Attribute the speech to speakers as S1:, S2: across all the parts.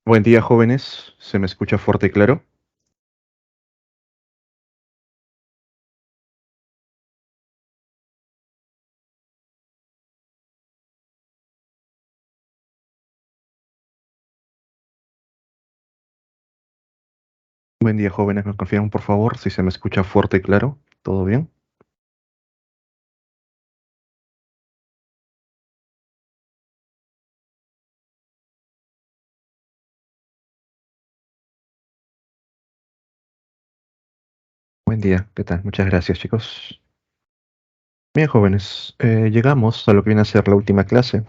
S1: Buen día, jóvenes. ¿Se me escucha fuerte y claro? Buen día, jóvenes. ¿Me confirman, por favor, si se me escucha fuerte y claro? ¿Todo bien? Buen día. ¿Qué tal? Muchas gracias, chicos. Bien, jóvenes. Llegamos a lo que viene a ser la última clase.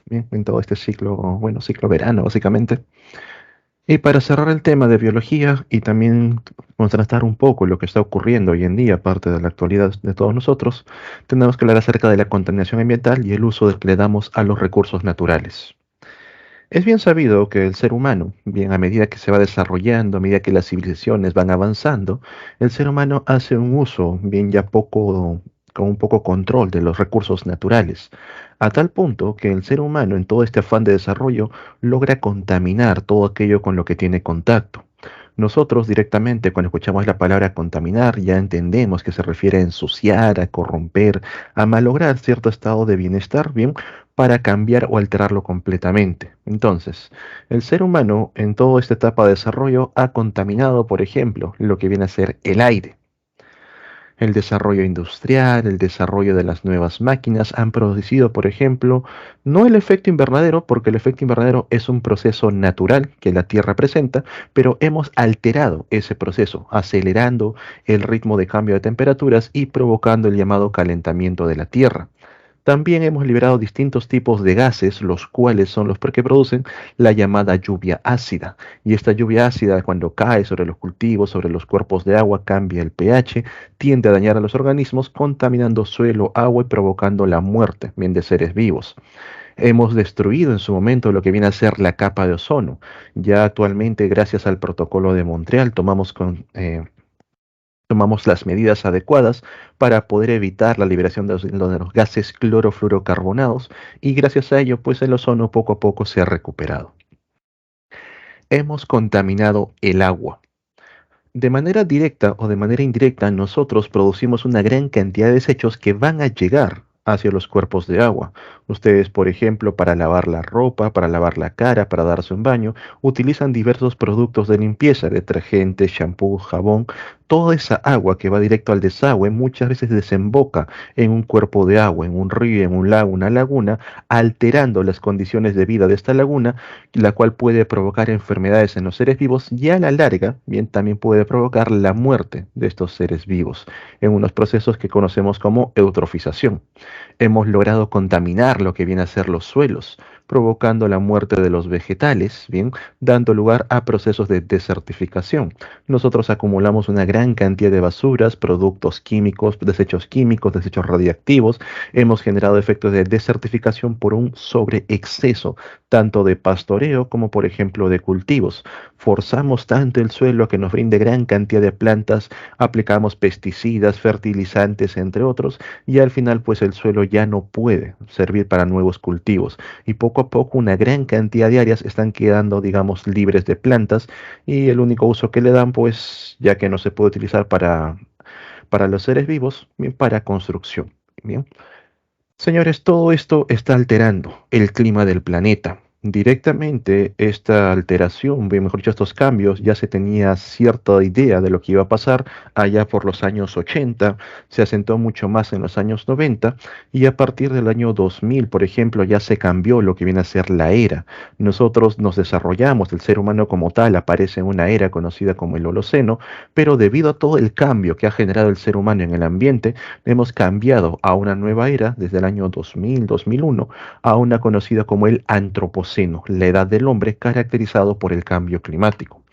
S1: Bien, en todo este ciclo, bueno, ciclo verano, básicamente. Y para cerrar el tema de biología y también contrastar un poco lo que está ocurriendo hoy en día, aparte de la actualidad de todos nosotros, tenemos que hablar acerca de la contaminación ambiental y el uso del que le damos a los recursos naturales. Es bien sabido que el ser humano, bien a medida que se va desarrollando, a medida que las civilizaciones van avanzando, el ser humano hace un uso bien ya poco, con un poco control de los recursos naturales, a tal punto que el ser humano en todo este afán de desarrollo logra contaminar todo aquello con lo que tiene contacto. Nosotros directamente cuando escuchamos la palabra contaminar ya entendemos que se refiere a ensuciar, a corromper, a malograr cierto estado de bienestar, bien, para cambiar o alterarlo completamente. Entonces, el ser humano en toda esta etapa de desarrollo ha contaminado, por ejemplo, lo que viene a ser el aire. El desarrollo industrial, el desarrollo de las nuevas máquinas han producido, por ejemplo, no el efecto invernadero, porque el efecto invernadero es un proceso natural que la Tierra presenta, pero hemos alterado ese proceso, acelerando el ritmo de cambio de temperaturas y provocando el llamado calentamiento de la Tierra. También hemos liberado distintos tipos de gases, los cuales son los que producen la llamada lluvia ácida. Y esta lluvia ácida, cuando cae sobre los cultivos, sobre los cuerpos de agua, cambia el pH, tiende a dañar a los organismos, contaminando suelo, agua y provocando la muerte, bien de seres vivos. Hemos destruido en su momento lo que viene a ser la capa de ozono. Ya actualmente, gracias al protocolo de Montreal, tomamos las medidas adecuadas para poder evitar la liberación de los gases clorofluorocarbonados y gracias a ello pues el ozono poco a poco se ha recuperado. Hemos contaminado el agua. De manera directa o de manera indirecta, nosotros producimos una gran cantidad de desechos que van a llegar hacia los cuerpos de agua. Ustedes, por ejemplo, para lavar la ropa, para lavar la cara, para darse un baño, utilizan diversos productos de limpieza, detergente, shampoo, jabón. Toda esa agua que va directo al desagüe muchas veces desemboca en un cuerpo de agua, en un río, en un lago, una laguna, alterando las condiciones de vida de esta laguna, la cual puede provocar enfermedades en los seres vivos y a la larga, bien, también puede provocar la muerte de estos seres vivos en unos procesos que conocemos como eutrofización. Hemos logrado contaminar lo que viene a ser los suelos, provocando la muerte de los vegetales, bien, dando lugar a procesos de desertificación. Nosotros acumulamos una gran cantidad de basuras, productos químicos, desechos radiactivos. Hemos generado efectos de desertificación por un sobreexceso tanto de pastoreo como por ejemplo de cultivos. Forzamos tanto el suelo a que nos brinde gran cantidad de plantas, aplicamos pesticidas, fertilizantes, entre otros, y al final pues el suelo ya no puede servir para nuevos cultivos. Y poco a poco una gran cantidad de áreas están quedando, digamos, libres de plantas y el único uso que le dan pues ya que no se puede utilizar para los seres vivos, bien, para construcción. Bien. Señores, todo esto está alterando el clima del planeta. Directamente esta alteración, bien mejor dicho, estos cambios, ya se tenía cierta idea de lo que iba a pasar allá por los años 80, se asentó mucho más en los años 90 y a partir del año 2000, por ejemplo, ya se cambió lo que viene a ser la era. Nosotros nos desarrollamos, el ser humano como tal aparece en una era conocida como el Holoceno, pero debido a todo el cambio que ha generado el ser humano en el ambiente, hemos cambiado a una nueva era desde el año 2000-2001 a una conocida como el Antropoceno, la edad del hombre caracterizado por el cambio climático.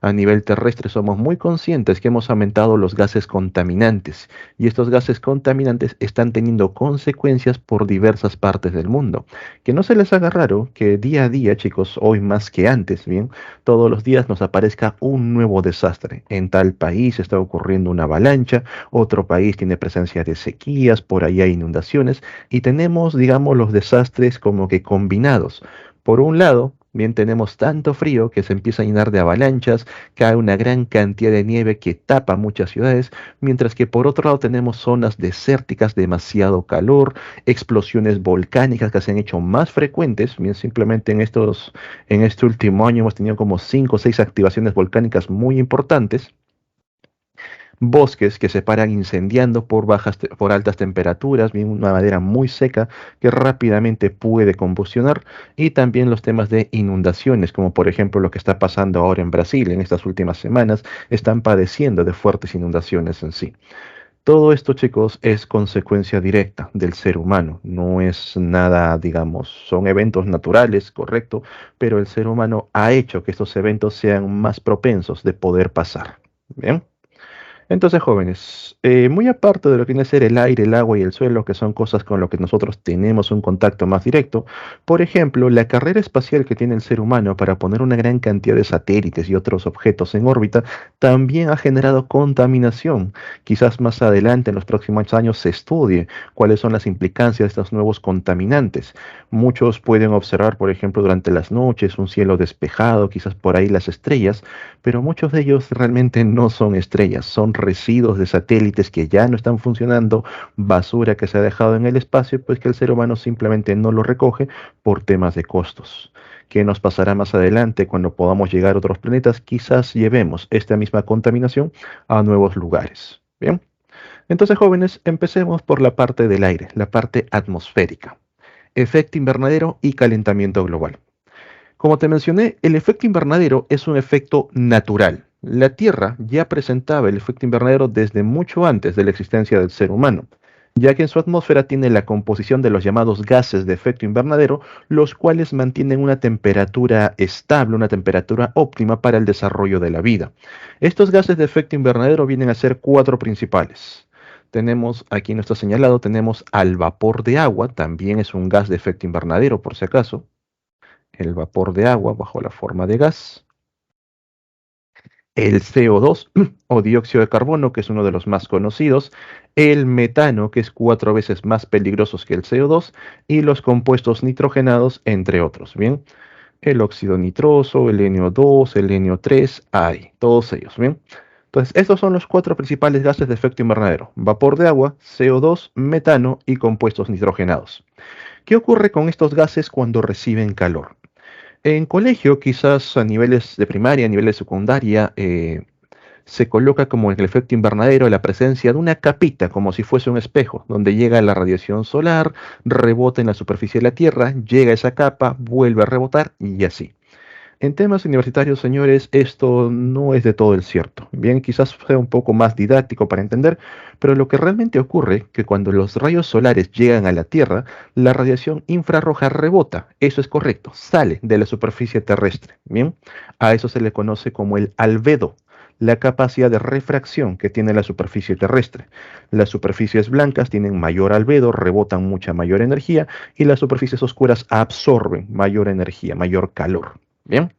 S1: A nivel terrestre somos muy conscientes que hemos aumentado los gases contaminantes y estos gases contaminantes están teniendo consecuencias por diversas partes del mundo. Que no se les haga raro que día a día, chicos, hoy más que antes, bien, todos los días nos aparezca un nuevo desastre. En tal país está ocurriendo una avalancha, otro país tiene presencia de sequías, por ahí hay inundaciones y tenemos, digamos, los desastres como que combinados. Por un lado, Bien, tenemos tanto frío que se empieza a llenar de avalanchas, cae una gran cantidad de nieve que tapa muchas ciudades, mientras que por otro lado tenemos zonas desérticas, demasiado calor, explosiones volcánicas que se han hecho más frecuentes. Bien, simplemente en este último año hemos tenido como 5 o 6 activaciones volcánicas muy importantes, bosques que se paran incendiando por altas temperaturas, bien, una madera muy seca que rápidamente puede combustionar, y también los temas de inundaciones, como por ejemplo lo que está pasando ahora en Brasil en estas últimas semanas, están padeciendo de fuertes inundaciones en sí. Todo esto, chicos, es consecuencia directa del ser humano, no es nada, digamos, son eventos naturales, correcto, pero el ser humano ha hecho que estos eventos sean más propensos de poder pasar. Bien. Entonces, jóvenes, muy aparte de lo que viene a ser el aire, el agua y el suelo, que son cosas con lo que nosotros tenemos un contacto más directo, por ejemplo, la carrera espacial que tiene el ser humano para poner una gran cantidad de satélites y otros objetos en órbita, también ha generado contaminación. Quizás más adelante, en los próximos años, se estudie cuáles son las implicancias de estos nuevos contaminantes. Muchos pueden observar, por ejemplo, durante las noches un cielo despejado, quizás por ahí las estrellas, pero muchos de ellos realmente no son estrellas, son residuos de satélites que ya no están funcionando, basura que se ha dejado en el espacio, pues que el ser humano simplemente no lo recoge por temas de costos. ¿Qué nos pasará más adelante cuando podamos llegar a otros planetas? Quizás llevemos esta misma contaminación a nuevos lugares. Bien, entonces, jóvenes, empecemos por la parte del aire, la parte atmosférica. Efecto invernadero y calentamiento global. Como te mencioné, el efecto invernadero es un efecto natural. La Tierra ya presentaba el efecto invernadero desde mucho antes de la existencia del ser humano, ya que en su atmósfera tiene la composición de los llamados gases de efecto invernadero, los cuales mantienen una temperatura estable, una temperatura óptima para el desarrollo de la vida. Estos gases de efecto invernadero vienen a ser cuatro principales. Tenemos, aquí no está señalado, tenemos al vapor de agua, también es un gas de efecto invernadero por si acaso, el vapor de agua bajo la forma de gas, el CO2 o dióxido de carbono, que es uno de los más conocidos, el metano, que es 4 veces más peligroso que el CO2, y los compuestos nitrogenados, entre otros. Bien, el óxido nitroso, el NO2, el NO3, hay, todos ellos. Bien. Entonces, estos son los cuatro principales gases de efecto invernadero: vapor de agua, CO2, metano y compuestos nitrogenados. ¿Qué ocurre con estos gases cuando reciben calor? En colegio, quizás a niveles de primaria, a niveles de secundaria, se coloca como en el efecto invernadero la presencia de una capita, como si fuese un espejo, donde llega la radiación solar, rebota en la superficie de la Tierra, llega a esa capa, vuelve a rebotar y así. En temas universitarios, señores, esto no es de todo el cierto. Bien, quizás sea un poco más didáctico para entender, pero lo que realmente ocurre es que cuando los rayos solares llegan a la Tierra, la radiación infrarroja rebota, eso es correcto, sale de la superficie terrestre. Bien, a eso se le conoce como el albedo, la capacidad de refracción que tiene la superficie terrestre. Las superficies blancas tienen mayor albedo, rebotan mucha mayor energía, y las superficies oscuras absorben mayor energía, mayor calor. Bien,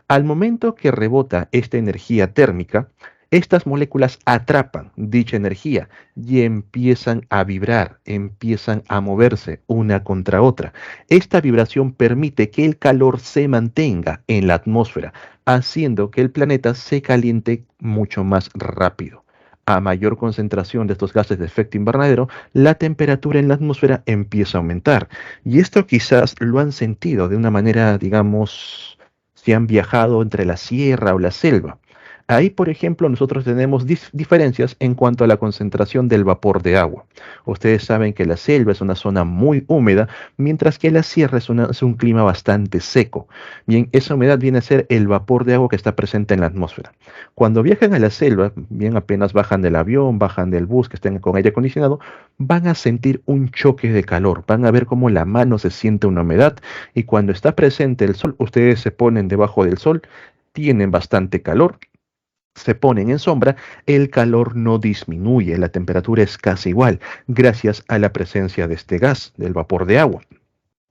S1: al momento que rebota esta energía térmica, estas moléculas atrapan dicha energía y empiezan a vibrar, empiezan a moverse una contra otra. Esta vibración permite que el calor se mantenga en la atmósfera, haciendo que el planeta se caliente mucho más rápido. A mayor concentración de estos gases de efecto invernadero, la temperatura en la atmósfera empieza a aumentar. Y esto quizás lo han sentido de una manera, digamos, si han viajado entre la sierra o la selva. Ahí, por ejemplo, nosotros tenemos diferencias en cuanto a la concentración del vapor de agua. Ustedes saben que la selva es una zona muy húmeda, mientras que la sierra es un clima bastante seco. Bien, esa humedad viene a ser el vapor de agua que está presente en la atmósfera. Cuando viajan a la selva, bien apenas bajan del avión, bajan del bus que estén con aire acondicionado, van a sentir un choque de calor, van a ver cómo la mano se siente una humedad, y cuando está presente el sol, ustedes se ponen debajo del sol, tienen bastante calor, se ponen en sombra, el calor no disminuye, la temperatura es casi igual, gracias a la presencia de este gas, del vapor de agua.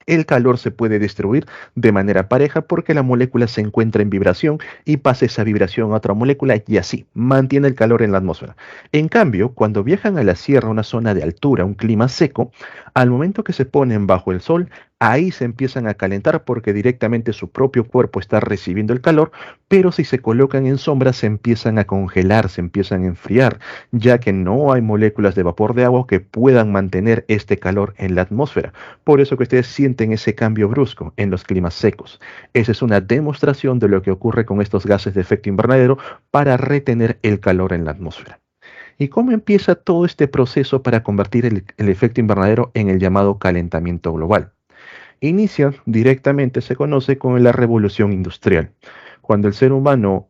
S1: El calor se puede distribuir de manera pareja porque la molécula se encuentra en vibración y pasa esa vibración a otra molécula y así mantiene el calor en la atmósfera. En cambio, cuando viajan a la sierra, una zona de altura, un clima seco, al momento que se ponen bajo el sol, ahí se empiezan a calentar porque directamente su propio cuerpo está recibiendo el calor, pero si se colocan en sombra se empiezan a congelar, se empiezan a enfriar, ya que no hay moléculas de vapor de agua que puedan mantener este calor en la atmósfera. Por eso que ustedes sienten ese cambio brusco en los climas secos. Esa es una demostración de lo que ocurre con estos gases de efecto invernadero para retener el calor en la atmósfera. ¿Y cómo empieza todo este proceso para convertir el efecto invernadero en el llamado calentamiento global? Inicia directamente, se conoce con la revolución industrial, cuando el ser humano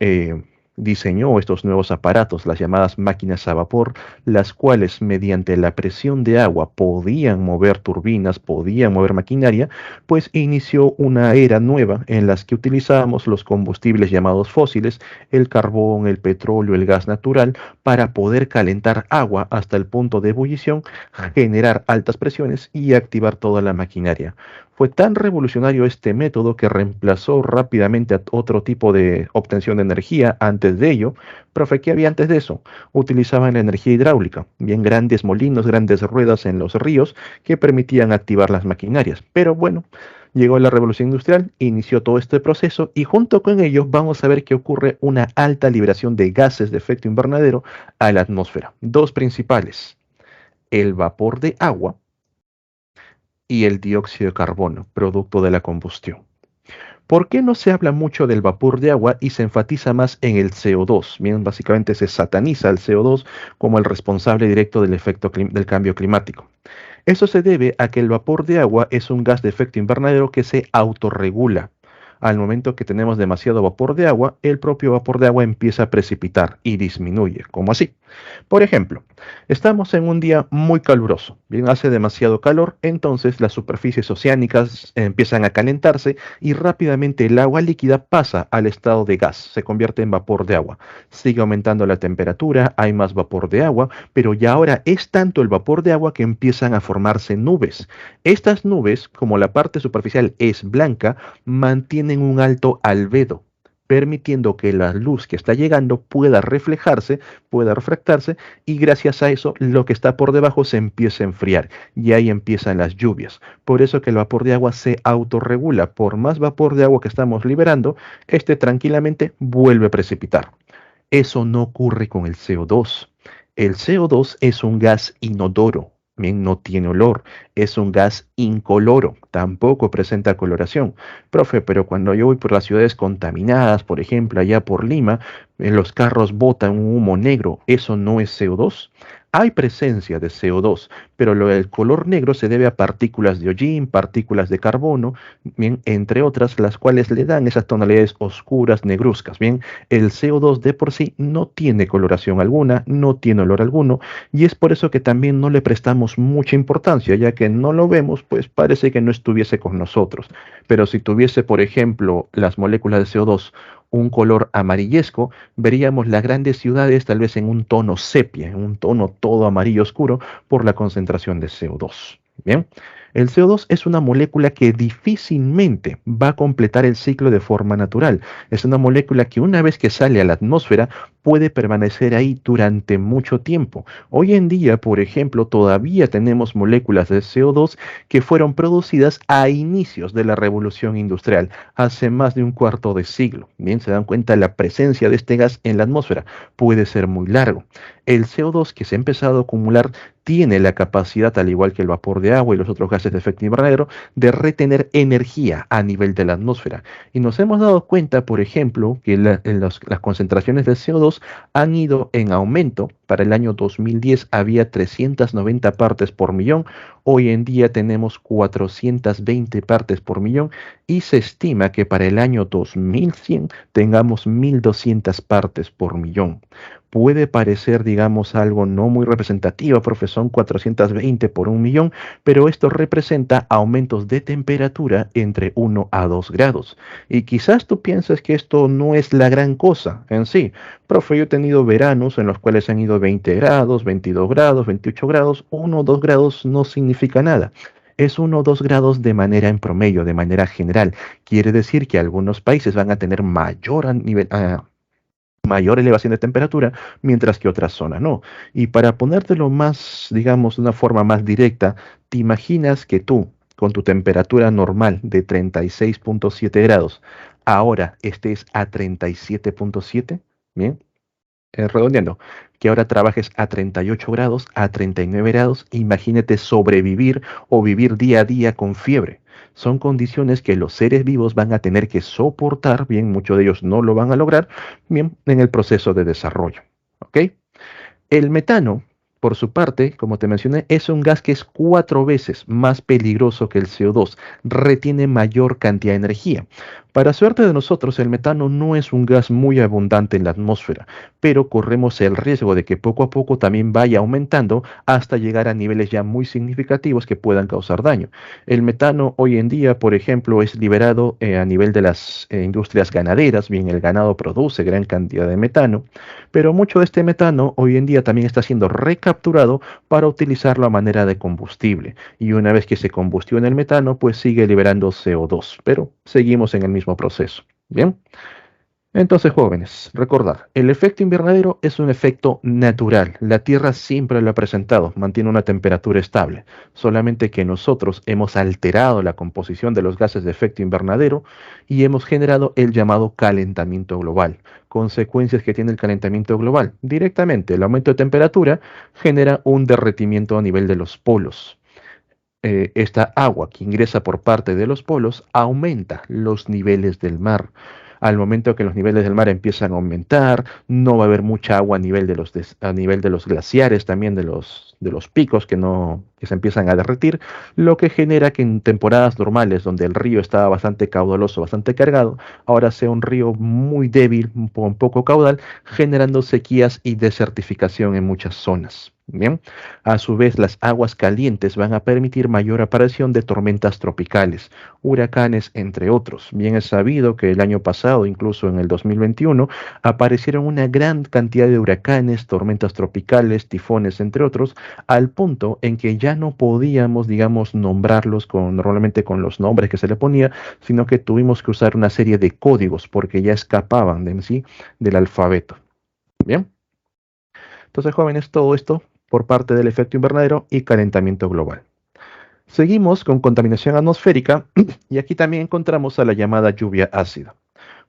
S1: diseñó estos nuevos aparatos, las llamadas máquinas a vapor, las cuales mediante la presión de agua podían mover turbinas, podían mover maquinaria, pues inició una era nueva en las que utilizábamos los combustibles llamados fósiles, el carbón, el petróleo, el gas natural, para poder calentar agua hasta el punto de ebullición, generar altas presiones y activar toda la maquinaria. Fue tan revolucionario este método que reemplazó rápidamente a otro tipo de obtención de energía antes de ello. Profe, ¿qué había antes de eso? Utilizaban la energía hidráulica, bien grandes molinos, grandes ruedas en los ríos que permitían activar las maquinarias. Pero bueno, llegó la revolución industrial, inició todo este proceso y junto con ello vamos a ver que ocurre una alta liberación de gases de efecto invernadero a la atmósfera. Dos principales, el vapor de agua y el dióxido de carbono, producto de la combustión. ¿Por qué no se habla mucho del vapor de agua y se enfatiza más en el CO2? Bien, básicamente se sataniza el CO2 como el responsable directo del efecto del cambio climático. Eso se debe a que el vapor de agua es un gas de efecto invernadero que se autorregula. Al momento que tenemos demasiado vapor de agua, el propio vapor de agua empieza a precipitar y disminuye. ¿Cómo así? Por ejemplo, estamos en un día muy caluroso, bien, hace demasiado calor, entonces las superficies oceánicas empiezan a calentarse y rápidamente el agua líquida pasa al estado de gas, se convierte en vapor de agua. Sigue aumentando la temperatura, hay más vapor de agua, pero ya ahora es tanto el vapor de agua que empiezan a formarse nubes. Estas nubes, como la parte superficial es blanca, mantienen un alto albedo, permitiendo que la luz que está llegando pueda reflejarse, pueda refractarse, y gracias a eso lo que está por debajo se empieza a enfriar y ahí empiezan las lluvias. Por eso que el vapor de agua se autorregula. Por más vapor de agua que estamos liberando, este tranquilamente vuelve a precipitar. Eso no ocurre con el CO2. El CO2 es un gas inodoro. Bien, no tiene olor, es un gas incoloro, tampoco presenta coloración. Profe, pero cuando yo voy por las ciudades contaminadas, por ejemplo, allá por Lima, los carros botan un humo negro, ¿eso no es CO2? Hay presencia de CO2, pero lo del color negro se debe a partículas de hollín, partículas de carbono, bien, entre otras, las cuales le dan esas tonalidades oscuras, negruzcas. Bien, el CO2 de por sí no tiene coloración alguna, no tiene olor alguno, y es por eso que también no le prestamos mucha importancia, ya que no lo vemos, pues parece que no estuviese con nosotros. Pero si tuviese, por ejemplo, las moléculas de CO2 un color amarillesco, veríamos las grandes ciudades tal vez en un tono sepia, en un tono todo amarillo oscuro por la concentración de CO2. Bien, el CO2 es una molécula que difícilmente va a completar el ciclo de forma natural. Es una molécula que una vez que sale a la atmósfera puede permanecer ahí durante mucho tiempo. Hoy en día, por ejemplo, todavía tenemos moléculas de CO2 que fueron producidas a inicios de la revolución industrial, hace más de un cuarto de siglo. Bien, se dan cuenta, la presencia de este gas en la atmósfera puede ser muy largo. El CO2 que se ha empezado a acumular tiene la capacidad, al igual que el vapor de agua y los otros gases de efecto invernadero, de retener energía a nivel de la atmósfera. Y nos hemos dado cuenta, por ejemplo, que las concentraciones de CO2 han ido en aumento. Para el año 2010 había 390 partes por millón, hoy en día tenemos 420 partes por millón y se estima que para el año 2100 tengamos 1200 partes por millón. Puede parecer, digamos, algo no muy representativo, profesor, son 420 por un millón, pero esto representa aumentos de temperatura entre 1 a 2 grados. Y quizás tú pienses que esto no es la gran cosa en sí. Profe, yo he tenido veranos en los cuales han ido 20 grados, 22 grados, 28 grados, 1 o 2 grados no significa nada. Es 1 o 2 grados de manera en promedio, de manera general. Quiere decir que algunos países van a tener mayor elevación de temperatura, mientras que otras zonas no. Y para ponértelo más, digamos, de una forma más directa, ¿te imaginas que tú con tu temperatura normal de 36.7 grados, ahora estés a 37.7, bien, redondeando, que ahora trabajes a 38 grados, a 39 grados, imagínate sobrevivir o vivir día a día con fiebre. Son condiciones que los seres vivos van a tener que soportar, bien, muchos de ellos no lo van a lograr, bien, en el proceso de desarrollo. ¿Ok? El metano, por su parte, como te mencioné, es un gas que es 4 veces más peligroso que el CO2, retiene mayor cantidad de energía. Para suerte de nosotros, el metano no es un gas muy abundante en la atmósfera, pero corremos el riesgo de que poco a poco también vaya aumentando hasta llegar a niveles ya muy significativos que puedan causar daño. El metano hoy en día, por ejemplo, es liberado a nivel de las industrias ganaderas, bien, el ganado produce gran cantidad de metano, pero mucho de este metano hoy en día también está siendo recapturado para utilizarlo a manera de combustible. Y una vez que se combustiona el metano, pues sigue liberando CO2, pero seguimos en el mismo proceso. Bien. Entonces, jóvenes, recordad, el efecto invernadero es un efecto natural. La Tierra siempre lo ha presentado, mantiene una temperatura estable. Solamente que nosotros hemos alterado la composición de los gases de efecto invernadero y hemos generado el llamado calentamiento global. Consecuencias que tiene el calentamiento global. Directamente, el aumento de temperatura genera un derretimiento a nivel de los polos. Esta agua que ingresa por parte de los polos aumenta los niveles del mar. Al momento que los niveles del mar empiezan a aumentar, no va a haber mucha agua a nivel de a nivel de los glaciares, también de los picos que se empiezan a derretir, lo que genera que en temporadas normales, donde el río estaba bastante caudaloso, bastante cargado, ahora sea un río muy débil, con poco caudal, generando sequías y desertificación en muchas zonas. Bien, a su vez las aguas calientes van a permitir mayor aparición de tormentas tropicales, huracanes, entre otros. Bien es sabido que el año pasado, incluso en el 2021, aparecieron una gran cantidad de huracanes, tormentas tropicales, tifones, entre otros, al punto en que ya no podíamos, digamos, nombrarlos normalmente con los nombres que se le ponía, sino que tuvimos que usar una serie de códigos porque ya escapaban de en sí del alfabeto. Bien. Entonces, jóvenes, todo esto por parte del efecto invernadero y calentamiento global. Seguimos con contaminación atmosférica y aquí también encontramos a la llamada lluvia ácida.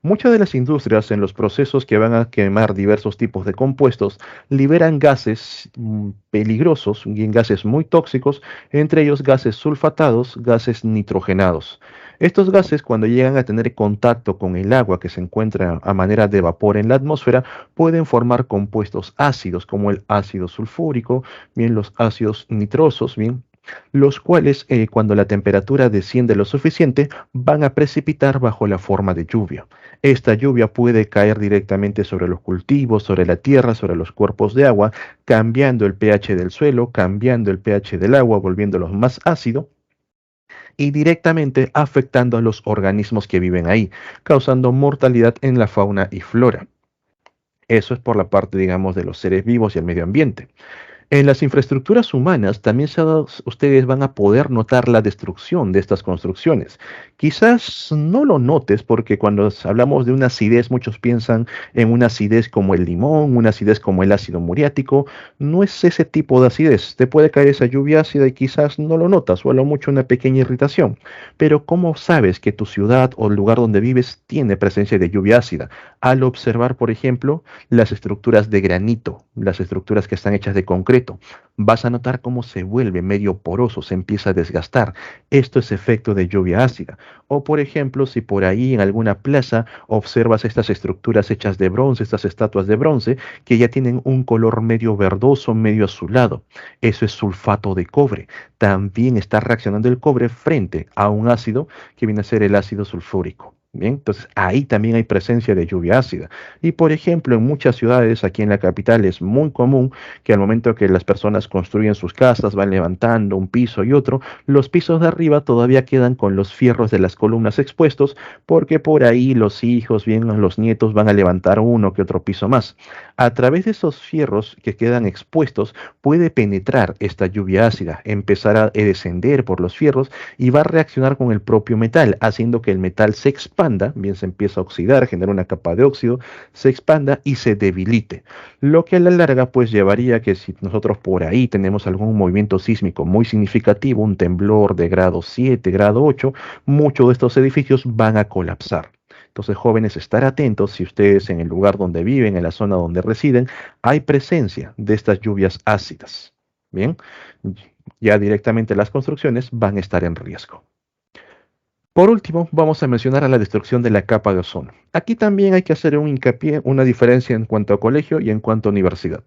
S1: Muchas de las industrias en los procesos que van a quemar diversos tipos de compuestos liberan gases peligrosos, bien gases muy tóxicos, entre ellos gases sulfatados, gases nitrogenados. Estos gases, cuando llegan a tener contacto con el agua que se encuentra a manera de vapor en la atmósfera, pueden formar compuestos ácidos como el ácido sulfúrico, bien los ácidos nitrosos, bien los cuales cuando la temperatura desciende lo suficiente van a precipitar bajo la forma de lluvia. Esta lluvia puede caer directamente sobre los cultivos, sobre la tierra, sobre los cuerpos de agua, cambiando el pH del suelo, cambiando el pH del agua, volviéndolo más ácido y directamente afectando a los organismos que viven ahí, causando mortalidad en la fauna y flora. Eso es por la parte, digamos, de los seres vivos y el medio ambiente. En las infraestructuras humanas también ustedes van a poder notar la destrucción de estas construcciones. Quizás no lo notes porque cuando hablamos de una acidez muchos piensan en una acidez como el limón, una acidez como el ácido muriático. No es ese tipo de acidez. Te puede caer esa lluvia ácida y quizás no lo notas o a lo mucho una pequeña irritación. Pero ¿cómo sabes que tu ciudad o el lugar donde vives tiene presencia de lluvia ácida? Al observar, por ejemplo, las estructuras de granito, las estructuras que están hechas de concreto. Vas a notar cómo se vuelve medio poroso, se empieza a desgastar. Esto es efecto de lluvia ácida. O por ejemplo, si por ahí en alguna plaza observas estas estructuras hechas de bronce, estas estatuas de bronce, que ya tienen un color medio verdoso, medio azulado. Eso es sulfato de cobre. También está reaccionando el cobre frente a un ácido que viene a ser el ácido sulfúrico. Bien, entonces ahí también hay presencia de lluvia ácida. Y por ejemplo, en muchas ciudades, aquí en la capital, es muy común que al momento que las personas construyen sus casas, van levantando un piso y otro, los pisos de arriba todavía quedan con los fierros de las columnas expuestos, porque por ahí los hijos, bien los nietos, van a levantar uno que otro piso más. A través de esos fierros que quedan expuestos, puede penetrar esta lluvia ácida, empezar a descender por los fierros y va a reaccionar con el propio metal, haciendo que el metal se expanda expanda, bien se empieza a oxidar, genera una capa de óxido, se expanda y se debilite. Lo que a la larga pues llevaría a que si nosotros por ahí tenemos algún movimiento sísmico muy significativo, un temblor de grado 7, grado 8, muchos de estos edificios van a colapsar. Entonces, jóvenes, estar atentos si ustedes en el lugar donde viven, en la zona donde residen, hay presencia de estas lluvias ácidas. Bien, ya directamente las construcciones van a estar en riesgo. Por último, vamos a mencionar a la destrucción de la capa de ozono. Aquí también hay que hacer un hincapié, una diferencia en cuanto a colegio y en cuanto a universidad.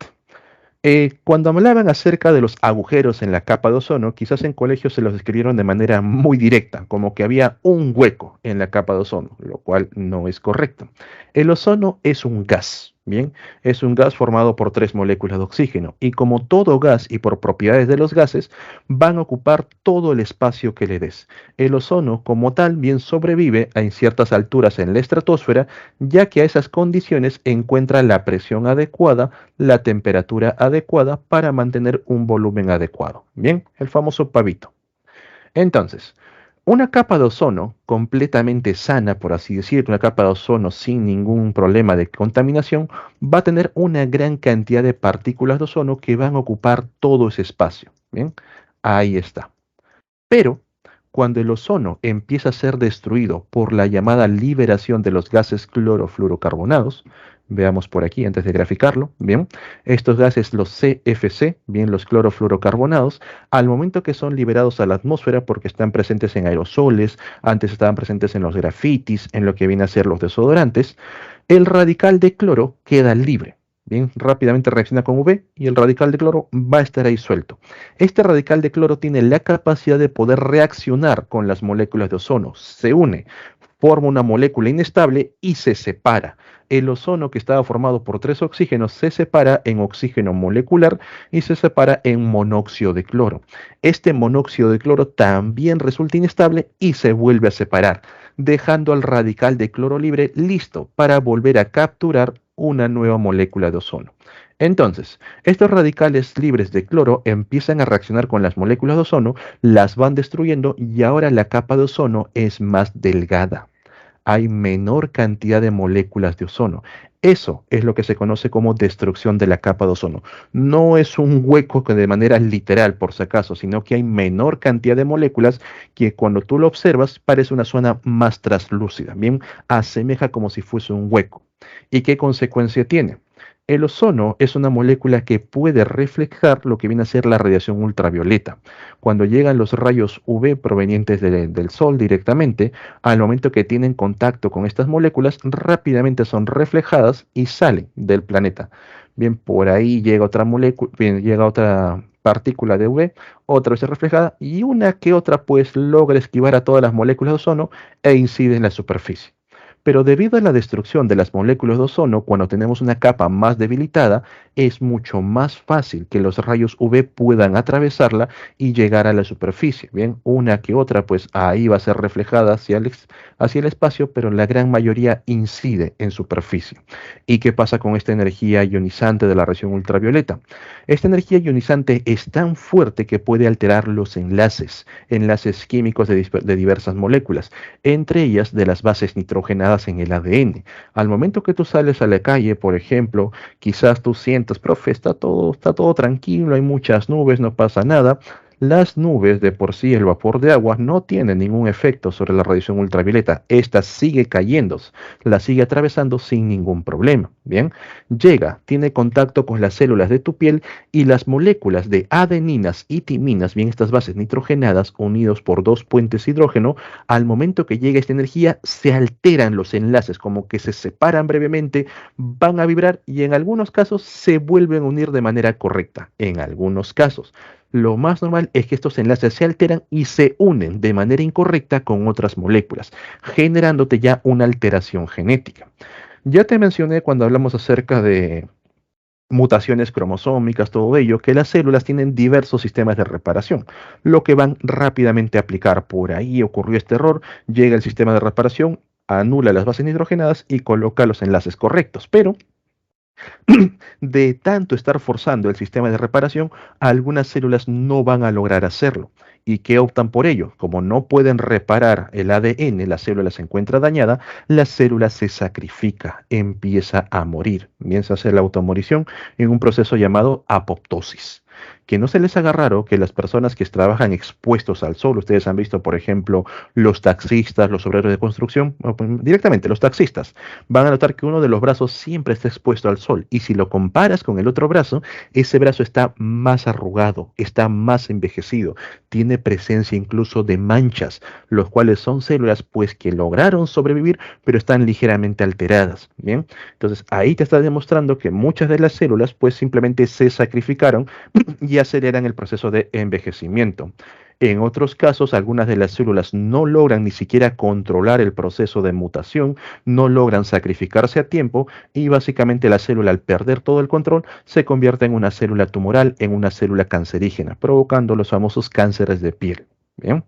S1: Cuando hablaban acerca de los agujeros en la capa de ozono, quizás en colegios se los describieron de manera muy directa, como que había un hueco en la capa de ozono, lo cual no es correcto. El ozono es un gas, ¿bien? Es un gas formado por tres moléculas de oxígeno y como todo gas y por propiedades de los gases, van a ocupar todo el espacio que le des. El ozono, como tal, bien sobrevive en ciertas alturas en la estratosfera, ya que a esas condiciones encuentra la presión adecuada, la temperatura adecuada para mantener un volumen adecuado. Bien, el famoso pavito. Entonces, una capa de ozono completamente sana, por así decirlo, una capa de ozono sin ningún problema de contaminación, va a tener una gran cantidad de partículas de ozono que van a ocupar todo ese espacio. Bien, ahí está. Pero cuando el ozono empieza a ser destruido por la llamada liberación de los gases clorofluorocarbonados, veamos por aquí antes de graficarlo, bien, estos gases, los CFC, bien, los clorofluorocarbonados, al momento que son liberados a la atmósfera porque están presentes en aerosoles, antes estaban presentes en los grafitis, en lo que viene a ser los desodorantes, el radical de cloro queda libre. Bien, rápidamente reacciona con V y el radical de cloro va a estar ahí suelto. Este radical de cloro tiene la capacidad de poder reaccionar con las moléculas de ozono. Se une, forma una molécula inestable y se separa. El ozono que estaba formado por tres oxígenos se separa en oxígeno molecular y se separa en monóxido de cloro. Este monóxido de cloro también resulta inestable y se vuelve a separar, dejando al radical de cloro libre listo para volver a capturar una nueva molécula de ozono. Entonces, estos radicales libres de cloro empiezan a reaccionar con las moléculas de ozono, las van destruyendo y ahora la capa de ozono es más delgada. Hay menor cantidad de moléculas de ozono. Eso es lo que se conoce como destrucción de la capa de ozono. No es un hueco que de manera literal, por si acaso, sino que hay menor cantidad de moléculas que cuando tú lo observas parece una zona más traslúcida. Bien, asemeja como si fuese un hueco. ¿Y qué consecuencia tiene? El ozono es una molécula que puede reflejar lo que viene a ser la radiación ultravioleta. Cuando llegan los rayos UV provenientes del Sol directamente, al momento que tienen contacto con estas moléculas, rápidamente son reflejadas y salen del planeta. Bien, por ahí llega otra molécula, bien, llega otra partícula de UV, otra vez reflejada, y una que otra pues logra esquivar a todas las moléculas de ozono e incide en la superficie. Pero debido a la destrucción de las moléculas de ozono, cuando tenemos una capa más debilitada, es mucho más fácil que los rayos UV puedan atravesarla y llegar a la superficie. Bien, una que otra, pues ahí va a ser reflejada hacia el espacio, pero la gran mayoría incide en superficie. ¿Y qué pasa con esta energía ionizante de la radiación ultravioleta? Esta energía ionizante es tan fuerte que puede alterar los enlaces químicos de diversas moléculas, entre ellas de las bases nitrogenadas en el ADN. Al momento que tú sales a la calle, por ejemplo, quizás tú sientas, profe, está todo tranquilo, hay muchas nubes, no pasa nada. Las nubes, de por sí, el vapor de agua no tiene ningún efecto sobre la radiación ultravioleta. Esta sigue cayendo, la sigue atravesando sin ningún problema. Bien, llega, tiene contacto con las células de tu piel y las moléculas de adeninas y timinas, bien estas bases nitrogenadas unidos por dos puentes hidrógeno, al momento que llega esta energía se alteran los enlaces, como que se separan brevemente, van a vibrar y en algunos casos se vuelven a unir de manera correcta. En algunos casos. Lo más normal es que estos enlaces se alteran y se unen de manera incorrecta con otras moléculas, generándote ya una alteración genética. Ya te mencioné cuando hablamos acerca de mutaciones cromosómicas, todo ello, que las células tienen diversos sistemas de reparación, lo que van rápidamente a aplicar. Por ahí ocurrió este error, llega el sistema de reparación, anula las bases nitrogenadas y coloca los enlaces correctos, pero de tanto estar forzando el sistema de reparación, algunas células no van a lograr hacerlo. ¿Y qué optan por ello? Como no pueden reparar el ADN, la célula se encuentra dañada, la célula se sacrifica, empieza a morir. Comienza a hacer la automorición en un proceso llamado apoptosis. Que no se les haga raro que las personas que trabajan expuestos al sol, ustedes han visto, por ejemplo, los taxistas, los obreros de construcción, directamente los taxistas, van a notar que uno de los brazos siempre está expuesto al sol. Y si lo comparas con el otro brazo, ese brazo está más arrugado, está más envejecido, tiene presencia incluso de manchas, los cuales son células pues que lograron sobrevivir, pero están ligeramente alteradas. Bien, entonces ahí te está demostrando que muchas de las células pues simplemente se sacrificaron y aceleran el proceso de envejecimiento. En otros casos, algunas de las células no logran ni siquiera controlar el proceso de mutación, no logran sacrificarse a tiempo y básicamente la célula al perder todo el control se convierte en una célula tumoral, en una célula cancerígena, provocando los famosos cánceres de piel. Bien.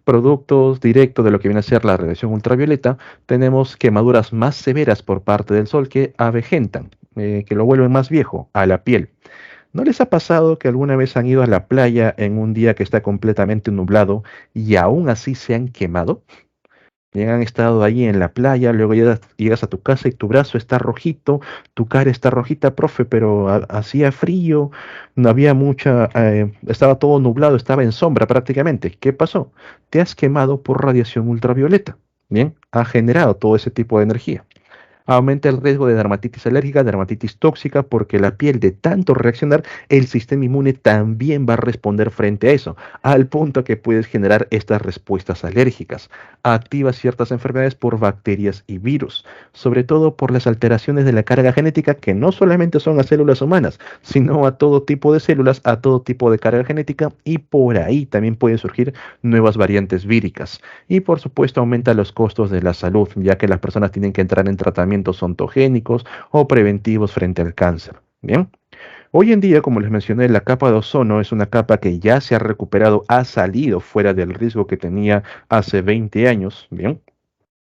S1: Productos directos de lo que viene a ser la radiación ultravioleta, tenemos quemaduras más severas por parte del sol que avejentan, que lo vuelven más viejo a la piel. ¿No les ha pasado que alguna vez han ido a la playa en un día que está completamente nublado y aún así se han quemado? Bien, han estado ahí en la playa, luego llegas a tu casa y tu brazo está rojito, tu cara está rojita, profe, pero hacía frío, no había mucha, estaba todo nublado, estaba en sombra prácticamente. ¿Qué pasó? Te has quemado por radiación ultravioleta. Bien, ha generado todo ese tipo de energía. Aumenta el riesgo de dermatitis alérgica, dermatitis tóxica, porque la piel de tanto reaccionar, el sistema inmune también va a responder frente a eso, al punto que puedes generar estas respuestas alérgicas. Activa ciertas enfermedades por bacterias y virus, sobre todo por las alteraciones de la carga genética que no solamente son a células humanas, sino a todo tipo de células, a todo tipo de carga genética y por ahí también pueden surgir nuevas variantes víricas. Y por supuesto aumenta los costos de la salud, ya que las personas tienen que entrar en tratamientos ontogénicos o preventivos frente al cáncer. Bien. Hoy en día, como les mencioné, la capa de ozono es una capa que ya se ha recuperado, ha salido fuera del riesgo que tenía hace 20 años. Bien.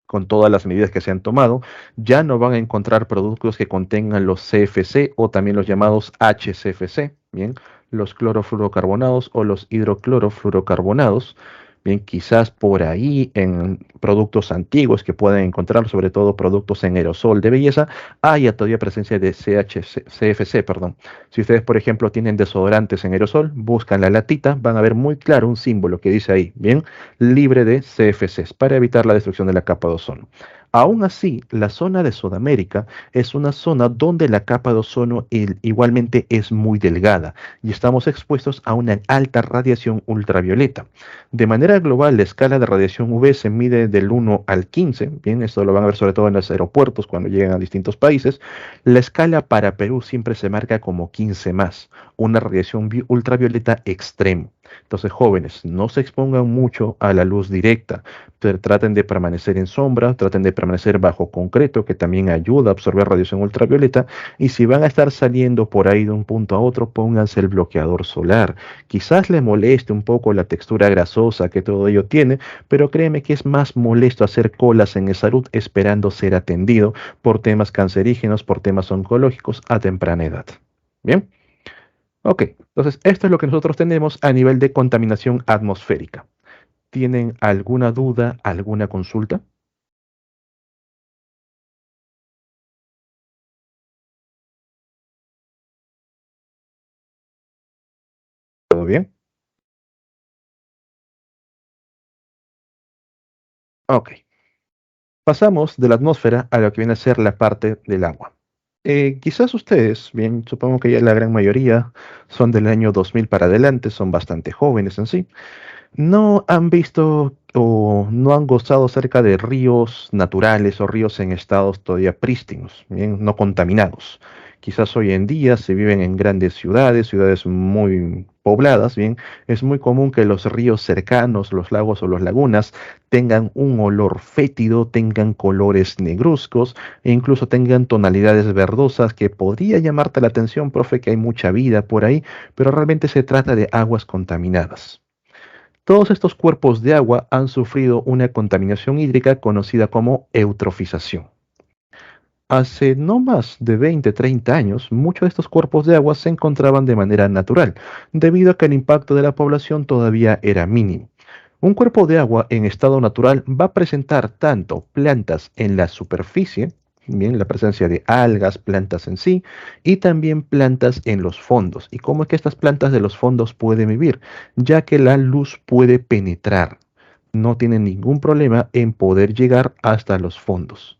S1: Con todas las medidas que se han tomado, ya no van a encontrar productos que contengan los CFC o también los llamados HCFC, bien, los clorofluorocarbonados o los hidroclorofluorocarbonados. Bien, quizás por ahí en productos antiguos que pueden encontrar, sobre todo productos en aerosol de belleza, haya todavía presencia de CFC, perdón. Si ustedes, por ejemplo, tienen desodorantes en aerosol, buscan la latita, van a ver muy claro un símbolo que dice ahí, bien, libre de CFCs, para evitar la destrucción de la capa de ozono. Aún así, la zona de Sudamérica es una zona donde la capa de ozono igualmente es muy delgada y estamos expuestos a una alta radiación ultravioleta. De manera global, la escala de radiación UV se mide del 1 al 15, bien, esto lo van a ver sobre todo en los aeropuertos cuando llegan a distintos países. La escala para Perú siempre se marca como 15 más, una radiación ultravioleta extremo. Entonces, jóvenes, no se expongan mucho a la luz directa, traten de permanecer en sombra, traten de permanecer bajo concreto, que también ayuda a absorber radiación ultravioleta, y si van a estar saliendo por ahí de un punto a otro, pónganse el bloqueador solar. Quizás le moleste un poco la textura grasosa que todo ello tiene, pero créeme que es más molesto hacer colas en salud esperando ser atendido por temas cancerígenos, por temas oncológicos a temprana edad. Bien. Ok, entonces esto es lo que nosotros tenemos a nivel de contaminación atmosférica. ¿Tienen alguna duda, alguna consulta? ¿Todo bien? Ok. Pasamos de la atmósfera a lo que viene a ser la parte del agua. Quizás ustedes, bien, supongo que ya la gran mayoría son del año 2000 para adelante, son bastante jóvenes en sí. No han visto o no han gozado cerca de ríos naturales o ríos en estados todavía prístinos, bien, no contaminados. Quizás hoy en día se viven en grandes ciudades, ciudades muy pobladas, bien, es muy común que los ríos cercanos, los lagos o las lagunas tengan un olor fétido, tengan colores negruzcos e incluso tengan tonalidades verdosas que podría llamarte la atención, profe, que hay mucha vida por ahí, pero realmente se trata de aguas contaminadas. Todos estos cuerpos de agua han sufrido una contaminación hídrica conocida como eutrofización. Hace no más de 20, 30 años, muchos de estos cuerpos de agua se encontraban de manera natural, debido a que el impacto de la población todavía era mínimo. Un cuerpo de agua en estado natural va a presentar tanto plantas en la superficie, bien, la presencia de algas, plantas en sí, y también plantas en los fondos. ¿Y cómo es que estas plantas de los fondos pueden vivir? Ya que la luz puede penetrar. No tienen ningún problema en poder llegar hasta los fondos.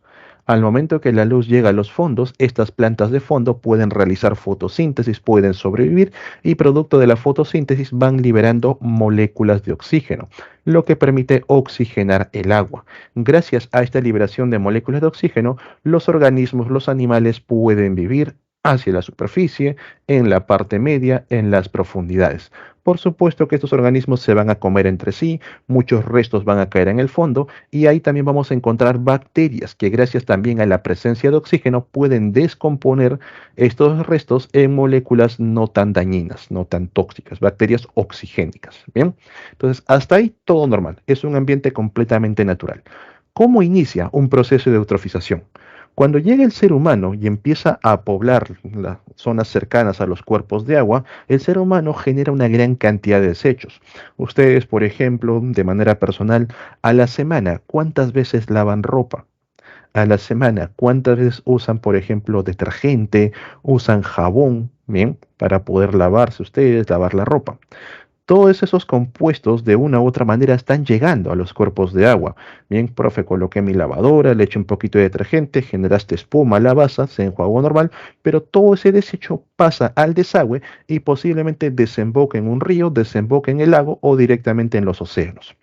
S1: Al momento que la luz llega a los fondos, estas plantas de fondo pueden realizar fotosíntesis, pueden sobrevivir y producto de la fotosíntesis van liberando moléculas de oxígeno, lo que permite oxigenar el agua. Gracias a esta liberación de moléculas de oxígeno, los organismos, los animales pueden vivir hacia la superficie, en la parte media, en las profundidades. Por supuesto que estos organismos se van a comer entre sí, muchos restos van a caer en el fondo y ahí también vamos a encontrar bacterias que gracias también a la presencia de oxígeno pueden descomponer estos restos en moléculas no tan dañinas, no tan tóxicas, bacterias oxigénicas. Bien, entonces hasta ahí todo normal, es un ambiente completamente natural. ¿Cómo inicia un proceso de eutrofización? Cuando llega el ser humano y empieza a poblar las zonas cercanas a los cuerpos de agua, el ser humano genera una gran cantidad de desechos. Ustedes, por ejemplo, de manera personal, a la semana, ¿cuántas veces lavan ropa? A la semana, ¿cuántas veces usan, por ejemplo, detergente, usan jabón, bien, para poder lavarse ustedes, lavar la ropa? Todos esos compuestos de una u otra manera están llegando a los cuerpos de agua. Bien, profe, coloqué mi lavadora, le eché un poquito de detergente, generaste espuma, la basa, se enjuagó normal, pero todo ese desecho pasa al desagüe y posiblemente desemboque en un río, desemboque en el lago o directamente en los océanos.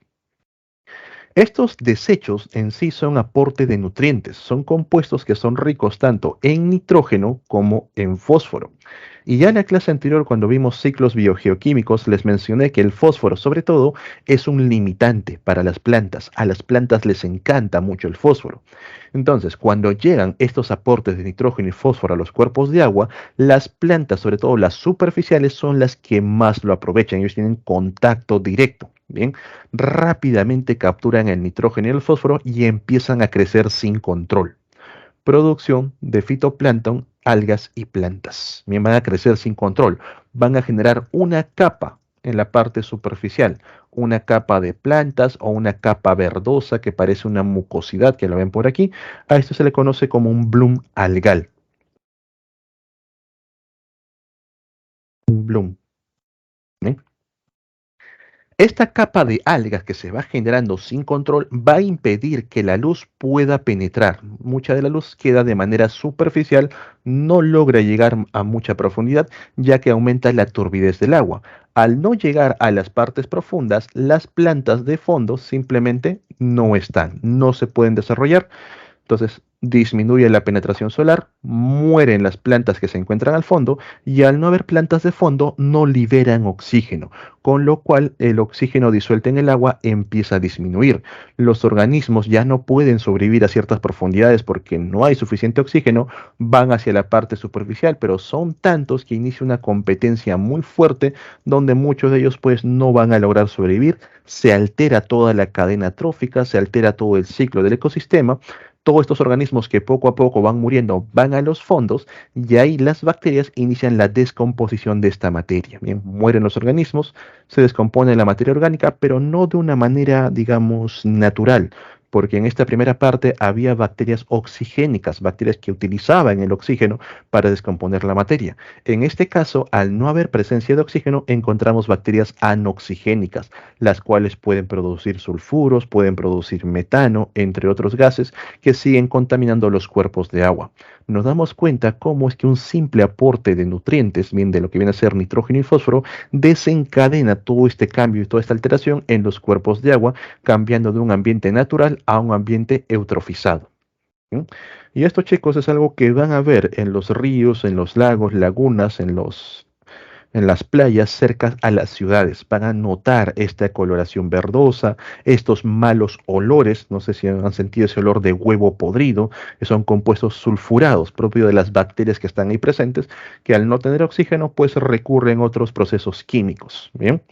S1: Estos desechos en sí son aporte de nutrientes, son compuestos que son ricos tanto en nitrógeno como en fósforo. Y ya en la clase anterior, cuando vimos ciclos biogeoquímicos, les mencioné que el fósforo, sobre todo, es un limitante para las plantas. A las plantas les encanta mucho el fósforo. Entonces, cuando llegan estos aportes de nitrógeno y fósforo a los cuerpos de agua, las plantas, sobre todo las superficiales, son las que más lo aprovechan. Ellos tienen contacto directo. Bien, rápidamente capturan el nitrógeno y el fósforo y empiezan a crecer sin control. Producción de fitoplancton, algas y plantas. Bien, van a crecer sin control. Van a generar una capa en la parte superficial, una capa de plantas o una capa verdosa que parece una mucosidad, que lo ven por aquí. A esto se le conoce como un bloom algal. Un bloom. ¿Bien? Esta capa de algas que se va generando sin control va a impedir que la luz pueda penetrar. Mucha de la luz queda de manera superficial, no logra llegar a mucha profundidad, ya que aumenta la turbidez del agua. Al no llegar a las partes profundas, las plantas de fondo simplemente no están, no se pueden desarrollar. Entonces disminuye la penetración solar, mueren las plantas que se encuentran al fondo y al no haber plantas de fondo no liberan oxígeno, con lo cual el oxígeno disuelto en el agua empieza a disminuir. Los organismos ya no pueden sobrevivir a ciertas profundidades porque no hay suficiente oxígeno, van hacia la parte superficial, pero son tantos que inicia una competencia muy fuerte donde muchos de ellos pues no van a lograr sobrevivir, se altera toda la cadena trófica, se altera todo el ciclo del ecosistema. Todos estos organismos que poco a poco van muriendo van a los fondos y ahí las bacterias inician la descomposición de esta materia. Bien, mueren los organismos, se descompone la materia orgánica, pero no de una manera, digamos, natural, porque en esta primera parte había bacterias oxigénicas, bacterias que utilizaban el oxígeno para descomponer la materia. En este caso, al no haber presencia de oxígeno, encontramos bacterias anoxigénicas, las cuales pueden producir sulfuros, pueden producir metano, entre otros gases que siguen contaminando los cuerpos de agua. Nos damos cuenta cómo es que un simple aporte de nutrientes, bien de lo que viene a ser nitrógeno y fósforo, desencadena todo este cambio y toda esta alteración en los cuerpos de agua, cambiando de un ambiente natural a un ambiente eutrofizado. ¿Sí? Y esto, chicos, es algo que van a ver en los ríos, en los lagos, lagunas, en las playas cerca a las ciudades. Van a notar esta coloración verdosa, estos malos olores, no sé si han sentido ese olor de huevo podrido, que son compuestos sulfurados propios de las bacterias que están ahí presentes, que al no tener oxígeno, pues recurren a otros procesos químicos. Bien,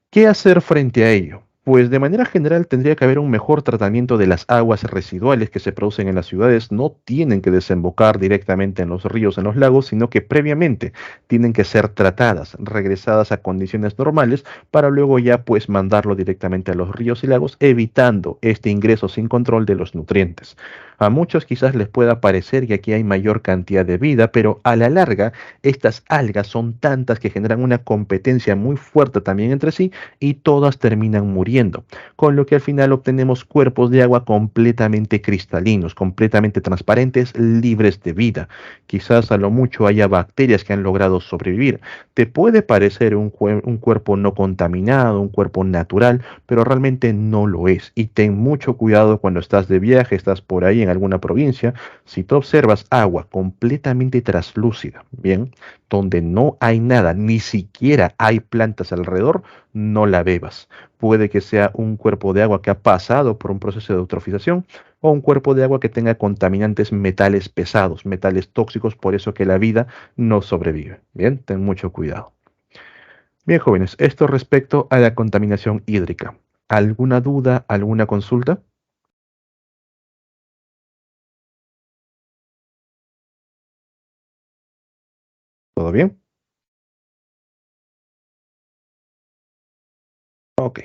S1: ¿qué hacer frente a ello? Pues de manera general tendría que haber un mejor tratamiento de las aguas residuales que se producen en las ciudades. No tienen que desembocar directamente en los ríos, en los lagos, sino que previamente tienen que ser tratadas, regresadas a condiciones normales para luego ya pues mandarlo directamente a los ríos y lagos, evitando este ingreso sin control de los nutrientes. A muchos quizás les pueda parecer que aquí hay mayor cantidad de vida, pero a la larga estas algas son tantas que generan una competencia muy fuerte también entre sí y todas terminan muriendo, con lo que al final obtenemos cuerpos de agua completamente cristalinos, completamente transparentes, libres de vida. Quizás a lo mucho haya bacterias que han logrado sobrevivir. Te puede parecer un cuerpo no contaminado, un cuerpo natural, pero realmente no lo es. Y ten mucho cuidado cuando estás de viaje, estás por ahí en alguna provincia, si tú observas agua completamente traslúcida, bien, donde no hay nada, ni siquiera hay plantas alrededor, no la bebas. Puede que sea un cuerpo de agua que ha pasado por un proceso de eutrofización o un cuerpo de agua que tenga contaminantes metales pesados, metales tóxicos, por eso que la vida no sobrevive. Bien, ten mucho cuidado. Bien, jóvenes, esto respecto a la contaminación hídrica. ¿Alguna duda, alguna consulta? ¿Todo bien? Ok.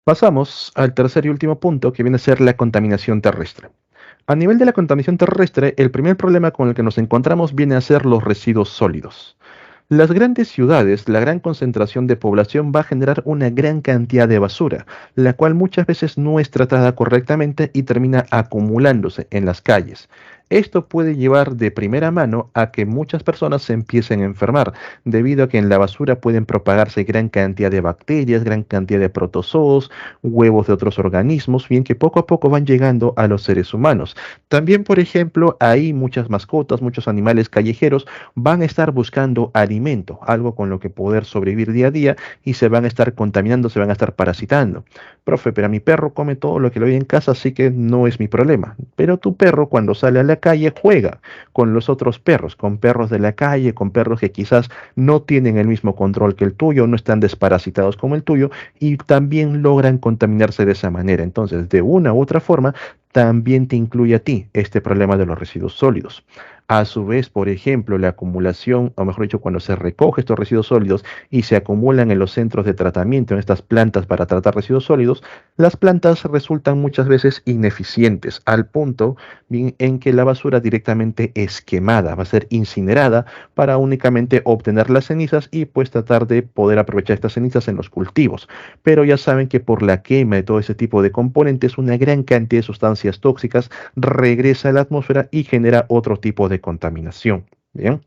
S1: Pasamos al tercer y último punto, que viene a ser la contaminación terrestre. A nivel de la contaminación terrestre, el primer problema con el que nos encontramos viene a ser los residuos sólidos. Las grandes ciudades, la gran concentración de población va a generar una gran cantidad de basura, la cual muchas veces no es tratada correctamente y termina acumulándose en las calles. Esto puede llevar de primera mano a que muchas personas se empiecen a enfermar, debido a que en la basura pueden propagarse gran cantidad de bacterias, gran cantidad de protozoos, huevos de otros organismos, bien que poco a poco van llegando a los seres humanos. También, por ejemplo, hay muchas mascotas, muchos animales callejeros van a estar buscando alimento, algo con lo que poder sobrevivir día a día y se van a estar contaminando, se van a estar parasitando. Profe, pero mi perro come todo lo que le doy en casa, así que no es mi problema. Pero tu perro cuando sale a la calle juega con los otros perros, con perros de la calle, con perros que quizás no tienen el mismo control que el tuyo, no están desparasitados como el tuyo y también logran contaminarse de esa manera. Entonces, de una u otra forma, también te incluye a ti este problema de los residuos sólidos. A su vez, por ejemplo, la acumulación, o mejor dicho, cuando se recoge estos residuos sólidos y se acumulan en los centros de tratamiento, en estas plantas para tratar residuos sólidos, las plantas resultan muchas veces ineficientes, al punto bien, en que la basura directamente es quemada, va a ser incinerada para únicamente obtener las cenizas y pues tratar de poder aprovechar estas cenizas en los cultivos. Pero ya saben que por la quema de todo ese tipo de componentes, una gran cantidad de sustancias tóxicas regresa a la atmósfera y genera otro tipo de contaminación. Bien.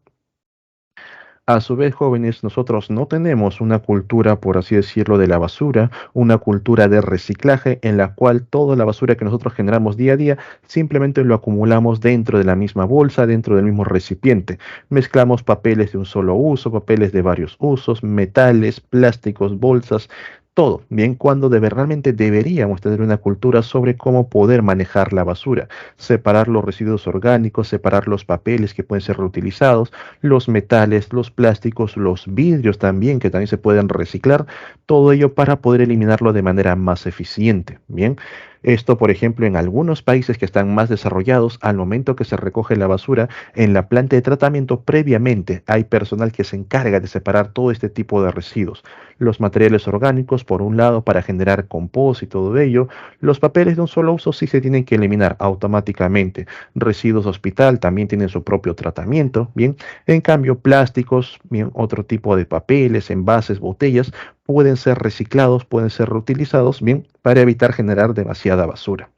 S1: A su vez, jóvenes, nosotros no tenemos una cultura, por así decirlo, de la basura, una cultura de reciclaje en la cual toda la basura que nosotros generamos día a día simplemente lo acumulamos dentro de la misma bolsa, dentro del mismo recipiente. Mezclamos papeles de un solo uso, papeles de varios usos, metales, plásticos, bolsas, todo, bien, cuando realmente deberíamos tener una cultura sobre cómo poder manejar la basura, separar los residuos orgánicos, separar los papeles que pueden ser reutilizados, los metales, los plásticos, los vidrios también, que también se pueden reciclar, todo ello para poder eliminarlo de manera más eficiente. Bien, esto, por ejemplo, en algunos países que están más desarrollados, al momento que se recoge la basura en la planta de tratamiento, previamente hay personal que se encarga de separar todo este tipo de residuos. Los materiales orgánicos, por un lado, para generar compost y todo ello, los papeles de un solo uso sí se tienen que eliminar automáticamente. Residuos hospital también tienen su propio tratamiento, bien. En cambio, plásticos, bien, otro tipo de papeles, envases, botellas, pueden ser reciclados, pueden ser reutilizados, bien, para evitar generar demasiada basura.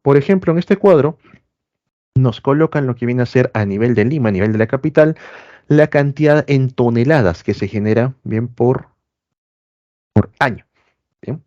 S1: Por ejemplo, en este cuadro nos colocan lo que viene a ser a nivel de Lima, a nivel de la capital, la cantidad en toneladas que se genera, bien, por año. Bien.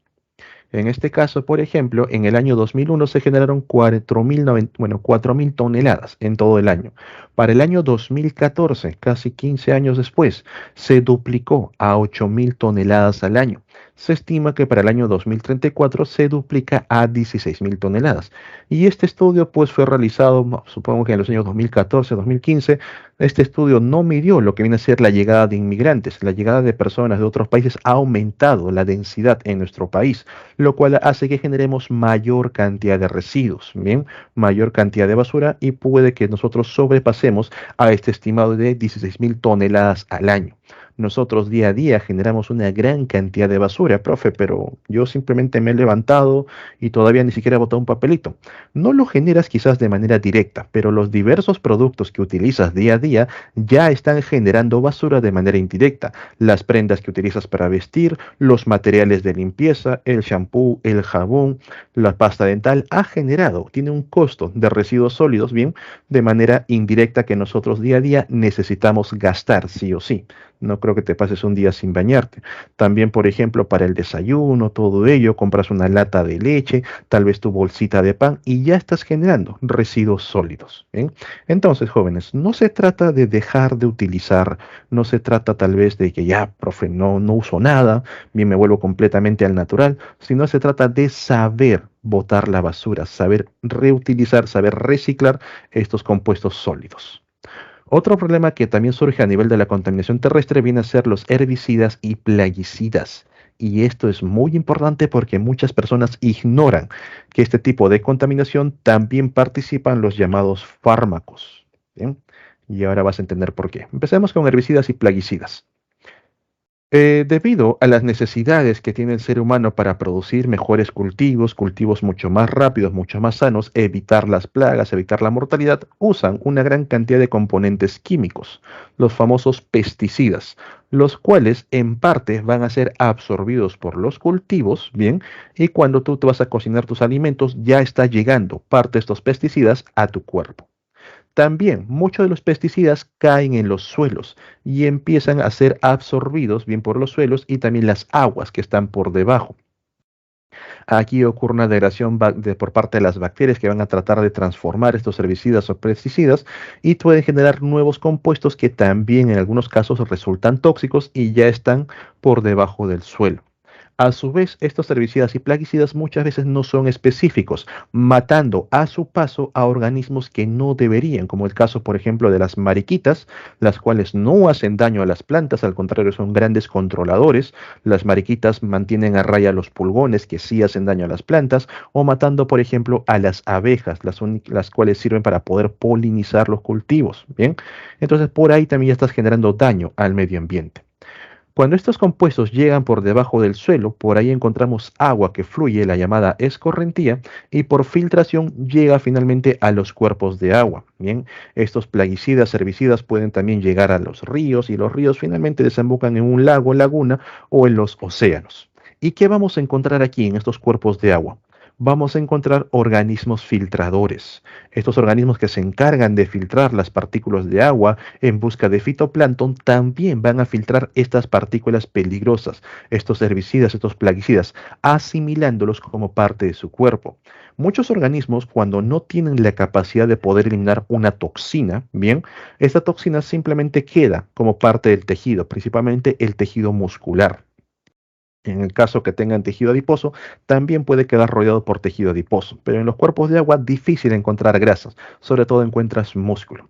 S1: En este caso, por ejemplo, en el año 2001 se generaron 4.000 toneladas en todo el año. Para el año 2014, casi 15 años después, se duplicó a 8.000 toneladas al año. Se estima que para el año 2034 se duplica a 16.000 toneladas. Y este estudio pues fue realizado, supongo que en los años 2014, 2015. Este estudio no midió lo que viene a ser la llegada de inmigrantes. La llegada de personas de otros países ha aumentado la densidad en nuestro país, lo cual hace que generemos mayor cantidad de residuos, ¿bien? Mayor cantidad de basura y puede que nosotros sobrepasemos a este estimado de 16.000 toneladas al año. Nosotros día a día generamos una gran cantidad de basura, profe, pero yo simplemente me he levantado y todavía ni siquiera he botado un papelito. No lo generas quizás de manera directa, pero los diversos productos que utilizas día a día ya están generando basura de manera indirecta. Las prendas que utilizas para vestir, los materiales de limpieza, el shampoo, el jabón, la pasta dental, tiene un costo de residuos sólidos, bien, de manera indirecta que nosotros día a día necesitamos gastar, sí o sí. No creo que te pases un día sin bañarte. También, por ejemplo, para el desayuno, todo ello, compras una lata de leche, tal vez tu bolsita de pan y ya estás generando residuos sólidos. ¿Bien? Entonces, jóvenes, no se trata de dejar de utilizar, no se trata tal vez de que ya, profe, no uso nada, bien me vuelvo completamente al natural, sino se trata de saber botar la basura, saber reutilizar, saber reciclar estos compuestos sólidos. Otro problema que también surge a nivel de la contaminación terrestre viene a ser los herbicidas y plaguicidas. Y esto es muy importante porque muchas personas ignoran que este tipo de contaminación también participan los llamados fármacos. ¿Bien? Y ahora vas a entender por qué. Empecemos con herbicidas y plaguicidas. Debido a las necesidades que tiene el ser humano para producir mejores cultivos, cultivos mucho más rápidos, mucho más sanos, evitar las plagas, evitar la mortalidad, usan una gran cantidad de componentes químicos, los famosos pesticidas, los cuales en parte van a ser absorbidos por los cultivos, ¿bien? Y cuando tú te vas a cocinar tus alimentos, ya está llegando parte de estos pesticidas a tu cuerpo. También muchos de los pesticidas caen en los suelos y empiezan a ser absorbidos bien por los suelos y también las aguas que están por debajo. Aquí ocurre una degradación por parte de las bacterias que van a tratar de transformar estos herbicidas o pesticidas y pueden generar nuevos compuestos que también en algunos casos resultan tóxicos y ya están por debajo del suelo. A su vez, estos herbicidas y plaguicidas muchas veces no son específicos, matando a su paso a organismos que no deberían, como el caso, por ejemplo, de las mariquitas, las cuales no hacen daño a las plantas, al contrario, son grandes controladores. Las mariquitas mantienen a raya los pulgones, que sí hacen daño a las plantas, o matando, por ejemplo, a las abejas, las cuales sirven para poder polinizar los cultivos. Bien, entonces por ahí también ya estás generando daño al medio ambiente. Cuando estos compuestos llegan por debajo del suelo, por ahí encontramos agua que fluye, la llamada escorrentía, y por filtración llega finalmente a los cuerpos de agua. Bien, estos plaguicidas, herbicidas pueden también llegar a los ríos y los ríos finalmente desembocan en un lago, laguna o en los océanos. ¿Y qué vamos a encontrar aquí en estos cuerpos de agua? Vamos a encontrar organismos filtradores. Estos organismos que se encargan de filtrar las partículas de agua en busca de fitoplancton también van a filtrar estas partículas peligrosas, estos herbicidas, estos plaguicidas, asimilándolos como parte de su cuerpo. Muchos organismos, cuando no tienen la capacidad de poder eliminar una toxina, bien, esta toxina simplemente queda como parte del tejido, principalmente el tejido muscular. En el caso que tengan tejido adiposo, también puede quedar rodeado por tejido adiposo, pero en los cuerpos de agua difícil encontrar grasas, sobre todo encuentras músculo.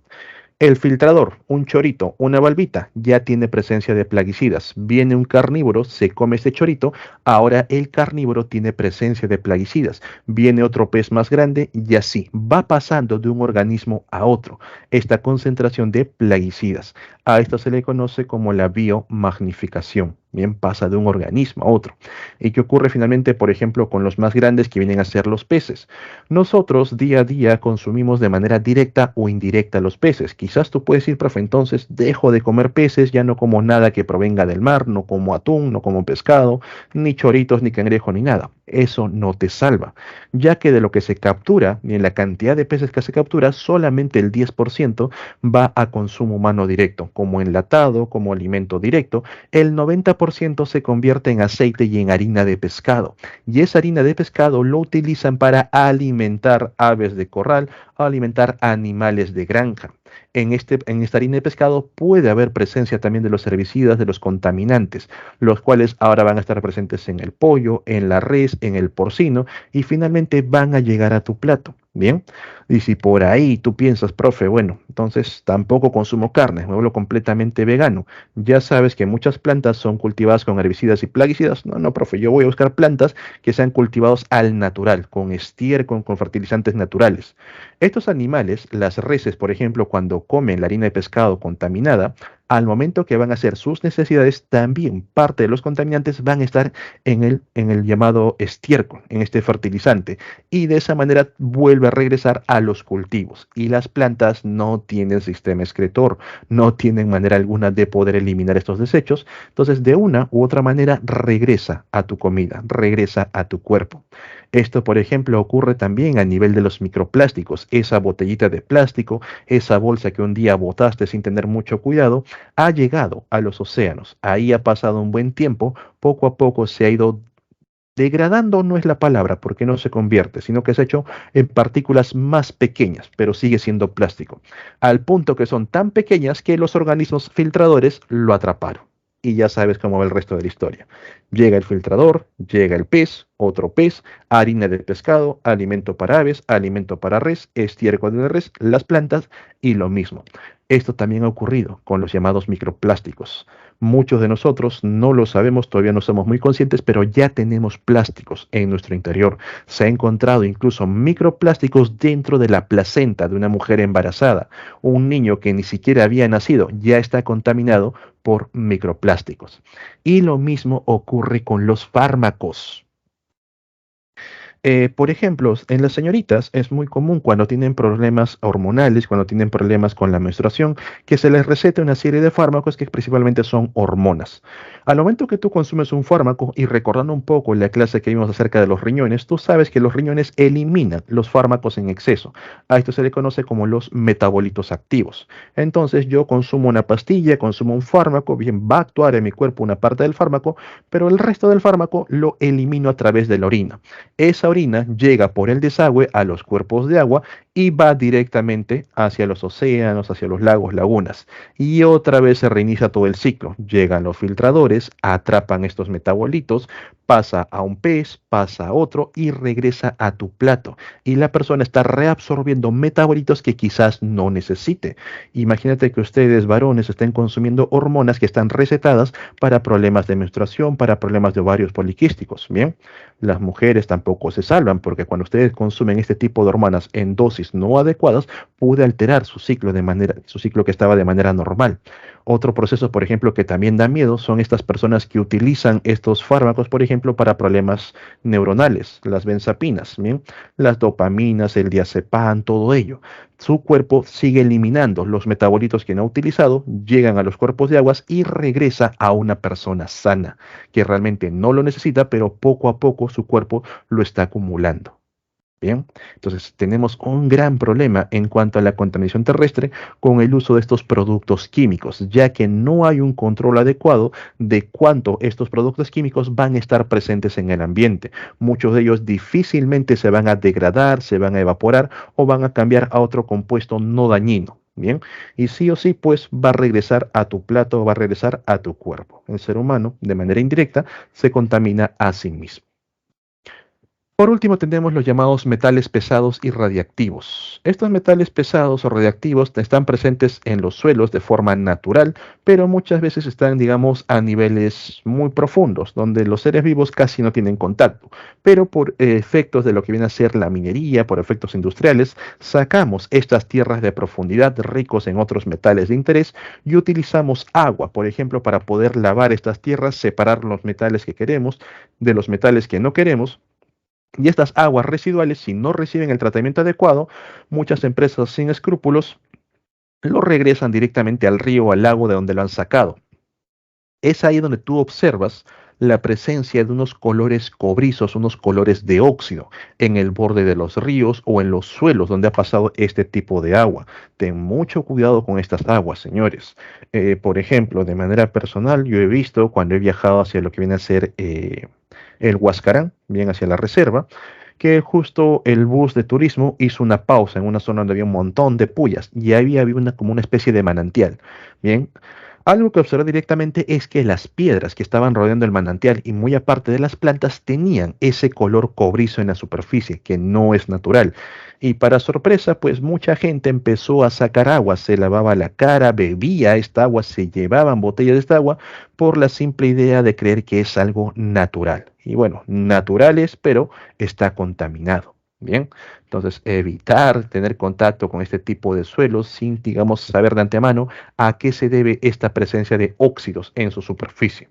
S1: El filtrador, un chorito, una valvita, ya tiene presencia de plaguicidas. Viene un carnívoro, se come este chorito, ahora el carnívoro tiene presencia de plaguicidas. Viene otro pez más grande y así va pasando de un organismo a otro. Esta concentración de plaguicidas. A esto se le conoce como la biomagnificación. Bien, pasa de un organismo a otro. ¿Y qué ocurre finalmente, por ejemplo, con los más grandes que vienen a ser los peces? Nosotros día a día consumimos de manera directa o indirecta los peces. Quizás tú puedes decir, profe, entonces dejo de comer peces, ya no como nada que provenga del mar, no como atún, no como pescado, ni choritos, ni cangrejo, ni nada. Eso no te salva, ya que de lo que se captura, ni en la cantidad de peces que se captura, solamente el 10% va a consumo humano directo, como enlatado, como alimento directo. El 90% se convierte en aceite y en harina de pescado. Y esa harina de pescado lo utilizan para alimentar aves de corral, alimentar animales de granja. En esta harina de pescado puede haber presencia también de los herbicidas, de los contaminantes, los cuales ahora van a estar presentes en el pollo, en la res, en el porcino y finalmente van a llegar a tu plato. Bien, y si por ahí tú piensas, profe, bueno, entonces tampoco consumo carne, me vuelvo completamente vegano. Ya sabes que muchas plantas son cultivadas con herbicidas y plaguicidas. No, no, profe, yo voy a buscar plantas que sean cultivados al natural, con estiércol, con fertilizantes naturales. Estos animales, las reses, por ejemplo, cuando comen la harina de pescado contaminada, al momento que van a hacer sus necesidades, también parte de los contaminantes van a estar en el llamado estiércol, en este fertilizante, y de esa manera vuelve a regresar a los cultivos. Y las plantas no tienen sistema excretor, no tienen manera alguna de poder eliminar estos desechos, entonces de una u otra manera regresa a tu comida, regresa a tu cuerpo. Esto, por ejemplo, ocurre también a nivel de los microplásticos. Esa botellita de plástico, esa bolsa que un día botaste sin tener mucho cuidado, ha llegado a los océanos. Ahí ha pasado un buen tiempo, poco a poco se ha ido degradando, no es la palabra, porque no se convierte, sino que se ha hecho en partículas más pequeñas, pero sigue siendo plástico, al punto que son tan pequeñas que los organismos filtradores lo atraparon. Y ya sabes cómo va el resto de la historia. Llega el filtrador, llega el pez, otro pez, harina de pescado, alimento para aves, alimento para res, estiércol de res, las plantas y lo mismo. Esto también ha ocurrido con los llamados microplásticos. Muchos de nosotros no lo sabemos, todavía no somos muy conscientes, pero ya tenemos plásticos en nuestro interior. Se ha encontrado incluso microplásticos dentro de la placenta de una mujer embarazada. Un niño que ni siquiera había nacido ya está contaminado por microplásticos. Y lo mismo ocurre con los fármacos. Por ejemplo, en las señoritas es muy común cuando tienen problemas hormonales, cuando tienen problemas con la menstruación, que se les recete una serie de fármacos que principalmente son hormonas. Al momento que tú consumes un fármaco, y recordando un poco la clase que vimos acerca de los riñones, tú sabes que los riñones eliminan los fármacos en exceso. A esto se le conoce como los metabolitos activos. Entonces yo consumo una pastilla, consumo un fármaco, bien va a actuar en mi cuerpo una parte del fármaco, pero el resto del fármaco lo elimino a través de la orina. Esa orina llega por el desagüe a los cuerpos de agua y va directamente hacia los océanos, hacia los lagos, lagunas. Y otra vez se reinicia todo el ciclo. Llegan los filtradores, atrapan estos metabolitos, pasa a un pez, pasa a otro y regresa a tu plato. Y la persona está reabsorbiendo metabolitos que quizás no necesite. Imagínate que ustedes, varones, estén consumiendo hormonas que están recetadas para problemas de menstruación, para problemas de ovarios poliquísticos. Bien, las mujeres tampoco se salvan porque cuando ustedes consumen este tipo de hormonas en dosis no adecuadas, puede alterar su ciclo que estaba de manera normal. Otro proceso, por ejemplo, que también da miedo son estas personas que utilizan estos fármacos, por ejemplo, para problemas neuronales, las benzapinas, ¿bien? Las dopaminas, el diazepam, todo ello. Su cuerpo sigue eliminando los metabolitos que no ha utilizado, llegan a los cuerpos de aguas y regresa a una persona sana, que realmente no lo necesita, pero poco a poco su cuerpo lo está acumulando. Bien, entonces tenemos un gran problema en cuanto a la contaminación terrestre con el uso de estos productos químicos, ya que no hay un control adecuado de cuánto estos productos químicos van a estar presentes en el ambiente. Muchos de ellos difícilmente se van a degradar, se van a evaporar o van a cambiar a otro compuesto no dañino. Bien, y sí o sí, pues va a regresar a tu plato, va a regresar a tu cuerpo. El ser humano, de manera indirecta, se contamina a sí mismo. Por último, tenemos los llamados metales pesados y radiactivos. Estos metales pesados o radiactivos están presentes en los suelos de forma natural, pero muchas veces están, digamos, a niveles muy profundos, donde los seres vivos casi no tienen contacto. Pero por efectos de lo que viene a ser la minería, por efectos industriales, sacamos estas tierras de profundidad ricos en otros metales de interés y utilizamos agua, por ejemplo, para poder lavar estas tierras, separar los metales que queremos de los metales que no queremos. Y estas aguas residuales, si no reciben el tratamiento adecuado, muchas empresas sin escrúpulos lo regresan directamente al río o al lago de donde lo han sacado. Es ahí donde tú observas la presencia de unos colores cobrizos, unos colores de óxido en el borde de los ríos o en los suelos donde ha pasado este tipo de agua. Ten mucho cuidado con estas aguas, señores. Por ejemplo, de manera personal, yo he visto cuando he viajado hacia lo que viene a ser el Huascarán, bien hacia la reserva, que justo el bus de turismo hizo una pausa en una zona donde había un montón de puyas y ahí había como una especie de manantial. Bien, algo que observé directamente es que las piedras que estaban rodeando el manantial y muy aparte de las plantas tenían ese color cobrizo en la superficie, que no es natural. Y para sorpresa, pues mucha gente empezó a sacar agua, se lavaba la cara, bebía esta agua, se llevaban botellas de esta agua por la simple idea de creer que es algo natural. Y bueno, natural es, pero está contaminado. Bien, entonces evitar tener contacto con este tipo de suelos sin, digamos, saber de antemano a qué se debe esta presencia de óxidos en su superficie.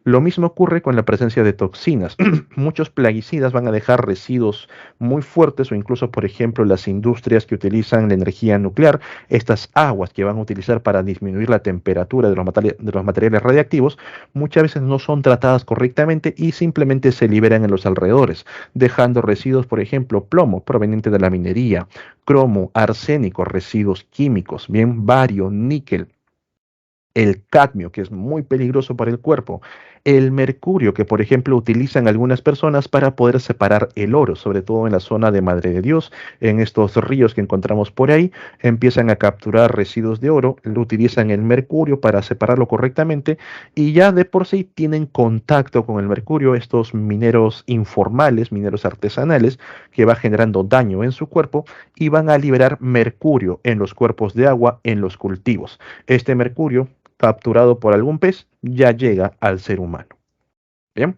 S1: Lo mismo ocurre con la presencia de toxinas. Muchos plaguicidas van a dejar residuos muy fuertes o incluso, por ejemplo, las industrias que utilizan la energía nuclear, estas aguas que van a utilizar para disminuir la temperatura de los materiales radiactivos, muchas veces no son tratadas correctamente y simplemente se liberan en los alrededores, dejando residuos, por ejemplo, plomo proveniente de la minería, cromo, arsénico, residuos químicos, bien, bario, níquel, el cadmio, que es muy peligroso para el cuerpo, el mercurio, que por ejemplo utilizan algunas personas para poder separar el oro, sobre todo en la zona de Madre de Dios, en estos ríos que encontramos por ahí, empiezan a capturar residuos de oro, lo utilizan el mercurio para separarlo correctamente y ya de por sí tienen contacto con el mercurio estos mineros informales, mineros artesanales, que va generando daño en su cuerpo y van a liberar mercurio en los cuerpos de agua, en los cultivos. Este mercurio capturado por algún pez ya llega al ser humano. Bien,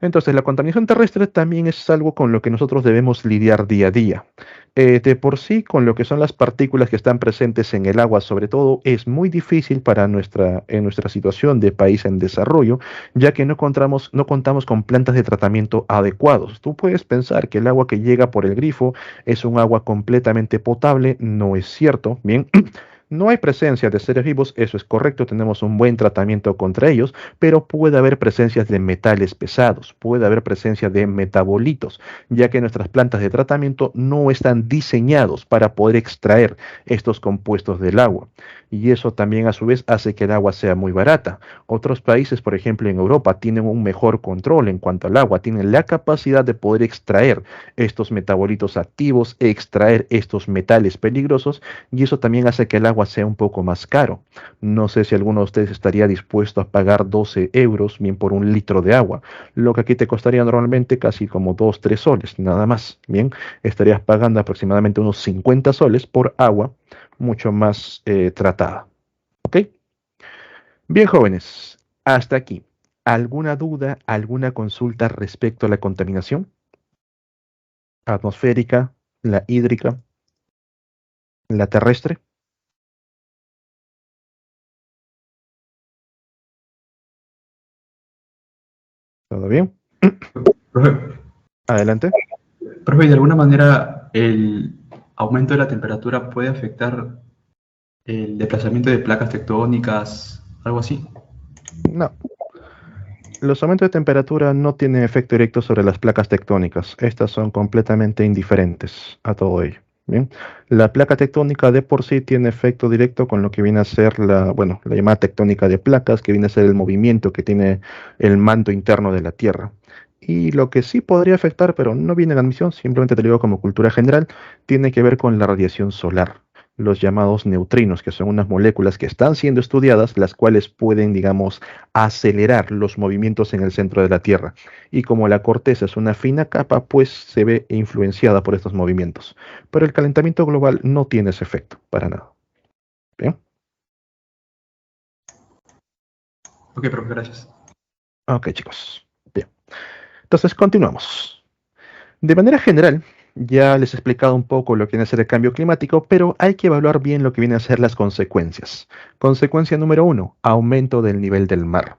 S1: entonces la contaminación terrestre también es algo con lo que nosotros debemos lidiar día a día. De por sí, con lo que son las partículas que están presentes en el agua, sobre todo, es muy difícil para en nuestra situación de país en desarrollo, ya que no contamos con plantas de tratamiento adecuados. Tú puedes pensar que el agua que llega por el grifo es un agua completamente potable, no es cierto. Bien, no hay presencia de seres vivos, eso es correcto, tenemos un buen tratamiento contra ellos, pero puede haber presencias de metales pesados, puede haber presencia de metabolitos, ya que nuestras plantas de tratamiento no están diseñados para poder extraer estos compuestos del agua. Y eso también a su vez hace que el agua sea muy barata. Otros países, por ejemplo en Europa, tienen un mejor control en cuanto al agua, tienen la capacidad de poder extraer estos metabolitos activos, extraer estos metales peligrosos, y eso también hace que el agua sea un poco más caro. No sé si alguno de ustedes estaría dispuesto a pagar 12 euros bien por un litro de agua, lo que aquí te costaría normalmente casi como 2 3 soles, nada más. Bien, estarías pagando aproximadamente unos 50 soles por agua mucho más tratada. ¿Ok? Bien, jóvenes, hasta aquí. ¿Alguna duda, alguna consulta respecto a la contaminación atmosférica, la hídrica, la terrestre? ¿Todo bien?
S2: Profe,
S1: Adelante.
S2: profe, de alguna manera el aumento de la temperatura puede afectar el desplazamiento de placas tectónicas, algo así.
S1: No, los aumentos de temperatura no tienen efecto directo sobre las placas tectónicas. Estas son completamente indiferentes a todo ello. Bien, la placa tectónica de por sí tiene efecto directo con lo que viene a ser bueno, la llamada tectónica de placas, que viene a ser el movimiento que tiene el manto interno de la Tierra. Y lo que sí podría afectar, pero no viene en admisión, simplemente te lo digo como cultura general, tiene que ver con la radiación solar, los llamados neutrinos, que son unas moléculas que están siendo estudiadas, las cuales pueden, digamos, acelerar los movimientos en el centro de la Tierra. Y como la corteza es una fina capa, pues se ve influenciada por estos movimientos. Pero el calentamiento global no tiene ese efecto, para nada. ¿Bien?
S2: Ok, profe, gracias.
S1: Ok, chicos. Bien. Entonces, continuamos. De manera general, ya les he explicado un poco lo que viene a ser el cambio climático, pero hay que evaluar bien lo que vienen a ser las consecuencias. Consecuencia número uno, aumento del nivel del mar.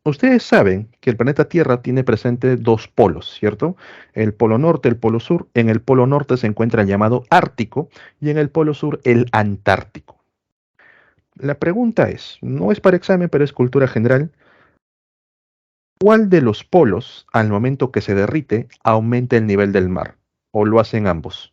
S1: Ustedes saben que el planeta Tierra tiene presente dos polos, ¿cierto? El polo norte, el polo sur. En el polo norte se encuentra el llamado Ártico y en el polo sur el Antártico. La pregunta es, no es para examen, pero es cultura general. ¿Cuál de los polos, al momento que se derrite, aumenta el nivel del mar? ¿O lo hacen ambos?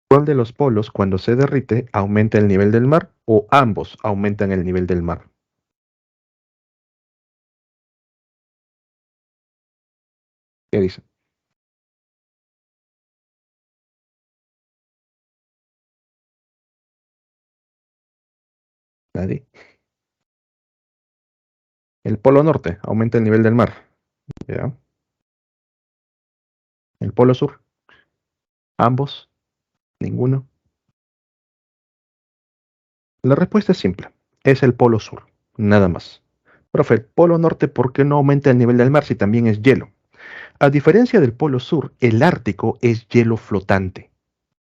S1: ¿Cuál de los polos, cuando se derrite, aumenta el nivel del mar? ¿O ambos aumentan el nivel del mar? ¿Qué dicen? Nadie. El polo norte aumenta el nivel del mar. ¿Ya? El polo sur, ambos, ninguno. La respuesta es simple. Es el polo sur, nada más. Profe, el polo norte, ¿por qué no aumenta el nivel del mar si también es hielo? A diferencia del polo sur, el Ártico es hielo flotante.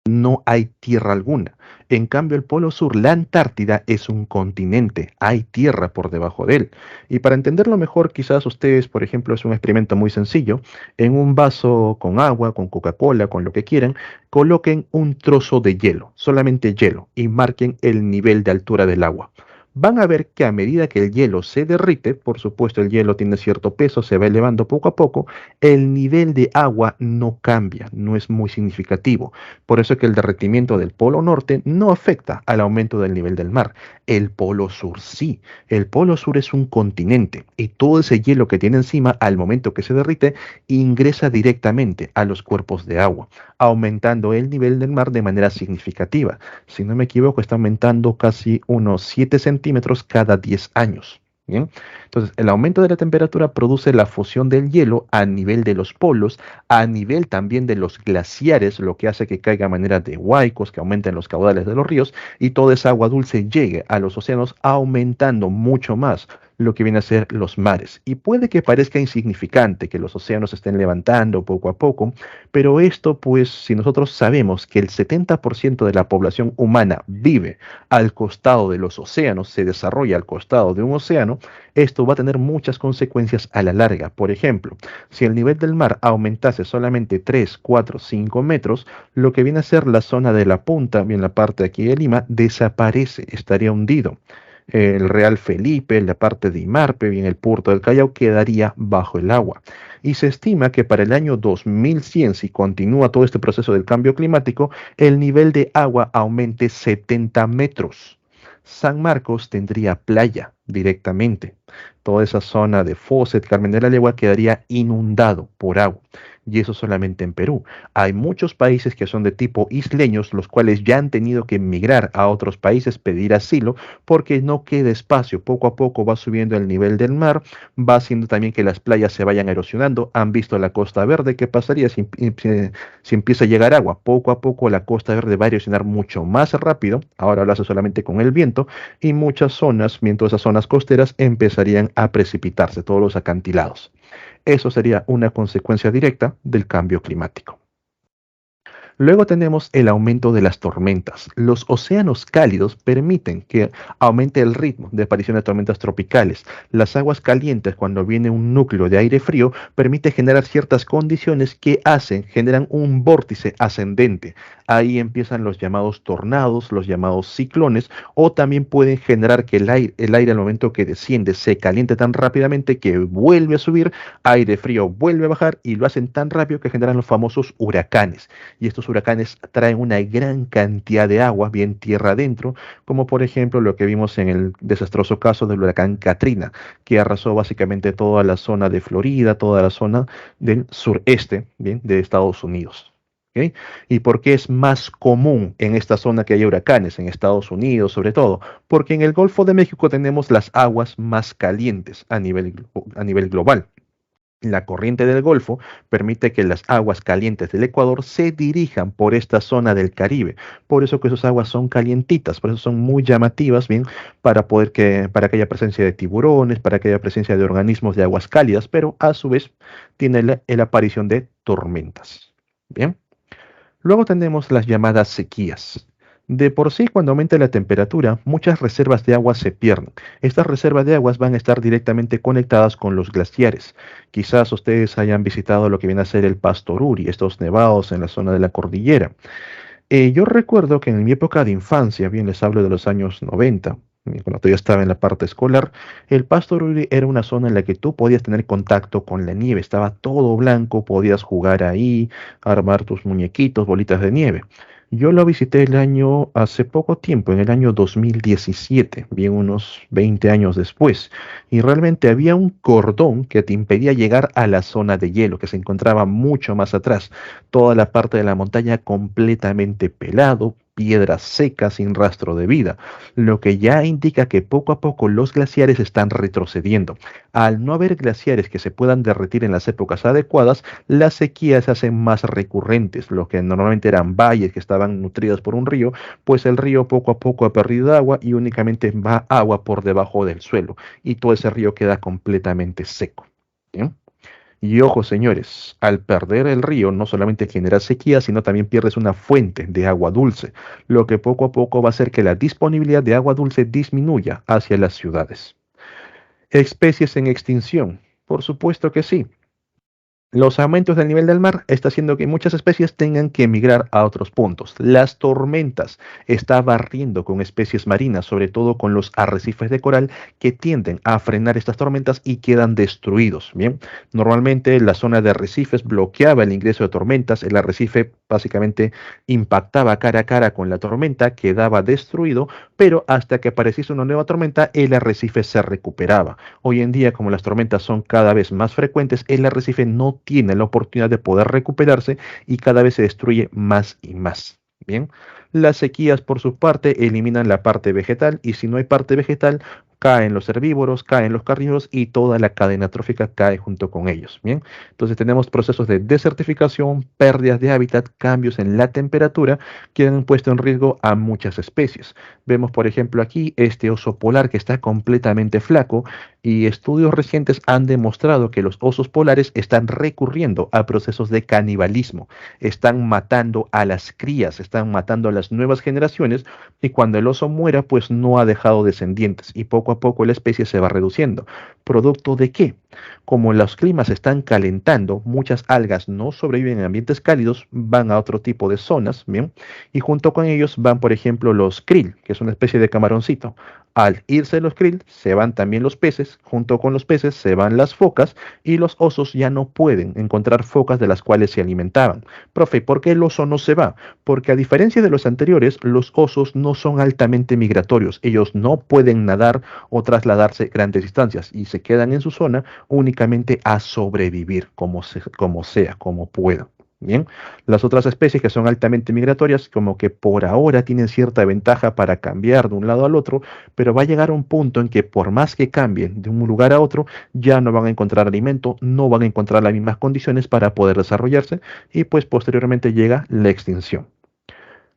S1: No hay tierra alguna. En cambio, el Polo Sur, la Antártida, es un continente. Hay tierra por debajo de él. Y para entenderlo mejor, quizás ustedes, por ejemplo, es un experimento muy sencillo. En un vaso con agua, con Coca-Cola, con lo que quieran, coloquen un trozo de hielo, solamente hielo, y marquen el nivel de altura del agua. Van a ver que a medida que el hielo se derrite, por supuesto el hielo tiene cierto peso, se va elevando poco a poco, el nivel de agua no cambia, no es muy significativo. Por eso es que el derretimiento del polo norte no afecta al aumento del nivel del mar. El polo sur sí. El polo sur es un continente y todo ese hielo que tiene encima al momento que se derrite ingresa directamente a los cuerpos de agua, aumentando el nivel del mar de manera significativa. Si no me equivoco, está aumentando casi unos 7 centímetros cada 10 años. ¿Bien? Entonces, el aumento de la temperatura produce la fusión del hielo a nivel de los polos, a nivel también de los glaciares, lo que hace que caiga a manera de huaicos, que aumenten los caudales de los ríos, y toda esa agua dulce llegue a los océanos, aumentando mucho más lo que viene a ser los mares. Y puede que parezca insignificante que los océanos se estén levantando poco a poco, pero esto, pues, si nosotros sabemos que el 70% de la población humana vive al costado de los océanos, se desarrolla al costado de un océano, esto va a tener muchas consecuencias a la larga. Por ejemplo, si el nivel del mar aumentase solamente 3, 4, 5 metros, lo que viene a ser la zona de la punta, bien la parte de aquí de Lima, desaparece, estaría hundido. El Real Felipe, la parte de Imarpe, bien el puerto del Callao, quedaría bajo el agua. Y se estima que para el año 2100, si continúa todo este proceso del cambio climático, el nivel de agua aumente 70 metros. San Marcos tendría playa directamente. Toda esa zona de Fawcett, Carmen de la Legua, quedaría inundado por agua. Y eso solamente en Perú. Hay muchos países que son de tipo isleños, los cuales ya han tenido que emigrar a otros países, pedir asilo, porque no queda espacio. Poco a poco va subiendo el nivel del mar, va haciendo también que las playas se vayan erosionando. Han visto la Costa Verde, ¿qué pasaría si empieza a llegar agua? Poco a poco la Costa Verde va a erosionar mucho más rápido. Ahora lo hace solamente con el viento y muchas zonas, mientras esas zonas costeras empezarían a precipitarse, todos los acantilados. Eso sería una consecuencia directa del cambio climático. Luego tenemos el aumento de las tormentas. Los océanos cálidos permiten que aumente el ritmo de aparición de tormentas tropicales. Las aguas calientes, cuando viene un núcleo de aire frío, permite generar ciertas condiciones que generan un vórtice ascendente. Ahí empiezan los llamados tornados, los llamados ciclones, o también pueden generar que el aire al momento que desciende se caliente tan rápidamente que vuelve a subir, aire frío vuelve a bajar y lo hacen tan rápido que generan los famosos huracanes. Y estos huracanes traen una gran cantidad de agua, bien tierra adentro, como por ejemplo lo que vimos en el desastroso caso del huracán Katrina, que arrasó básicamente toda la zona de Florida, toda la zona del sureste, bien, de Estados Unidos. ¿Ok? ¿Y por qué es más común en esta zona que haya huracanes, en Estados Unidos sobre todo? Porque en el Golfo de México tenemos las aguas más calientes a nivel global. La corriente del Golfo permite que las aguas calientes del Ecuador se dirijan por esta zona del Caribe. Por eso que esas aguas son calientitas, por eso son muy llamativas, bien, para que haya presencia de tiburones, para que haya presencia de organismos de aguas cálidas, pero a su vez tiene la aparición de tormentas. Bien. Luego tenemos las llamadas sequías. De por sí, cuando aumenta la temperatura, muchas reservas de agua se pierden. Estas reservas de aguas van a estar directamente conectadas con los glaciares. Quizás ustedes hayan visitado lo que viene a ser el Pastoruri, estos nevados en la zona de la cordillera. Yo recuerdo que en mi época de infancia, bien les hablo de los años 90, cuando todavía estaba en la parte escolar, el Pasto Rury era una zona en la que tú podías tener contacto con la nieve, estaba todo blanco, podías jugar ahí, armar tus muñequitos, bolitas de nieve. Yo lo visité hace poco tiempo, en el año 2017, bien unos 20 años después, y realmente había un cordón que te impedía llegar a la zona de hielo, que se encontraba mucho más atrás, toda la parte de la montaña completamente pelado, piedras secas sin rastro de vida, lo que ya indica que poco a poco los glaciares están retrocediendo. Al no haber glaciares que se puedan derretir en las épocas adecuadas, las sequías se hacen más recurrentes. Lo que normalmente eran valles que estaban nutridos por un río, pues el río poco a poco ha perdido agua y únicamente va agua por debajo del suelo y todo ese río queda completamente seco. ¿Bien? Y ojo, señores, al perder el río no solamente genera sequía, sino también pierdes una fuente de agua dulce, lo que poco a poco va a hacer que la disponibilidad de agua dulce disminuya hacia las ciudades. ¿Especies en extinción? Por supuesto que sí. Los aumentos del nivel del mar está haciendo que muchas especies tengan que emigrar a otros puntos. Las tormentas está barriendo con especies marinas, sobre todo con los arrecifes de coral que tienden a frenar estas tormentas y quedan destruidos. Bien, normalmente la zona de arrecifes bloqueaba el ingreso de tormentas, el arrecife básicamente impactaba cara a cara con la tormenta, quedaba destruido, pero hasta que apareciese una nueva tormenta, el arrecife se recuperaba. Hoy en día, como las tormentas son cada vez más frecuentes, el arrecife no tiene la oportunidad de poder recuperarse y cada vez se destruye más y más. Bien, las sequías por su parte eliminan la parte vegetal y si no hay parte vegetal, caen los herbívoros, caen los carnívoros y toda la cadena trófica cae junto con ellos. Bien, entonces tenemos procesos de desertificación, pérdidas de hábitat, cambios en la temperatura que han puesto en riesgo a muchas especies. Vemos, por ejemplo, aquí este oso polar que está completamente flaco y estudios recientes han demostrado que los osos polares están recurriendo a procesos de canibalismo, están matando a las crías, están matando a las nuevas generaciones y cuando el oso muera pues no ha dejado descendientes y poco a poco la especie se va reduciendo. ¿Producto de qué? Como los climas se están calentando, muchas algas no sobreviven en ambientes cálidos, van a otro tipo de zonas, ¿bien? Y junto con ellos van, por ejemplo, los krill, que es una especie de camaroncito. Al irse los krill, se van también los peces, junto con los peces se van las focas y los osos ya no pueden encontrar focas de las cuales se alimentaban. Profe, ¿por qué el oso no se va? Porque a diferencia de los anteriores, los osos no son altamente migratorios. Ellos no pueden nadar o trasladarse grandes distancias y se quedan en su zona únicamente a sobrevivir como sea, como puedan. Bien, las otras especies que son altamente migratorias, como que por ahora tienen cierta ventaja para cambiar de un lado al otro, pero va a llegar un punto en que por más que cambien de un lugar a otro, ya no van a encontrar alimento, no van a encontrar las mismas condiciones para poder desarrollarse y pues posteriormente llega la extinción.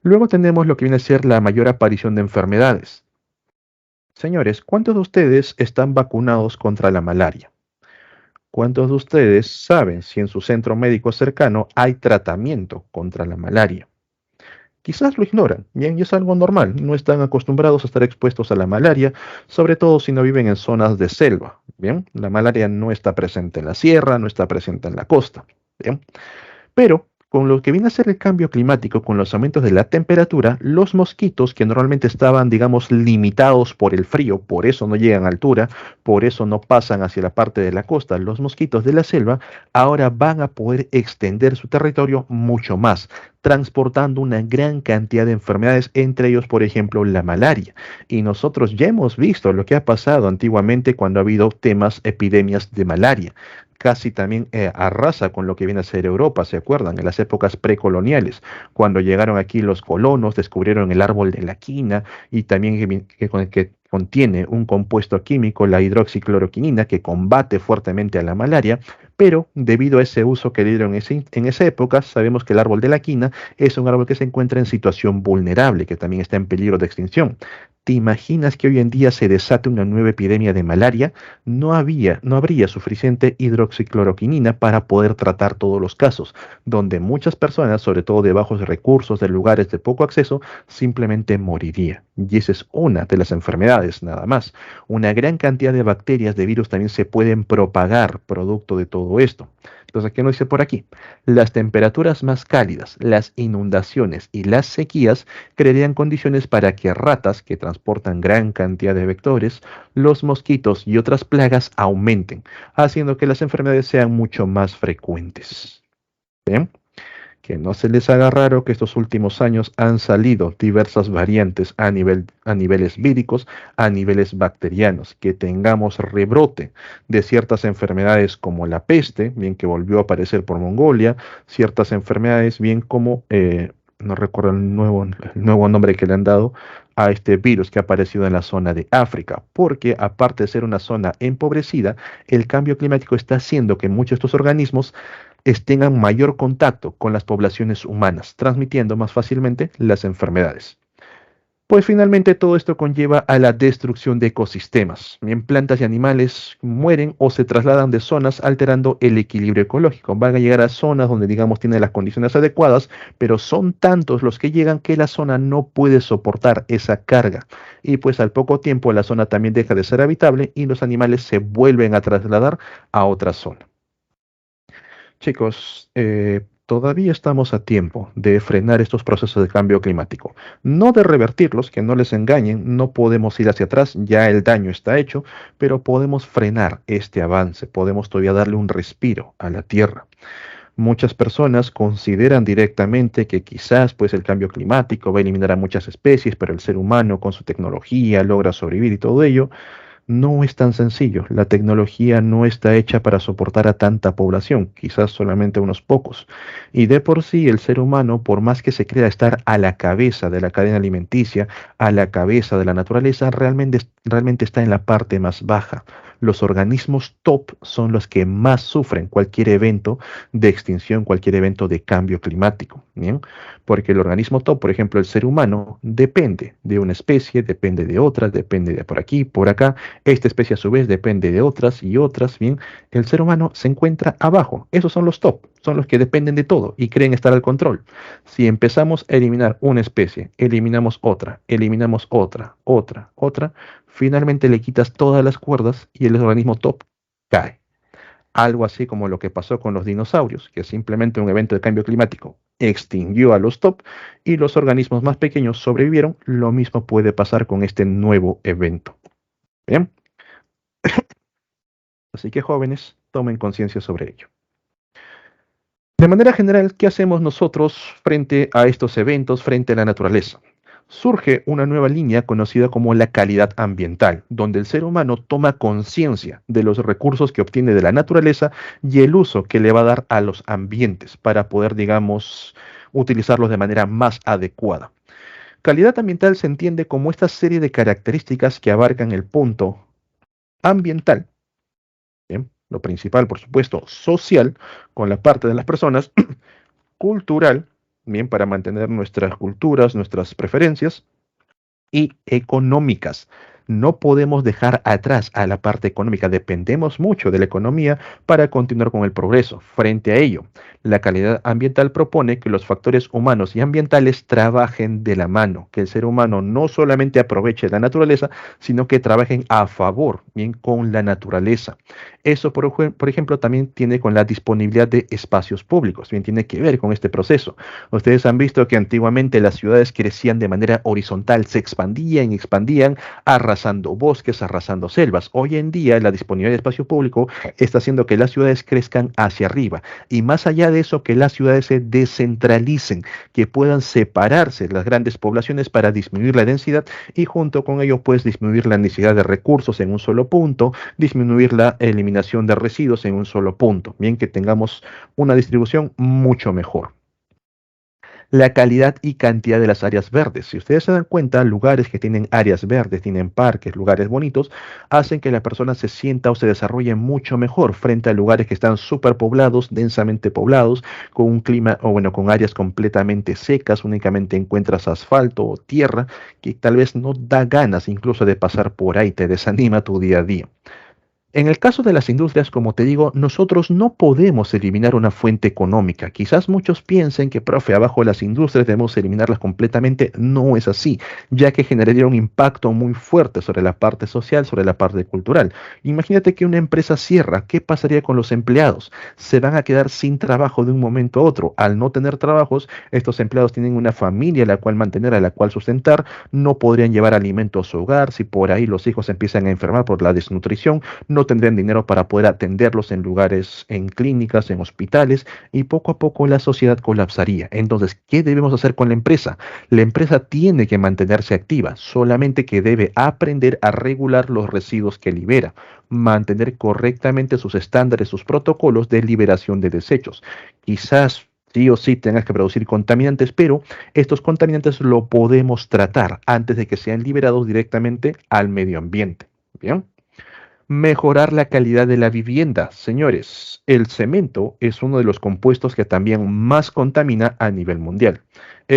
S1: Luego tenemos lo que viene a ser la mayor aparición de enfermedades. Señores, ¿cuántos de ustedes están vacunados contra la malaria? ¿Cuántos de ustedes saben si en su centro médico cercano hay tratamiento contra la malaria? Quizás lo ignoran, bien, y es algo normal, no están acostumbrados a estar expuestos a la malaria, sobre todo si no viven en zonas de selva, bien, la malaria no está presente en la sierra, no está presente en la costa, bien, pero con lo que viene a ser el cambio climático, con los aumentos de la temperatura, los mosquitos que normalmente estaban, digamos, limitados por el frío, por eso no llegan a altura, por eso no pasan hacia la parte de la costa, los mosquitos de la selva ahora van a poder extender su territorio mucho más, transportando una gran cantidad de enfermedades, entre ellos, por ejemplo, la malaria. Y nosotros ya hemos visto lo que ha pasado antiguamente cuando ha habido temas, epidemias de malaria casi también arrasa con lo que viene a ser Europa, ¿se acuerdan? En las épocas precoloniales, cuando llegaron aquí los colonos, descubrieron el árbol de la quina y también que contiene un compuesto químico, la hidroxicloroquinina, que combate fuertemente a la malaria, pero debido a ese uso que dieron en esa época, sabemos que el árbol de la quina es un árbol que se encuentra en situación vulnerable, que también está en peligro de extinción. ¿Te imaginas que hoy en día se desate una nueva epidemia de malaria? No habría suficiente hidroxicloroquinina para poder tratar todos los casos, donde muchas personas, sobre todo de bajos recursos, de lugares de poco acceso, simplemente moriría. Y esa es una de las enfermedades, nada más. Una gran cantidad de bacterias, de virus también se pueden propagar producto de todo esto. Entonces, ¿qué nos dice por aquí? Las temperaturas más cálidas, las inundaciones y las sequías crearían condiciones para que ratas que transportan gran cantidad de vectores, los mosquitos y otras plagas aumenten, haciendo que las enfermedades sean mucho más frecuentes. ¿Bien? Que no se les haga raro que estos últimos años han salido diversas variantes a niveles víricos, a niveles bacterianos, que tengamos rebrote de ciertas enfermedades como la peste, bien que volvió a aparecer por Mongolia, ciertas enfermedades, bien como, no recuerdo el nuevo nombre que le han dado a este virus que ha aparecido en la zona de África, porque aparte de ser una zona empobrecida, el cambio climático está haciendo que muchos de estos organismos tengan mayor contacto con las poblaciones humanas, transmitiendo más fácilmente las enfermedades. Pues finalmente todo esto conlleva a la destrucción de ecosistemas. Bien, plantas y animales mueren o se trasladan de zonas alterando el equilibrio ecológico. Van a llegar a zonas donde, digamos, tienen las condiciones adecuadas, pero son tantos los que llegan que la zona no puede soportar esa carga. Y pues al poco tiempo la zona también deja de ser habitable y los animales se vuelven a trasladar a otra zona. Chicos, todavía estamos a tiempo de frenar estos procesos de cambio climático. No de revertirlos, que no les engañen, no podemos ir hacia atrás, ya el daño está hecho, pero podemos frenar este avance, podemos todavía darle un respiro a la Tierra. Muchas personas consideran directamente que quizás pues el cambio climático va a eliminar a muchas especies, pero el ser humano con su tecnología logra sobrevivir y todo ello. No es tan sencillo. La tecnología no está hecha para soportar a tanta población, quizás solamente unos pocos. Y de por sí el ser humano, por más que se crea estar a la cabeza de la cadena alimenticia, a la cabeza de la naturaleza, realmente está en la parte más baja. Los organismos top son los que más sufren cualquier evento de extinción, cualquier evento de cambio climático. ¿Bien? Porque el organismo top, por ejemplo, el ser humano, depende de una especie, depende de otra, depende de por aquí, por acá. Esta especie a su vez depende de otras y otras. Bien, el ser humano se encuentra abajo. Esos son los top, son los que dependen de todo y creen estar al control. Si empezamos a eliminar una especie, eliminamos otra, otra, finalmente le quitas todas las cuerdas y el organismo top cae. Algo así como lo que pasó con los dinosaurios, que simplemente un evento de cambio climático extinguió a los top y los organismos más pequeños sobrevivieron. Lo mismo puede pasar con este nuevo evento. Bien, así que jóvenes, tomen conciencia sobre ello. De manera general, ¿qué hacemos nosotros frente a estos eventos, frente a la naturaleza? Surge una nueva línea conocida como la calidad ambiental, donde el ser humano toma conciencia de los recursos que obtiene de la naturaleza y el uso que le va a dar a los ambientes para poder, digamos, utilizarlos de manera más adecuada. Calidad ambiental se entiende como esta serie de características que abarcan el punto ambiental. Bien, lo principal, por supuesto, social, con la parte de las personas, cultural, bien, para mantener nuestras culturas, nuestras preferencias, y económicas. No podemos dejar atrás a la parte económica, dependemos mucho de la economía para continuar con el progreso. Frente a ello, la calidad ambiental propone que los factores humanos y ambientales trabajen de la mano, que el ser humano no solamente aproveche la naturaleza, sino que trabajen a favor, bien, con la naturaleza. Eso, por ejemplo, también tiene con la disponibilidad de espacios públicos, bien, tiene que ver con este proceso. Ustedes han visto que antiguamente las ciudades crecían de manera horizontal, se expandían y expandían, arrasando bosques, arrasando selvas. Hoy en día la disponibilidad de espacio público está haciendo que las ciudades crezcan hacia arriba y más allá de eso que las ciudades se descentralicen, que puedan separarse las grandes poblaciones para disminuir la densidad y junto con ello pues disminuir la necesidad de recursos en un solo punto, disminuir la eliminación de residuos en un solo punto, bien que tengamos una distribución mucho mejor. La calidad y cantidad de las áreas verdes. Si ustedes se dan cuenta, lugares que tienen áreas verdes, tienen parques, lugares bonitos, hacen que la persona se sienta o se desarrolle mucho mejor frente a lugares que están superpoblados, densamente poblados, con un clima o bueno, con áreas completamente secas, únicamente encuentras asfalto o tierra que tal vez no da ganas incluso de pasar por ahí, te desanima tu día a día. En el caso de las industrias, como te digo, nosotros no podemos eliminar una fuente económica. Quizás muchos piensen que, profe, abajo de las industrias debemos eliminarlas completamente. No es así, ya que generaría un impacto muy fuerte sobre la parte social, sobre la parte cultural. Imagínate que una empresa cierra, ¿qué pasaría con los empleados? Se van a quedar sin trabajo de un momento a otro. Al no tener trabajos, estos empleados tienen una familia a la cual mantener, a la cual sustentar, no podrían llevar alimento a su hogar. Si por ahí los hijos empiezan a enfermar por la desnutrición, no no tendrían dinero para poder atenderlos en lugares, en clínicas, en hospitales, y poco a poco la sociedad colapsaría. Entonces, ¿qué debemos hacer con la empresa? La empresa tiene que mantenerse activa, solamente que debe aprender a regular los residuos que libera, mantener correctamente sus estándares, sus protocolos de liberación de desechos. Quizás sí o sí tengas que producir contaminantes, pero estos contaminantes lo podemos tratar antes de que sean liberados directamente al medio ambiente. Bien. Mejorar la calidad de la vivienda. Señores, el cemento es uno de los compuestos que también más contamina a nivel mundial.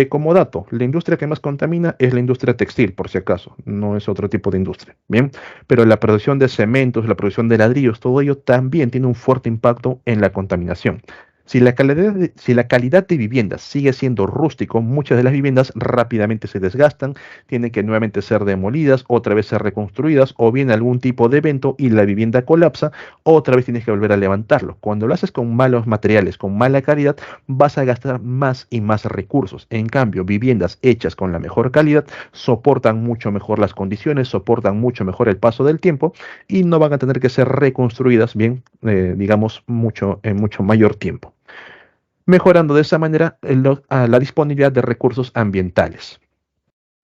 S1: Como dato, la industria que más contamina es la industria textil, por si acaso, no es otro tipo de industria. Bien, pero la producción de cementos, la producción de ladrillos, todo ello también tiene un fuerte impacto en la contaminación. Si la calidad de vivienda sigue siendo rústico, muchas de las viviendas rápidamente se desgastan, tienen que nuevamente ser demolidas, otra vez ser reconstruidas, o viene algún tipo de evento y la vivienda colapsa, otra vez tienes que volver a levantarlo. Cuando lo haces con malos materiales, con mala calidad, vas a gastar más y más recursos. En cambio, viviendas hechas con la mejor calidad soportan mucho mejor las condiciones, soportan mucho mejor el paso del tiempo y no van a tener que ser reconstruidas bien, digamos, en mucho mayor tiempo, mejorando de esa manera la disponibilidad de recursos ambientales.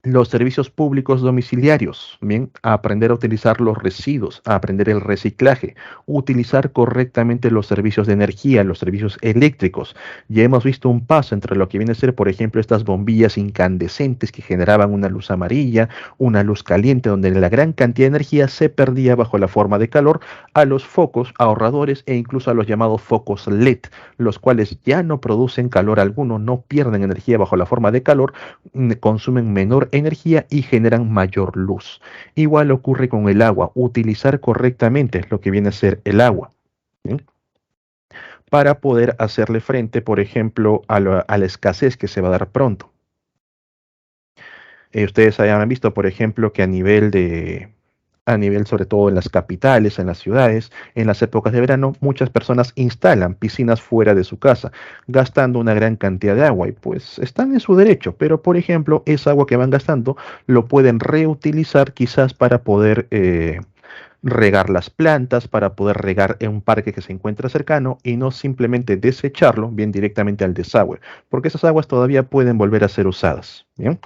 S1: Los servicios públicos domiciliarios, bien, a aprender a utilizar los residuos, a aprender el reciclaje, utilizar correctamente los servicios de energía, los servicios eléctricos. Ya hemos visto un paso entre lo que viene a ser, por ejemplo, estas bombillas incandescentes que generaban una luz amarilla, una luz caliente, donde la gran cantidad de energía se perdía bajo la forma de calor, a los focos ahorradores e incluso a los llamados focos LED, los cuales ya no producen calor alguno, no pierden energía bajo la forma de calor, consumen menor energía y generan mayor luz. Igual ocurre con el agua, utilizar correctamente lo que viene a ser el agua, ¿sí? Para poder hacerle frente, por ejemplo, a la escasez que se va a dar pronto. Ustedes hayan visto, por ejemplo, que a nivel sobre todo en las capitales, en las ciudades, en las épocas de verano, muchas personas instalan piscinas fuera de su casa, gastando una gran cantidad de agua y pues están en su derecho, pero por ejemplo, esa agua que van gastando lo pueden reutilizar quizás para poder regar las plantas, para poder regar en un parque que se encuentra cercano y no simplemente desecharlo bien directamente al desagüe, porque esas aguas todavía pueden volver a ser usadas. ¿Bien?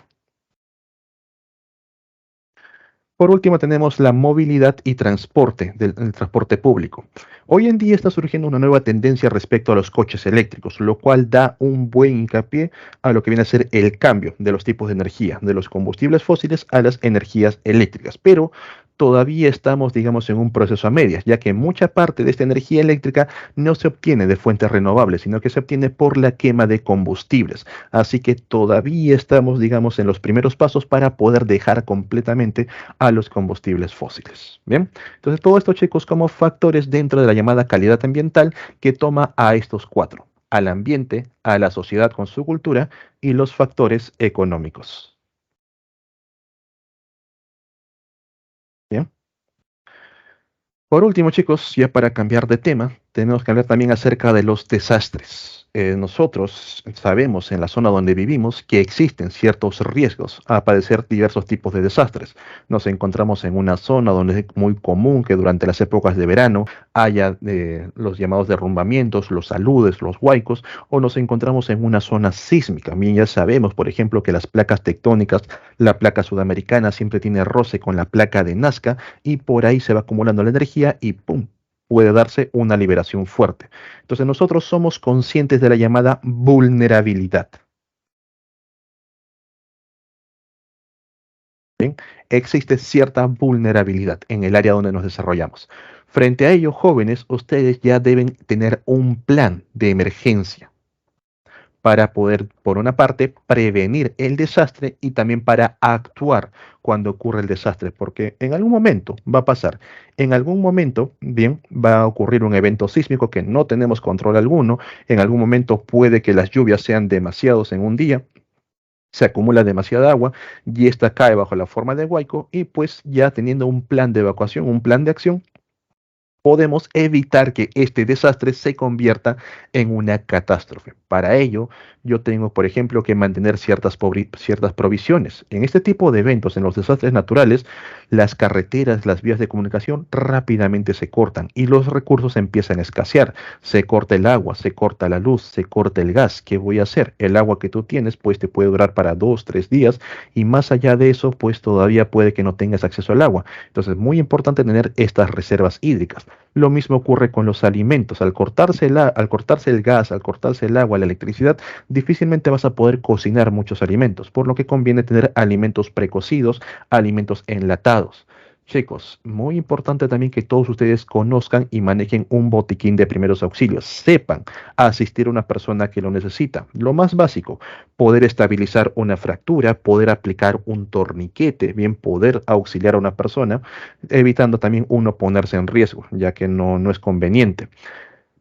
S1: Por último, tenemos la movilidad y transporte el transporte público. Hoy en día está surgiendo una nueva tendencia respecto a los coches eléctricos, lo cual da un buen hincapié a lo que viene a ser el cambio de los tipos de energía, de los combustibles fósiles a las energías eléctricas. Pero todavía estamos, digamos, en un proceso a medias, ya que mucha parte de esta energía eléctrica no se obtiene de fuentes renovables, sino que se obtiene por la quema de combustibles. Así que todavía estamos, digamos, en los primeros pasos para poder dejar completamente a los combustibles fósiles. Bien, entonces todo esto, chicos, como factores dentro de la llamada calidad ambiental que toma a estos cuatro: al ambiente, a la sociedad con su cultura y los factores económicos. Bien. Por último, chicos, ya para cambiar de tema, tenemos que hablar también acerca de los desastres. Nosotros sabemos en la zona donde vivimos que existen ciertos riesgos a padecer diversos tipos de desastres. Nos encontramos en una zona donde es muy común que durante las épocas de verano haya los llamados derrumbamientos, los aludes, los huaicos, o nos encontramos en una zona sísmica. Bien, ya sabemos, por ejemplo, que las placas tectónicas, la placa sudamericana siempre tiene roce con la placa de Nazca y por ahí se va acumulando la energía y ¡pum! Puede darse una liberación fuerte. Entonces nosotros somos conscientes de la llamada vulnerabilidad. ¿Bien? Existe cierta vulnerabilidad en el área donde nos desarrollamos. Frente a ello, jóvenes, ustedes ya deben tener un plan de emergencia para poder, por una parte, prevenir el desastre y también para actuar cuando ocurre el desastre, porque en algún momento va a pasar, en algún momento, bien, va a ocurrir un evento sísmico que no tenemos control alguno, en algún momento puede que las lluvias sean demasiados en un día, se acumula demasiada agua y esta cae bajo la forma de huaico y pues ya teniendo un plan de evacuación, un plan de acción, podemos evitar que este desastre se convierta en una catástrofe. Para ello, yo tengo, por ejemplo, que mantener ciertas provisiones. En este tipo de eventos, en los desastres naturales, las carreteras, las vías de comunicación rápidamente se cortan y los recursos empiezan a escasear. Se corta el agua, se corta la luz, se corta el gas. ¿Qué voy a hacer? El agua que tú tienes, pues te puede durar para 2, 3 días y más allá de eso, pues todavía puede que no tengas acceso al agua. Entonces, es muy importante tener estas reservas hídricas. Lo mismo ocurre con los alimentos. Al cortarse el gas, al cortarse el agua, la electricidad, difícilmente vas a poder cocinar muchos alimentos, por lo que conviene tener alimentos precocidos, alimentos enlatados. Chicos, muy importante también que todos ustedes conozcan y manejen un botiquín de primeros auxilios. Sepan asistir a una persona que lo necesita. Lo más básico, poder estabilizar una fractura, poder aplicar un torniquete, bien poder auxiliar a una persona, evitando también uno ponerse en riesgo, ya que no es conveniente.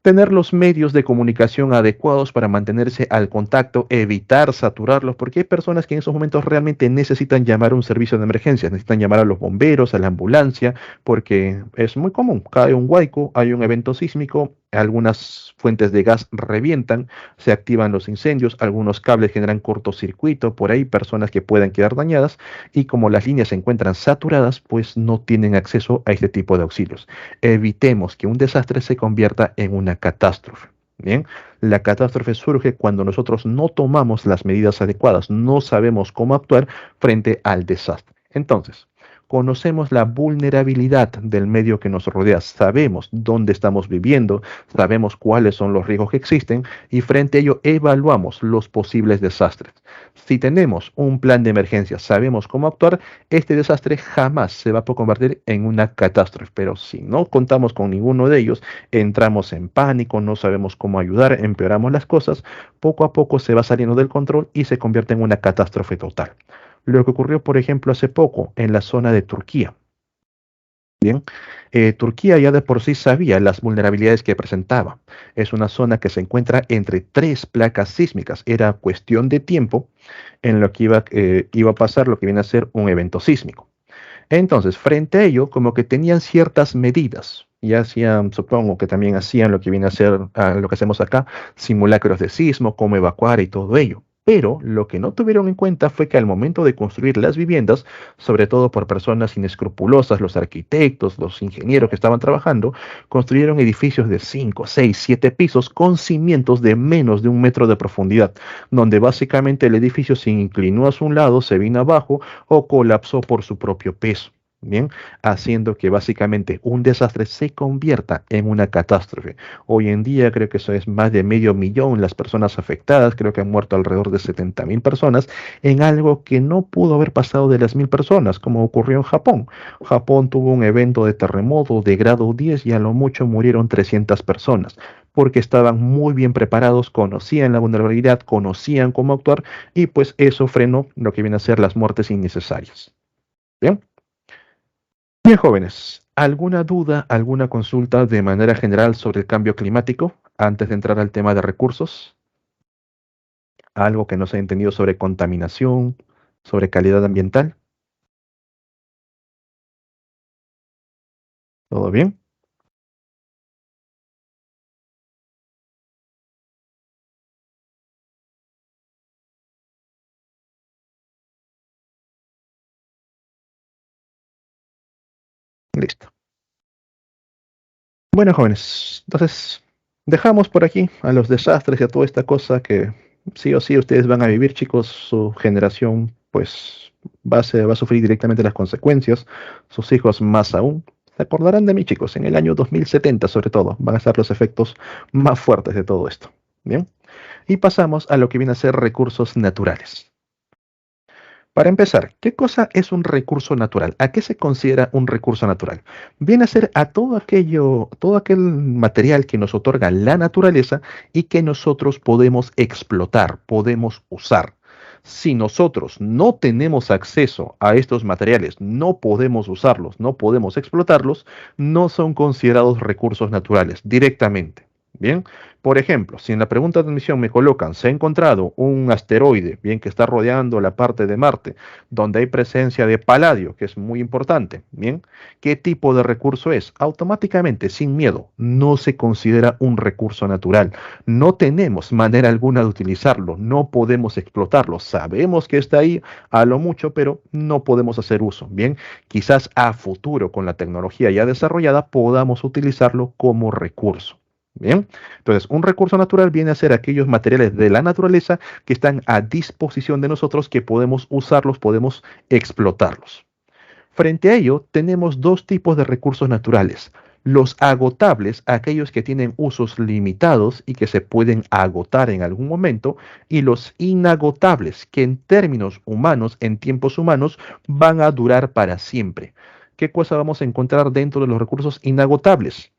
S1: Tener los medios de comunicación adecuados para mantenerse al contacto, evitar saturarlos, porque hay personas que en esos momentos realmente necesitan llamar a un servicio de emergencia, necesitan llamar a los bomberos, a la ambulancia, porque es muy común, cae un huaico, hay un evento sísmico, algunas fuentes de gas revientan, se activan los incendios, algunos cables generan cortocircuito, por ahí personas que puedan quedar dañadas y como las líneas se encuentran saturadas, pues no tienen acceso a este tipo de auxilios. Evitemos que un desastre se convierta en una catástrofe. Bien, la catástrofe surge cuando nosotros no tomamos las medidas adecuadas, no sabemos cómo actuar frente al desastre. Entonces, conocemos la vulnerabilidad del medio que nos rodea, sabemos dónde estamos viviendo, sabemos cuáles son los riesgos que existen y frente a ello evaluamos los posibles desastres. Si tenemos un plan de emergencia, sabemos cómo actuar, este desastre jamás se va a convertir en una catástrofe. Pero si no contamos con ninguno de ellos, entramos en pánico, no sabemos cómo ayudar, empeoramos las cosas, poco a poco se va saliendo del control y se convierte en una catástrofe total. Lo que ocurrió, por ejemplo, hace poco en la zona de Turquía. Bien, Turquía ya de por sí sabía las vulnerabilidades que presentaba. Es una zona que se encuentra entre tres placas sísmicas. Era cuestión de tiempo en lo que iba a pasar lo que viene a ser un evento sísmico. Entonces, frente a ello, como que tenían ciertas medidas. Y hacían, supongo que también hacían lo que viene a ser lo que hacemos acá, simulacros de sismo, cómo evacuar y todo ello. Pero lo que no tuvieron en cuenta fue que al momento de construir las viviendas, sobre todo por personas inescrupulosas, los arquitectos, los ingenieros que estaban trabajando, construyeron edificios de 5, 6, 7 pisos con cimientos de menos de 1 metro de profundidad, donde básicamente el edificio se inclinó hacia un lado, se vino abajo o colapsó por su propio peso. Bien, haciendo que básicamente un desastre se convierta en una catástrofe. Hoy en día creo que eso es más de 500.000 las personas afectadas, creo que han muerto alrededor de 70.000 personas en algo que no pudo haber pasado de las 1.000 personas, como ocurrió en Japón. Japón tuvo un evento de terremoto de grado 10 y a lo mucho murieron 300 personas, porque estaban muy bien preparados, conocían la vulnerabilidad, conocían cómo actuar y pues eso frenó lo que viene a ser las muertes innecesarias. Bien. Bien, jóvenes, ¿alguna duda, alguna consulta de manera general sobre el cambio climático antes de entrar al tema de recursos? ¿Algo que no se ha entendido sobre contaminación, sobre calidad ambiental? ¿Todo bien? Listo. Bueno, jóvenes, entonces dejamos por aquí a los desastres y a toda esta cosa que sí o sí ustedes van a vivir, chicos. Su generación, pues, va a sufrir directamente las consecuencias. Sus hijos más aún. Se acordarán de mí, chicos, en el año 2070 sobre todo. Van a estar los efectos más fuertes de todo esto. Bien. Y pasamos a lo que viene a ser recursos naturales. Para empezar, ¿qué cosa es un recurso natural? ¿A qué se considera un recurso natural? Viene a ser a todo aquello, todo aquel material que nos otorga la naturaleza y que nosotros podemos explotar, podemos usar. Si nosotros no tenemos acceso a estos materiales, no podemos usarlos, no podemos explotarlos, no son considerados recursos naturales directamente. Bien, por ejemplo, si en la pregunta de admisión me colocan, se ha encontrado un asteroide, bien, que está rodeando la parte de Marte, donde hay presencia de paladio, que es muy importante, bien, ¿qué tipo de recurso es? Automáticamente, sin miedo, no se considera un recurso natural. No tenemos manera alguna de utilizarlo, no podemos explotarlo. Sabemos que está ahí a lo mucho, pero no podemos hacer uso, bien. Quizás a futuro, con la tecnología ya desarrollada, podamos utilizarlo como recurso. Bien, entonces un recurso natural viene a ser aquellos materiales de la naturaleza que están a disposición de nosotros, que podemos usarlos, podemos explotarlos. Frente a ello, tenemos dos tipos de recursos naturales. Los agotables, aquellos que tienen usos limitados y que se pueden agotar en algún momento, y los inagotables, que en términos humanos, en tiempos humanos, van a durar para siempre. ¿Qué cosa vamos a encontrar dentro de los recursos inagotables?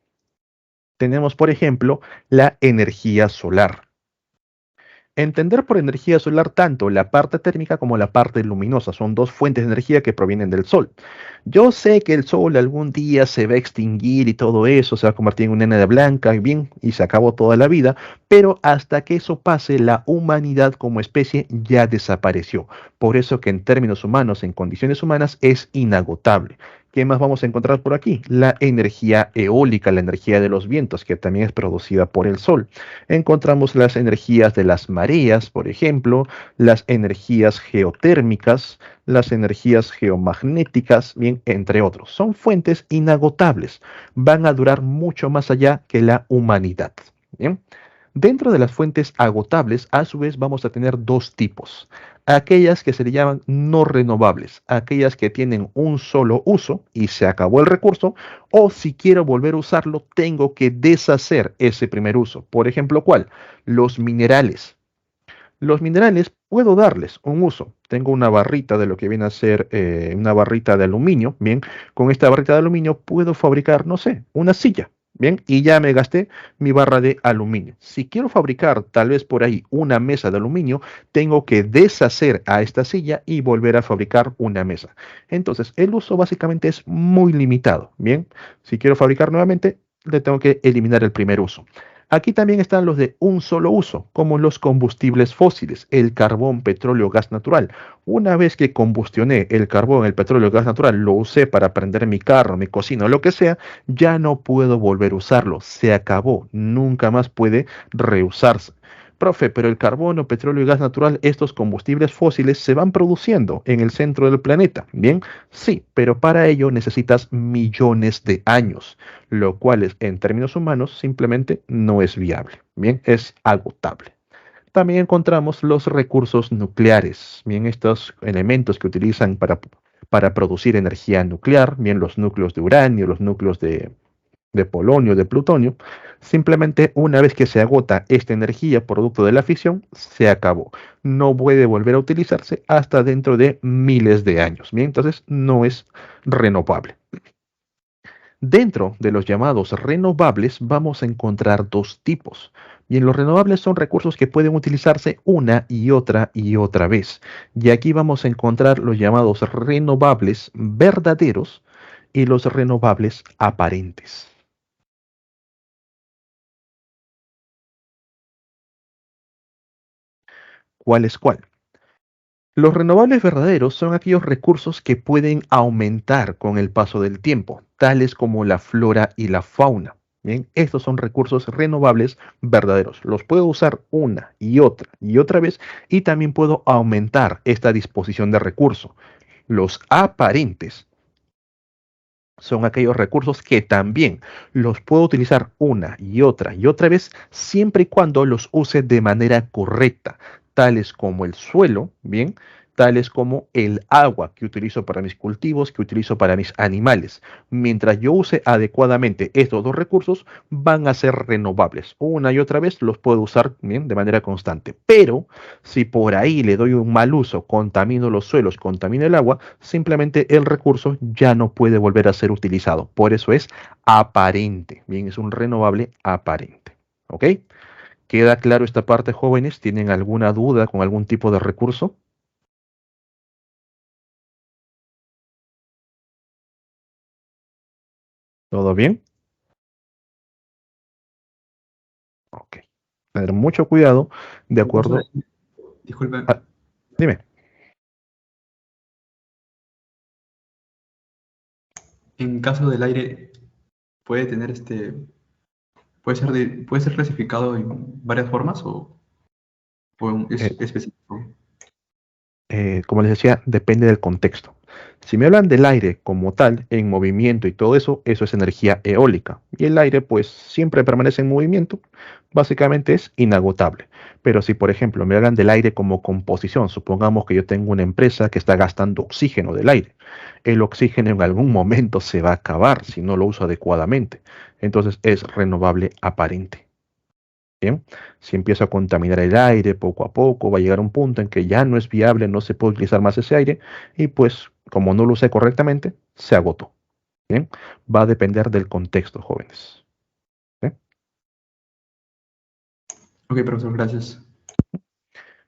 S1: Tenemos, por ejemplo, la energía solar. Entender por energía solar tanto la parte térmica como la parte luminosa. Son dos fuentes de energía que provienen del Sol. Yo sé que el Sol algún día se va a extinguir y todo eso se va a convertir en una enana blanca y bien, y se acabó toda la vida, pero hasta que eso pase, la humanidad como especie ya desapareció. Por eso que en términos humanos, en condiciones humanas, es inagotable. ¿Qué más vamos a encontrar por aquí? La energía eólica, la energía de los vientos, que también es producida por el Sol. Encontramos las energías de las mareas, por ejemplo, las energías geotérmicas, las energías geomagnéticas, bien, entre otros. Son fuentes inagotables, van a durar mucho más allá que la humanidad. Bien. Dentro de las fuentes agotables, a su vez, vamos a tener dos tipos. Aquellas que se le llaman no renovables, aquellas que tienen un solo uso y se acabó el recurso, o si quiero volver a usarlo, tengo que deshacer ese primer uso. Por ejemplo, ¿cuál? Los minerales. Los minerales puedo darles un uso. Tengo una barrita de lo que viene a ser una barrita de aluminio. Bien, con esta barrita de aluminio puedo fabricar, no sé, una silla. Bien, y ya me gasté mi barra de aluminio. Si quiero fabricar tal vez por ahí una mesa de aluminio, tengo que deshacer a esta silla y volver a fabricar una mesa. Entonces, el uso básicamente es muy limitado. Bien, si quiero fabricar nuevamente, le tengo que eliminar el primer uso. Aquí también están los de un solo uso, como los combustibles fósiles, el carbón, petróleo, gas natural. Una vez que combustioné el carbón, el petróleo, el gas natural, lo usé para prender mi carro, mi cocina o lo que sea, ya no puedo volver a usarlo. Se acabó, nunca más puede reusarse. Profe, pero el carbono, petróleo y gas natural, estos combustibles fósiles se van produciendo en el centro del planeta. Bien, sí, pero para ello necesitas millones de años, lo cual en términos humanos simplemente no es viable. Bien, es agotable. También encontramos los recursos nucleares, bien, estos elementos que utilizan para producir energía nuclear, bien, los núcleos de uranio, los núcleos de polonio, de plutonio. Simplemente una vez que se agota esta energía producto de la fisión, se acabó. No puede volver a utilizarse hasta dentro de miles de años. Bien, entonces no es renovable. Dentro de los llamados renovables vamos a encontrar dos tipos. Bien, los renovables son recursos que pueden utilizarse una y otra vez. Y aquí vamos a encontrar los llamados renovables verdaderos y los renovables aparentes. ¿Cuál es cuál? Los renovables verdaderos son aquellos recursos que pueden aumentar con el paso del tiempo, tales como la flora y la fauna. Bien, estos son recursos renovables verdaderos. Los puedo usar una y otra vez y también puedo aumentar esta disposición de recurso. Los aparentes son aquellos recursos que también los puedo utilizar una y otra vez siempre y cuando los use de manera correcta, tales como el suelo, bien, tales como el agua que utilizo para mis cultivos, que utilizo para mis animales. Mientras yo use adecuadamente estos dos recursos, van a ser renovables. Una y otra vez los puedo usar bien de manera constante. Pero si por ahí le doy un mal uso, contamino los suelos, contamino el agua, simplemente el recurso ya no puede volver a ser utilizado. Por eso es aparente. Bien, es un renovable aparente. ¿Ok? ¿Queda claro esta parte, jóvenes? ¿Tienen alguna duda con algún tipo de recurso? ¿Todo bien? tener mucho cuidado de acuerdo...
S2: Disculpe.
S1: Dime.
S2: En caso del aire, puede tener puede ser clasificado en varias formas o es
S1: Eh,
S2: específico.
S1: Como les decía, depende del contexto. Si me hablan del aire como tal, en movimiento y todo eso, eso es energía eólica. Y el aire, pues, siempre permanece en movimiento, básicamente es inagotable. Pero si, por ejemplo, me hablan del aire como composición, supongamos que yo tengo una empresa que está gastando oxígeno del aire. El oxígeno en algún momento se va a acabar si no lo uso adecuadamente. Entonces es renovable aparente. Bien, si empieza a contaminar el aire poco a poco, va a llegar un punto en que ya no es viable, no se puede utilizar más ese aire y pues como no lo usé correctamente, se agotó. Bien, va a depender del contexto, jóvenes. ¿Bien?
S2: Ok, profesor, gracias.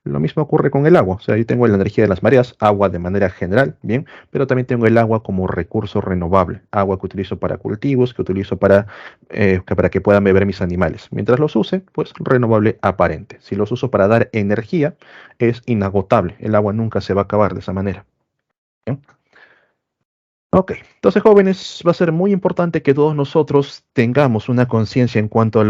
S1: Lo mismo ocurre con el agua, o sea, yo tengo la energía de las mareas, agua de manera general, bien, pero también tengo el agua como recurso renovable, agua que utilizo para cultivos, que utilizo para que puedan beber mis animales. Mientras los use, pues renovable aparente. Si los uso para dar energía, es inagotable, el agua nunca se va a acabar de esa manera. ¿Bien? Ok, entonces jóvenes, va a ser muy importante que todos nosotros tengamos una conciencia en cuanto a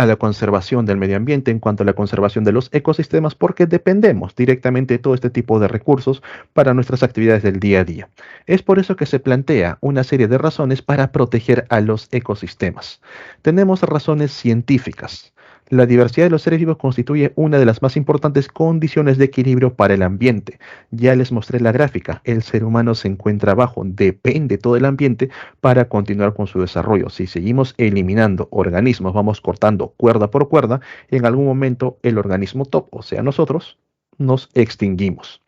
S1: la conservación del medio ambiente, en cuanto a la conservación de los ecosistemas, porque dependemos directamente de todo este tipo de recursos para nuestras actividades del día a día. Es por eso que se plantea una serie de razones para proteger a los ecosistemas. Tenemos razones científicas. La diversidad de los seres vivos constituye una de las más importantes condiciones de equilibrio para el ambiente. Ya les mostré la gráfica, el ser humano se encuentra abajo, depende todo el ambiente para continuar con su desarrollo. Si seguimos eliminando organismos, vamos cortando cuerda por cuerda, en algún momento el organismo top, o sea nosotros, nos extinguimos.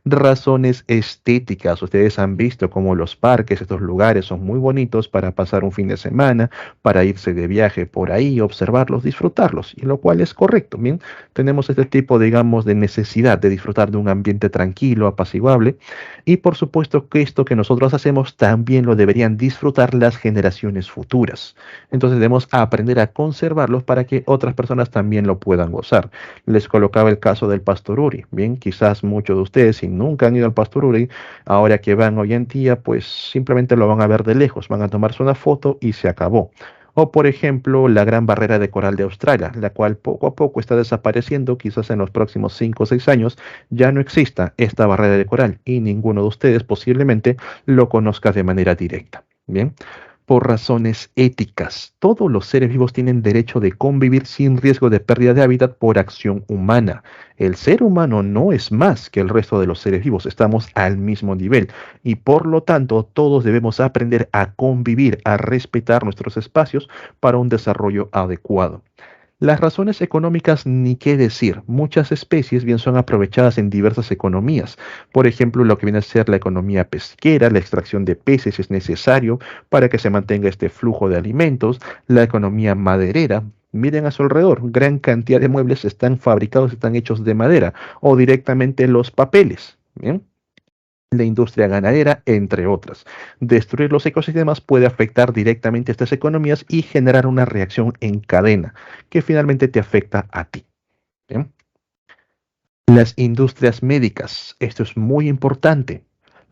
S1: Razones estéticas. Ustedes han visto cómo los parques, estos lugares son muy bonitos para pasar un fin de semana, para irse de viaje por ahí, observarlos, disfrutarlos, y lo cual es correcto. Bien, tenemos este tipo, digamos, de necesidad de disfrutar de un ambiente tranquilo, apaciguable, y por supuesto que esto que nosotros hacemos también lo deberían disfrutar las generaciones futuras. Entonces debemos aprender a conservarlos para que otras personas también lo puedan gozar. Les colocaba el caso del Pastoruri. Bien, quizás muchos de ustedes, si nunca han ido al Pastoruri, ahora que van hoy en día, pues simplemente lo van a ver de lejos, van a tomarse una foto y se acabó. O por ejemplo, la gran barrera de coral de Australia, la cual poco a poco está desapareciendo, quizás en los próximos 5 o 6 años ya no exista esta barrera de coral y ninguno de ustedes posiblemente lo conozca de manera directa. Bien, por razones éticas. Todos los seres vivos tienen derecho de convivir sin riesgo de pérdida de hábitat por acción humana. El ser humano no es más que el resto de los seres vivos, estamos al mismo nivel y por lo tanto todos debemos aprender a convivir, a respetar nuestros espacios para un desarrollo adecuado. Las razones económicas, ni qué decir. Muchas especies bien son aprovechadas en diversas economías. Por ejemplo, lo que viene a ser la economía pesquera, la extracción de peces es necesario para que se mantenga este flujo de alimentos. La economía maderera. Miren a su alrededor, gran cantidad de muebles están fabricados, están hechos de madera o directamente los papeles. ¿Bien? La industria ganadera, entre otras. Destruir los ecosistemas puede afectar directamente a estas economías y generar una reacción en cadena que finalmente te afecta a ti. ¿Bien? Las industrias médicas, esto es muy importante.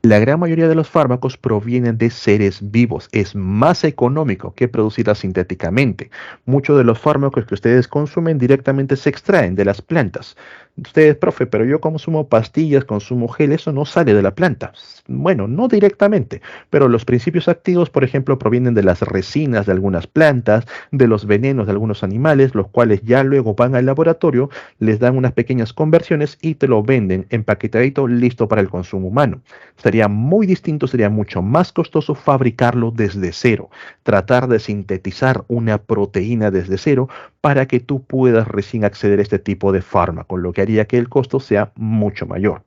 S1: La gran mayoría de los fármacos provienen de seres vivos. Es más económico que producirlas sintéticamente. Muchos de los fármacos que ustedes consumen directamente se extraen de las plantas. Ustedes, profe, pero yo consumo pastillas, consumo gel, eso no sale de la planta. Bueno, no directamente, pero los principios activos, por ejemplo, provienen de las resinas de algunas plantas, de los venenos de algunos animales, los cuales ya luego van al laboratorio, les dan unas pequeñas conversiones y te lo venden empaquetadito, listo para el consumo humano. Sería muy distinto, sería mucho más costoso fabricarlo desde cero, tratar de sintetizar una proteína desde cero para que tú puedas recién acceder a este tipo de fármaco, lo que haría que el costo sea mucho mayor.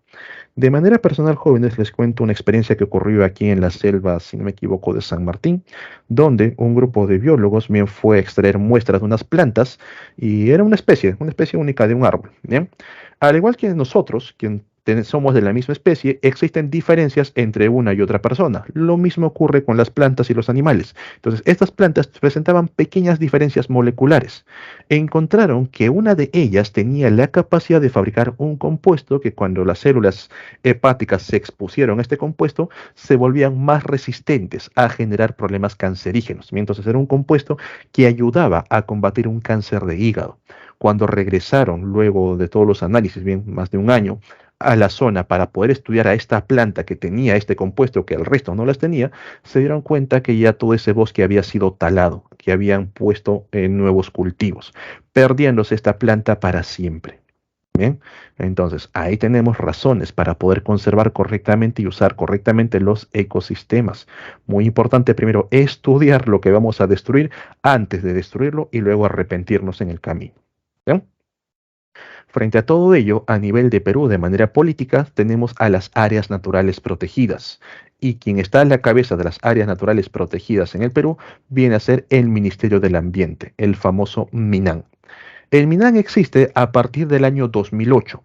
S1: De manera personal, jóvenes, les cuento una experiencia que ocurrió aquí en la selva, si no me equivoco, de San Martín, donde un grupo de biólogos bien fue a extraer muestras de unas plantas y era una especie única de un árbol, ¿bien? Al igual que nosotros, quien somos de la misma especie, existen diferencias entre una y otra persona. Lo mismo ocurre con las plantas y los animales. Entonces, estas plantas presentaban pequeñas diferencias moleculares. Encontraron que una de ellas tenía la capacidad de fabricar un compuesto que cuando las células hepáticas se expusieron a este compuesto, se volvían más resistentes a generar problemas cancerígenos. Entonces, era un compuesto que ayudaba a combatir un cáncer de hígado. Cuando regresaron luego de todos los análisis, bien más de un año, a la zona para poder estudiar a esta planta que tenía este compuesto que el resto no las tenía, se dieron cuenta que ya todo ese bosque había sido talado, que habían puesto nuevos cultivos, perdiéndose esta planta para siempre. Bien, entonces ahí tenemos razones para poder conservar correctamente y usar correctamente los ecosistemas. Muy importante primero estudiar lo que vamos a destruir antes de destruirlo y luego arrepentirnos en el camino. ¿Bien? Frente a todo ello, a nivel de Perú, de manera política, tenemos a las áreas naturales protegidas. Y quien está a la cabeza de las áreas naturales protegidas en el Perú viene a ser el Ministerio del Ambiente, el famoso MINAM. El MINAM existe a partir del año 2008.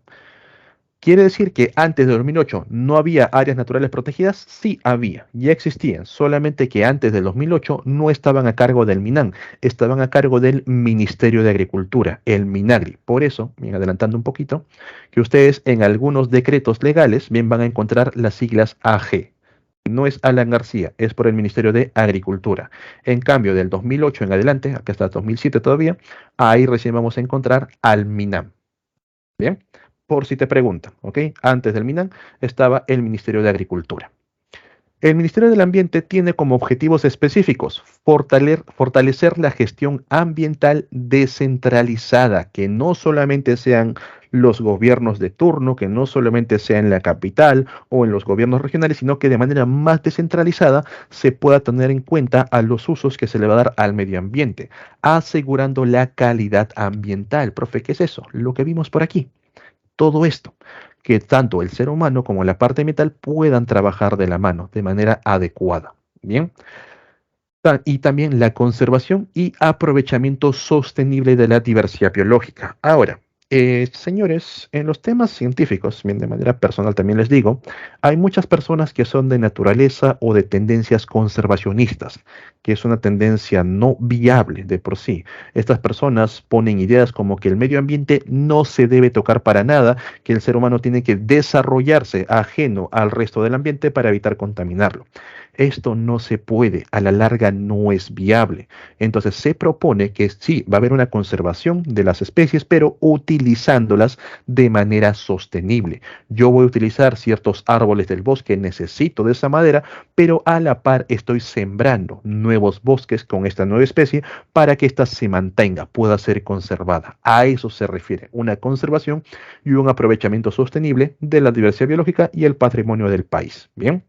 S1: ¿Quiere decir que antes de 2008 no había áreas naturales protegidas? Sí había, ya existían, solamente que antes del 2008 no estaban a cargo del MINAM, estaban a cargo del Ministerio de Agricultura, el MINAGRI. Por eso, bien adelantando un poquito, que ustedes en algunos decretos legales bien van a encontrar las siglas AG. No es Alan García, es por el Ministerio de Agricultura. En cambio, del 2008 en adelante, acá hasta 2007 todavía, ahí recién vamos a encontrar al MINAM. Bien, por si te preguntan, ¿ok? Antes del MINAM estaba el Ministerio de Agricultura. El Ministerio del Ambiente tiene como objetivos específicos fortalecer la gestión ambiental descentralizada, que no solamente sean los gobiernos de turno, que no solamente sea en la capital o en los gobiernos regionales, sino que de manera más descentralizada se pueda tener en cuenta a los usos que se le va a dar al medio ambiente, asegurando la calidad ambiental. Profe, ¿qué es eso? Lo que vimos por aquí. Todo esto, que tanto el ser humano como la parte ambiental puedan trabajar de la mano de manera adecuada. Bien. Y también la conservación y aprovechamiento sostenible de la diversidad biológica. Ahora, señores, en los temas científicos, bien de manera personal también les digo, hay muchas personas que son de naturaleza o de tendencias conservacionistas, que es una tendencia no viable de por sí. Estas personas ponen ideas como que el medio ambiente no se debe tocar para nada, que el ser humano tiene que desarrollarse ajeno al resto del ambiente para evitar contaminarlo. Esto no se puede, a la larga no es viable. Entonces se propone que sí, va a haber una conservación de las especies, pero utilizándolas de manera sostenible. Yo voy a utilizar ciertos árboles del bosque, necesito de esa madera, pero a la par estoy sembrando nuevos bosques con esta nueva especie para que ésta se mantenga, pueda ser conservada. A eso se refiere, una conservación y un aprovechamiento sostenible de la diversidad biológica y el patrimonio del país. Bien.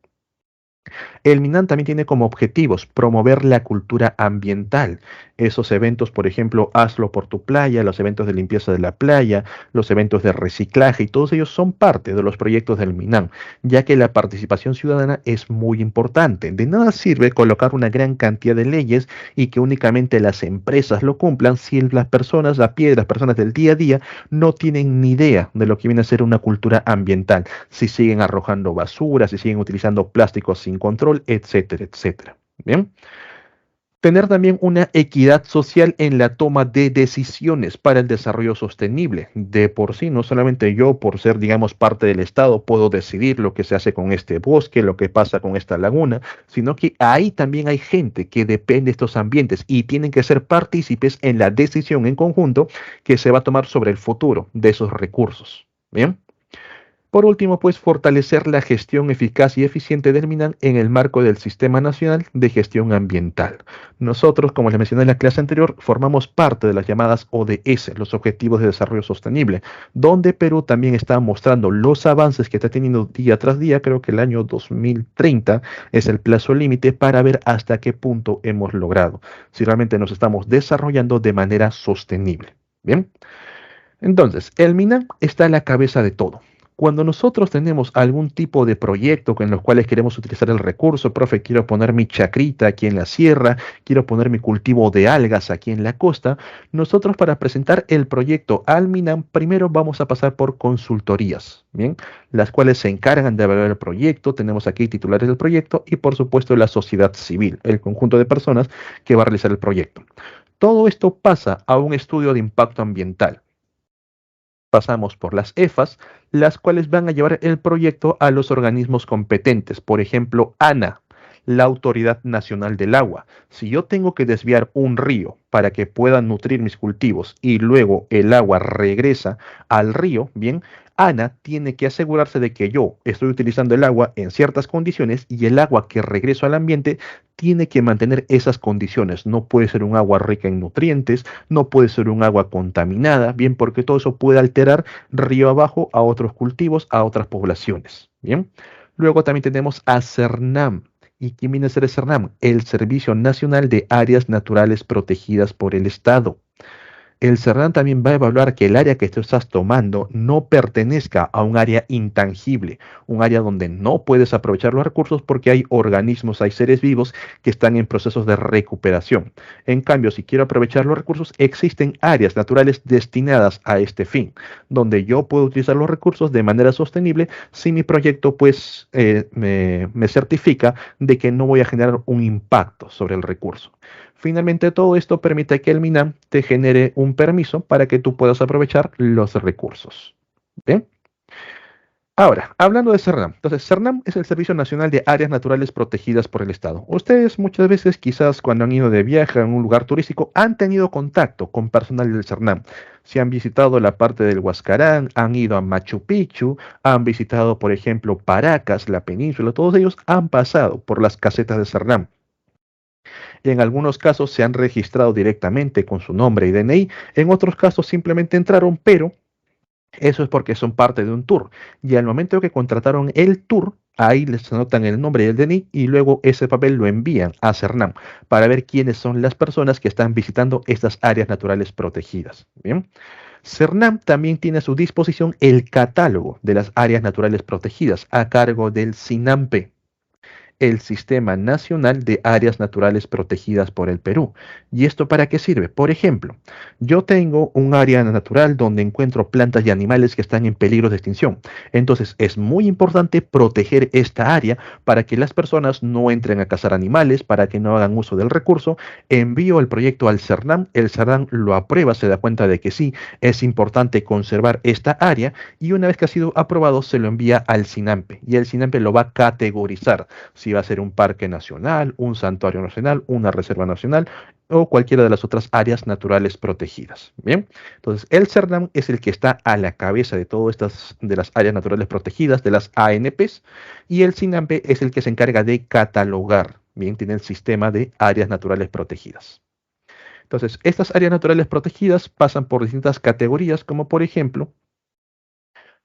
S1: El MINAM también tiene como objetivos promover la cultura ambiental. Esos eventos, por ejemplo, hazlo por tu playa, los eventos de limpieza de la playa, los eventos de reciclaje y todos ellos son parte de los proyectos del MINAM, ya que la participación ciudadana es muy importante. De nada sirve colocar una gran cantidad de leyes y que únicamente las empresas lo cumplan si las personas a pie, las personas del día a día, no tienen ni idea de lo que viene a ser una cultura ambiental. Si siguen arrojando basura, si siguen utilizando plásticos sin control, etcétera, etcétera. Bien. Tener también una equidad social en la toma de decisiones para el desarrollo sostenible. De por sí, no solamente yo, por ser, digamos, parte del Estado, puedo decidir lo que se hace con este bosque, lo que pasa con esta laguna, sino que ahí también hay gente que depende de estos ambientes y tienen que ser partícipes en la decisión en conjunto que se va a tomar sobre el futuro de esos recursos. Bien. Por último, pues fortalecer la gestión eficaz y eficiente del MINAM en el marco del Sistema Nacional de Gestión Ambiental. Nosotros, como les mencioné en la clase anterior, formamos parte de las llamadas ODS, los Objetivos de Desarrollo Sostenible, donde Perú también está mostrando los avances que está teniendo día tras día. Creo que el año 2030 es el plazo límite para ver hasta qué punto hemos logrado, si realmente nos estamos desarrollando de manera sostenible. Bien. Entonces, el MINAM está a la cabeza de todo. Cuando nosotros tenemos algún tipo de proyecto en los cuales queremos utilizar el recurso, profe, quiero poner mi chacrita aquí en la sierra, quiero poner mi cultivo de algas aquí en la costa, nosotros para presentar el proyecto al MINAM, primero vamos a pasar por consultorías, ¿bien? Las cuales se encargan de evaluar el proyecto, tenemos aquí titulares del proyecto y por supuesto la sociedad civil, el conjunto de personas que va a realizar el proyecto. Todo esto pasa a un estudio de impacto ambiental. Pasamos por las EFAs, las cuales van a llevar el proyecto a los organismos competentes, por ejemplo, ANA, la Autoridad Nacional del Agua. Si yo tengo que desviar un río para que puedan nutrir mis cultivos y luego el agua regresa al río, bien, ANA tiene que asegurarse de que yo estoy utilizando el agua en ciertas condiciones y el agua que regreso al ambiente tiene que mantener esas condiciones. No puede ser un agua rica en nutrientes, no puede ser un agua contaminada, bien, porque todo eso puede alterar río abajo a otros cultivos, a otras poblaciones, bien. Luego también tenemos a CERNAM. ¿Y quién viene a ser el CERNAM? El Servicio Nacional de Áreas Naturales Protegidas por el Estado. El CERNAM también va a evaluar que el área que tú estás tomando no pertenezca a un área intangible, un área donde no puedes aprovechar los recursos porque hay organismos, hay seres vivos que están en procesos de recuperación. En cambio, si quiero aprovechar los recursos, existen áreas naturales destinadas a este fin, donde yo puedo utilizar los recursos de manera sostenible si mi proyecto pues me certifica de que no voy a generar un impacto sobre el recurso. Finalmente, todo esto permite que el MINAM te genere un permiso para que tú puedas aprovechar los recursos. ¿Bien? Ahora, hablando de CERNAM. Entonces, CERNAM es el Servicio Nacional de Áreas Naturales Protegidas por el Estado. Ustedes muchas veces, quizás cuando han ido de viaje a un lugar turístico, han tenido contacto con personal del CERNAM. Si han visitado la parte del Huascarán, han ido a Machu Picchu, han visitado, por ejemplo, Paracas, la península, todos ellos han pasado por las casetas de CERNAM. En algunos casos se han registrado directamente con su nombre y DNI, en otros casos simplemente entraron, pero eso es porque son parte de un tour. Y al momento que contrataron el tour, ahí les anotan el nombre y el DNI y luego ese papel lo envían a CERNAM para ver quiénes son las personas que están visitando estas áreas naturales protegidas. Bien. CERNAM también tiene a su disposición el catálogo de las áreas naturales protegidas a cargo del SINAMPE, el Sistema Nacional de Áreas Naturales Protegidas por el Perú. ¿Y esto para qué sirve? Por ejemplo, yo tengo un área natural donde encuentro plantas y animales que están en peligro de extinción. Entonces es muy importante proteger esta área para que las personas no entren a cazar animales, para que no hagan uso del recurso. Envío el proyecto al CERNAM, el CERNAM lo aprueba, se da cuenta de que sí, es importante conservar esta área y una vez que ha sido aprobado se lo envía al SINAMPE y el SINAMPE lo va a categorizar si va a ser un parque nacional, un santuario nacional, una reserva nacional o cualquiera de las otras áreas naturales protegidas. Bien, entonces el CERNAM es el que está a la cabeza de todas estas de las áreas naturales protegidas, de las ANPs, y el SINAMPE es el que se encarga de catalogar. Bien, tiene el sistema de áreas naturales protegidas. Entonces, estas áreas naturales protegidas pasan por distintas categorías, como por ejemplo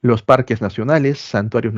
S1: los parques nacionales, santuario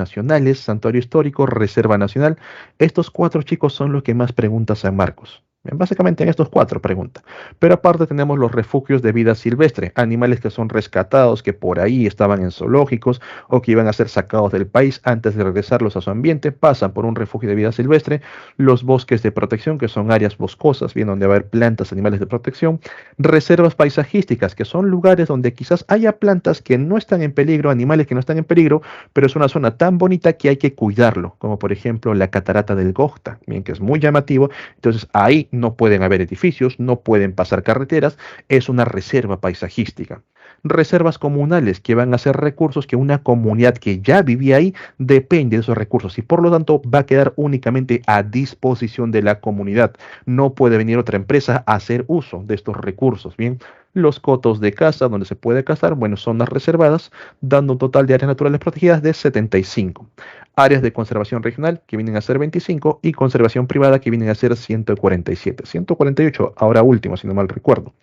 S1: histórico, reserva nacional. Estos cuatro chicos son los que más preguntas San Marcos. Básicamente en estos cuatro preguntas. Pero aparte tenemos los refugios de vida silvestre, animales que son rescatados, que por ahí estaban en zoológicos o que iban a ser sacados del país antes de regresarlos a su ambiente, pasan por un refugio de vida silvestre, los bosques de protección, que son áreas boscosas, bien donde va a haber plantas, animales de protección, reservas paisajísticas, que son lugares donde quizás haya plantas que no están en peligro, animales que no están en peligro, pero es una zona tan bonita que hay que cuidarlo, como por ejemplo la catarata del Gocta, bien que es muy llamativo. Entonces ahí no pueden haber edificios, no pueden pasar carreteras, es una reserva paisajística. Reservas comunales que van a ser recursos que una comunidad que ya vivía ahí depende de esos recursos y por lo tanto va a quedar únicamente a disposición de la comunidad. No puede venir otra empresa a hacer uso de estos recursos. Bien, los cotos de caza donde se puede cazar, bueno, zonas reservadas, dando un total de áreas naturales protegidas de 75. Áreas de conservación regional que vienen a ser 25 y conservación privada que vienen a ser 147. 148 ahora último, si no mal recuerdo.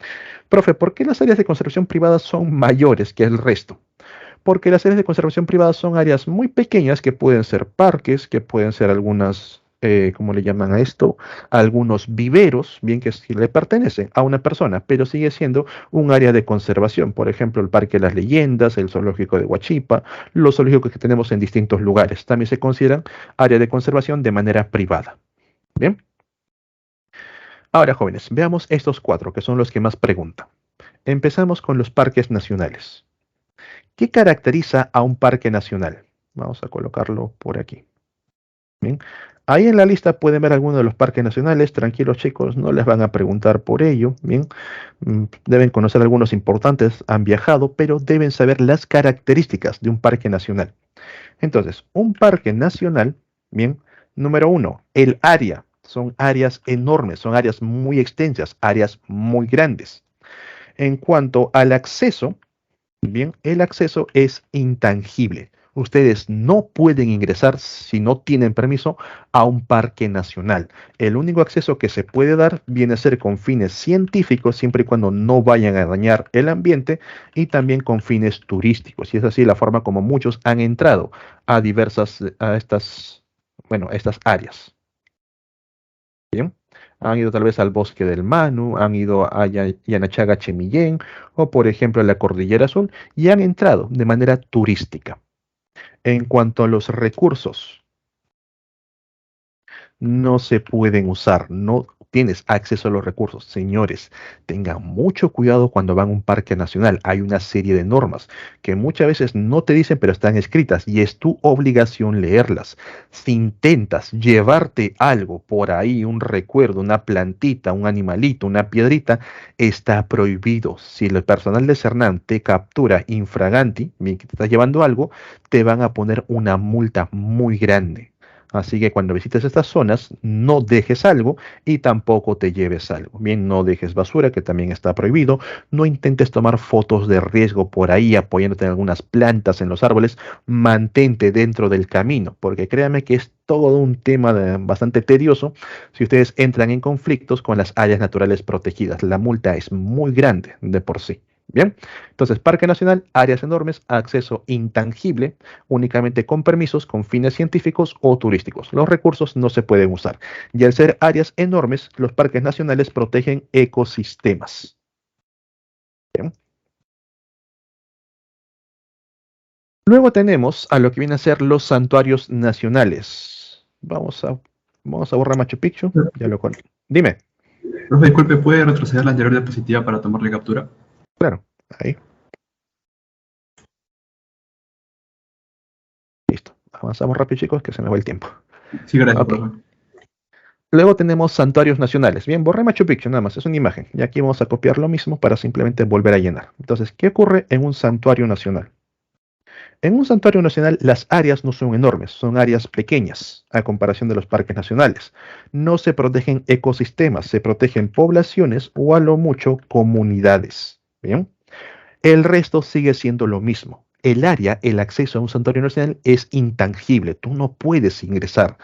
S1: Profe, ¿por qué las áreas de conservación privada son mayores que el resto? Porque las áreas de conservación privada son áreas muy pequeñas que pueden ser parques, que pueden ser algunas ¿cómo le llaman a esto? Algunos viveros, bien que sí le pertenecen a una persona, pero sigue siendo un área de conservación. Por ejemplo, el Parque de las Leyendas, el Zoológico de Huachipa, los zoológicos que tenemos en distintos lugares. También se consideran área de conservación de manera privada. Bien. Ahora, jóvenes, veamos estos cuatro, que son los que más preguntan. Empezamos con los parques nacionales. ¿Qué caracteriza a un parque nacional? Vamos a colocarlo por aquí. Bien. Ahí en la lista pueden ver algunos de los parques nacionales. Tranquilos, chicos, no les van a preguntar por ello. Bien. Deben conocer algunos importantes, han viajado, pero deben saber las características de un parque nacional. Entonces, un parque nacional, bien, número uno, el área. Son áreas enormes, son áreas muy extensas, áreas muy grandes. En cuanto al acceso, bien, el acceso es intangible. Ustedes no pueden ingresar si no tienen permiso a un parque nacional. El único acceso que se puede dar viene a ser con fines científicos, siempre y cuando no vayan a dañar el ambiente, y también con fines turísticos. Y es así la forma como muchos han entrado a a estas, bueno, estas áreas. Bien. Han ido tal vez al bosque del Manu, han ido a Yanachaga Chemillén o por ejemplo a la Cordillera Azul y han entrado de manera turística. En cuanto a los recursos, no se pueden usar, no tienes acceso a los recursos. Señores, tengan mucho cuidado cuando van a un parque nacional. Hay una serie de normas que muchas veces no te dicen, pero están escritas y es tu obligación leerlas. Si intentas llevarte algo por ahí, un recuerdo, una plantita, un animalito, una piedrita, está prohibido. Si el personal de Cernam te captura infraganti, bien que te estás llevando algo, te van a poner una multa muy grande. Así que cuando visites estas zonas, no dejes algo y tampoco te lleves algo. Bien, no dejes basura, que también está prohibido. No intentes tomar fotos de riesgo por ahí apoyándote en algunas plantas en los árboles. Mantente dentro del camino, porque créanme que es todo un tema bastante tedioso si ustedes entran en conflictos con las áreas naturales protegidas. La multa es muy grande de por sí. Bien, entonces Parque Nacional, áreas enormes, acceso intangible, únicamente con permisos con fines científicos o turísticos. Los recursos no se pueden usar. Y al ser áreas enormes, los parques nacionales protegen ecosistemas. Bien. Luego tenemos a lo que viene a ser los santuarios nacionales. Vamos a borrar Machu Picchu. Ya lo con. Dime.
S2: Profe, disculpe, ¿puede retroceder la anterior diapositiva para tomarle captura?
S1: Claro, ahí, listo. Avanzamos rápido, chicos, que se me va el tiempo.
S2: Sí, gracias,
S1: Ok.
S2: profe.
S1: Luego tenemos santuarios nacionales. Bien, borré Machu Picchu, nada más, es una imagen. Y aquí vamos a copiar lo mismo para simplemente volver a llenar. Entonces, ¿qué ocurre en un santuario nacional? En un santuario nacional las áreas no son enormes, son áreas pequeñas a comparación de los parques nacionales. No se protegen ecosistemas, se protegen poblaciones o a lo mucho comunidades. Bien. El resto sigue siendo lo mismo. El área, el acceso a un santuario nacional es intangible. Tú no puedes ingresar,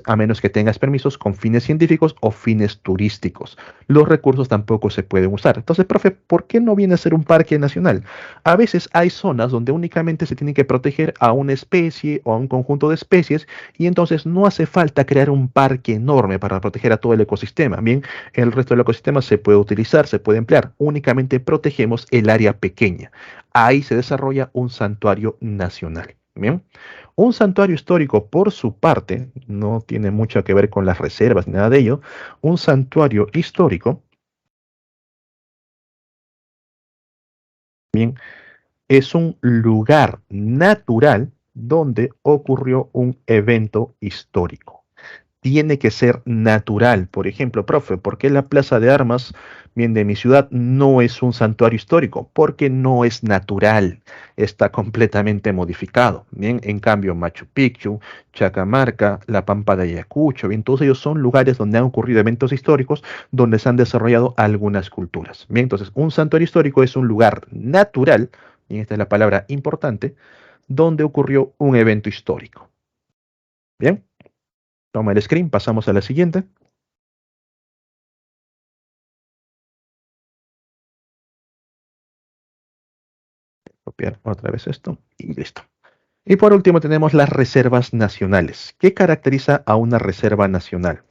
S1: a menos que tengas permisos con fines científicos o fines turísticos. Los recursos tampoco se pueden usar. Entonces, profe, ¿por qué no viene a ser un parque nacional? A veces hay zonas donde únicamente se tiene que proteger a una especie o a un conjunto de especies y entonces no hace falta crear un parque enorme para proteger a todo el ecosistema. Bien, el resto del ecosistema se puede utilizar, se puede emplear. Únicamente protegemos el área pequeña. Ahí se desarrolla un santuario nacional. Bien. Un santuario histórico, por su parte, no tiene mucho que ver con las reservas ni nada de ello. Un santuario histórico, bien, es un lugar natural donde ocurrió un evento histórico. Tiene que ser natural. Por ejemplo, profe, ¿por qué la Plaza de Armas, bien de mi ciudad, no es un santuario histórico? Porque no es natural, está completamente modificado. Bien, en cambio, Machu Picchu, Chacamarca, la Pampa de Ayacucho, bien, todos ellos son lugares donde han ocurrido eventos históricos, donde se han desarrollado algunas culturas. Bien, entonces, un santuario histórico es un lugar natural, y esta es la palabra importante, donde ocurrió un evento histórico. Bien. Toma el screen, pasamos a la siguiente. Copiar otra vez esto y listo. Y por último tenemos las reservas nacionales. ¿Qué caracteriza a una reserva nacional?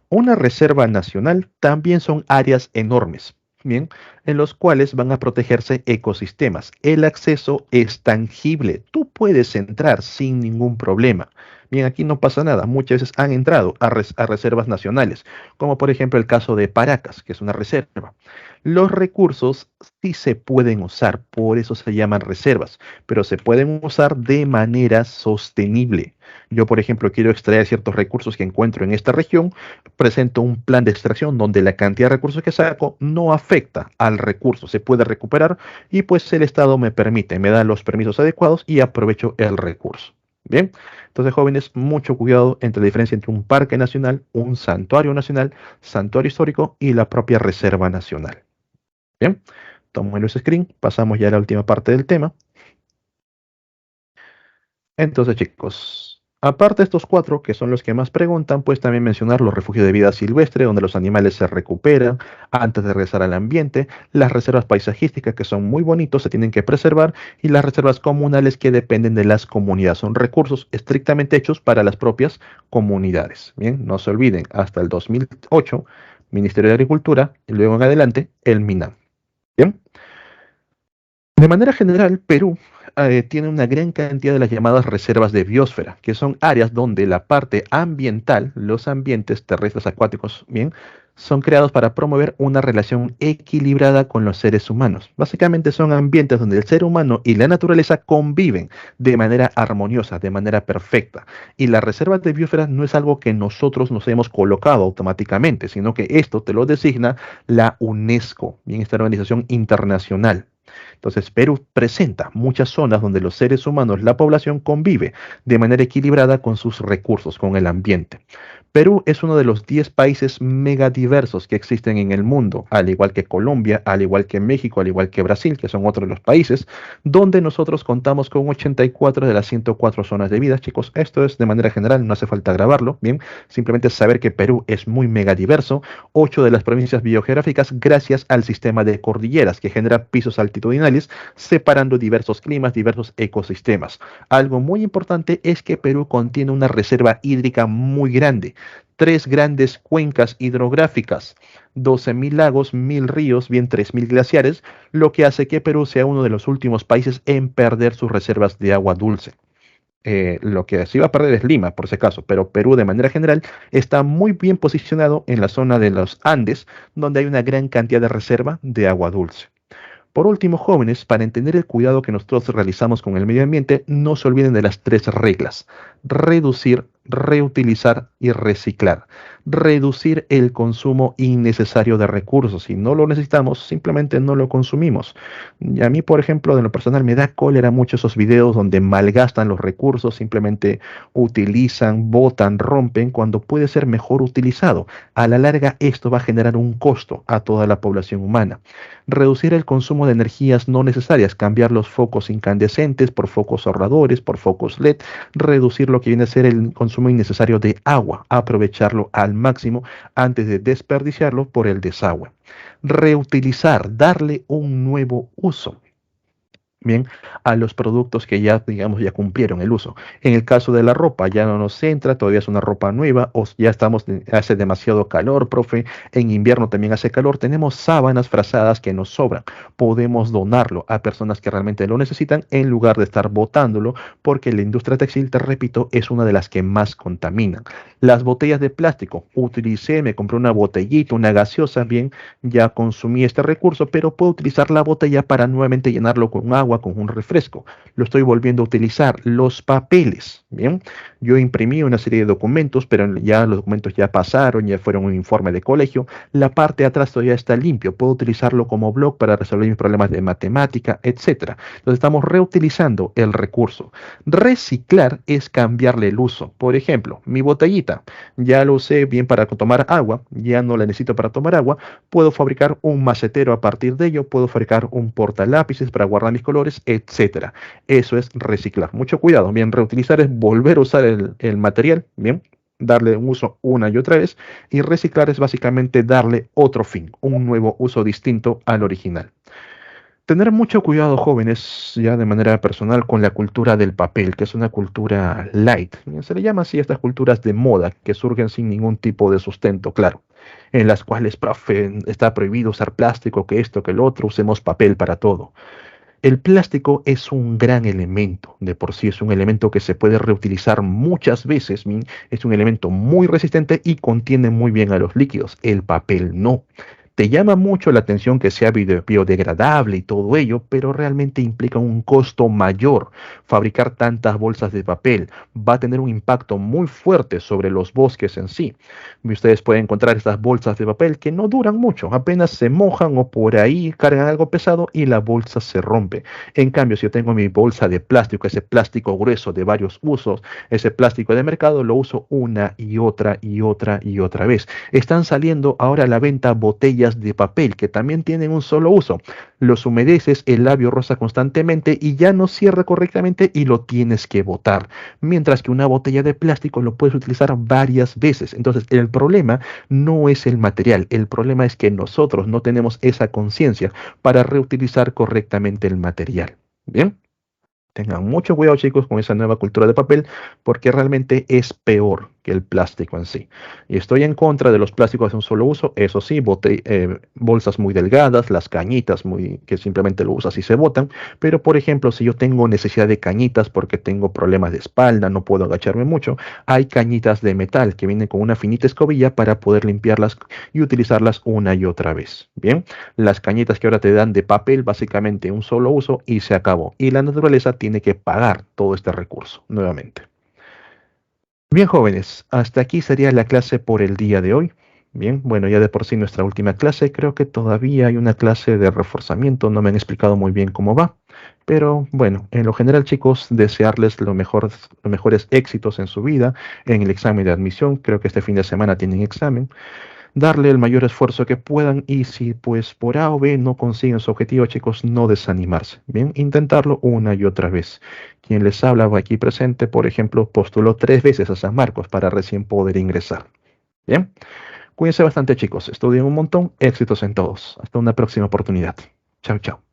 S1: Una reserva nacional también son áreas enormes, bien, en los cuales van a protegerse ecosistemas. El acceso es tangible, tú puedes entrar sin ningún problema. Bien, aquí no pasa nada. Muchas veces han entrado a reservas nacionales, como por ejemplo el caso de Paracas, que es una reserva. Los recursos sí se pueden usar, por eso se llaman reservas, pero se pueden usar de manera sostenible. Yo, por ejemplo, quiero extraer ciertos recursos que encuentro en esta región, presento un plan de extracción donde la cantidad de recursos que saco no afecta al recurso, se puede recuperar y pues el Estado me permite, me da los permisos adecuados y aprovecho el recurso. Bien, entonces jóvenes, mucho cuidado entre la diferencia entre un parque nacional, un santuario santuario histórico y la propia reserva nacional. Bien, tomo el screen, pasamos ya a la última parte del tema. Entonces, chicos, aparte de estos cuatro, que son los que más preguntan, pues también mencionar los refugios de vida silvestre, donde los animales se recuperan antes de regresar al ambiente, las reservas paisajísticas, que son muy bonitos, se tienen que preservar, y las reservas comunales que dependen de las comunidades. Son recursos estrictamente hechos para las propias comunidades. Bien, no se olviden, hasta el 2008, Ministerio de Agricultura, y luego en adelante, el MINAM. Bien. De manera general, Perú tiene una gran cantidad de las llamadas reservas de biosfera, que son áreas donde la parte ambiental, los ambientes terrestres acuáticos, bien, son creados para promover una relación equilibrada con los seres humanos. Básicamente son ambientes donde el ser humano y la naturaleza conviven de manera armoniosa, de manera perfecta. Y las reservas de biosfera no es algo que nosotros nos hemos colocado automáticamente, sino que esto te lo designa la UNESCO, bien, esta organización internacional. Entonces, Perú presenta muchas zonas donde los seres humanos, la población convive de manera equilibrada con sus recursos, con el ambiente. Perú es uno de los 10 países megadiversos que existen en el mundo, al igual que Colombia, al igual que México, al igual que Brasil, que son otros de los países, donde nosotros contamos con 84 de las 104 zonas de vida. Chicos, esto es de manera general, no hace falta grabarlo, bien, simplemente saber que Perú es muy megadiverso, 8 de las provincias biogeográficas gracias al sistema de cordilleras que genera pisos altitudinales separando diversos climas, diversos ecosistemas. Algo muy importante es que Perú contiene una reserva hídrica muy grande, tres grandes cuencas hidrográficas, 12.000 lagos, 1.000 ríos, bien 3.000 glaciares, lo que hace que Perú sea uno de los últimos países en perder sus reservas de agua dulce. Lo que sí va a perder es Lima, por si acaso, pero Perú de manera general está muy bien posicionado en la zona de los Andes, donde hay una gran cantidad de reserva de agua dulce. Por último, jóvenes, para entender el cuidado que nosotros realizamos con el medio ambiente, no se olviden de las tres reglas: reducir, reutilizar y reciclar. Reducir el consumo innecesario de recursos. Si no lo necesitamos, simplemente no lo consumimos. Y a mí, por ejemplo, de lo personal, me da cólera mucho esos videos donde malgastan los recursos, simplemente utilizan, botan, rompen, cuando puede ser mejor utilizado. A la larga, esto va a generar un costo a toda la población humana. Reducir el consumo de energías no necesarias, cambiar los focos incandescentes por focos ahorradores, por focos LED, reducir lo que viene a ser el consumo innecesario de agua, aprovecharlo al máximo antes de desperdiciarlo por el desagüe. Reutilizar, darle un nuevo uso. Bien, a los productos que ya, digamos, ya cumplieron el uso. En el caso de la ropa, ya no nos entra, todavía es una ropa nueva, o ya estamos, hace demasiado calor, profe, en invierno también hace calor, tenemos sábanas frazadas que nos sobran, podemos donarlo a personas que realmente lo necesitan en lugar de estar botándolo, porque la industria textil, te repito, es una de las que más contaminan. Las botellas de plástico, utilicé, me compré una botellita, una gaseosa, bien, ya consumí este recurso, pero puedo utilizar la botella para nuevamente llenarlo con agua, con un refresco. Lo estoy volviendo a utilizar. Los papeles, ¿bien? Yo imprimí una serie de documentos, pero ya los documentos ya pasaron, ya fueron un informe de colegio. La parte de atrás todavía está limpio. Puedo utilizarlo como blog para resolver mis problemas de matemática, etcétera. Entonces estamos reutilizando el recurso. Reciclar es cambiarle el uso. Por ejemplo, mi botellita, ya lo usé bien para tomar agua, ya no la necesito para tomar agua, puedo fabricar un macetero a partir de ello, puedo fabricar un portalápices para guardar mis colores, etcétera. Eso es reciclar. Mucho cuidado, bien, reutilizar es volver a usar el material, bien, darle un uso una y otra vez, y reciclar es básicamente darle otro fin, un nuevo uso distinto al original. Tener mucho cuidado, jóvenes, ya de manera personal, con la cultura del papel, que es una cultura light. Se le llama así a estas culturas de moda que surgen sin ningún tipo de sustento, claro, en las cuales, profe, está prohibido usar plástico, que esto, que el otro, usemos papel para todo. El plástico es un gran elemento, de por sí es un elemento que se puede reutilizar muchas veces, es un elemento muy resistente y contiene muy bien a los líquidos. El papel no. Te llama mucho la atención que sea biodegradable y todo ello, pero realmente implica un costo mayor. Fabricar tantas bolsas de papel va a tener un impacto muy fuerte sobre los bosques en sí. Y ustedes pueden encontrar estas bolsas de papel que no duran mucho, apenas se mojan o por ahí cargan algo pesado y la bolsa se rompe. En cambio, si yo tengo mi bolsa de plástico, ese plástico grueso de varios usos, ese plástico de mercado lo uso una y otra y otra y otra vez. Están saliendo ahora a la venta botellas de papel que también tienen un solo uso. Los humedeces, el labio rosa constantemente y ya no cierra correctamente y lo tienes que botar. Mientras que una botella de plástico lo puedes utilizar varias veces. Entonces, el problema no es el material, el problema es que nosotros no tenemos esa conciencia para reutilizar correctamente el material. Bien. Tengan mucho cuidado, chicos, con esa nueva cultura de papel, porque realmente es peor que el plástico en sí. Y estoy en contra de los plásticos de un solo uso, eso sí, bolsas muy delgadas, las cañitas que simplemente lo usas y se botan. Pero, por ejemplo, si yo tengo necesidad de cañitas porque tengo problemas de espalda, no puedo agacharme mucho, hay cañitas de metal que vienen con una finita escobilla para poder limpiarlas y utilizarlas una y otra vez. Bien, las cañitas que ahora te dan de papel, básicamente un solo uso y se acabó. Y la naturaleza tiene que pagar todo este recurso nuevamente. Bien, jóvenes, hasta aquí sería la clase por el día de hoy. Bien, bueno, ya de por sí nuestra última clase, creo que todavía hay una clase de reforzamiento, no me han explicado muy bien cómo va, pero bueno, en lo general, chicos, desearles los mejores éxitos en su vida, en el examen de admisión, creo que este fin de semana tienen examen, darle el mayor esfuerzo que puedan y si pues por A o B no consiguen su objetivo, chicos, no desanimarse. Bien, intentarlo una y otra vez. Quien les habla aquí presente, por ejemplo, postuló 3 veces a San Marcos para recién poder ingresar. Bien, cuídense bastante, chicos. Estudien un montón. Éxitos en todos. Hasta una próxima oportunidad. Chao, chao.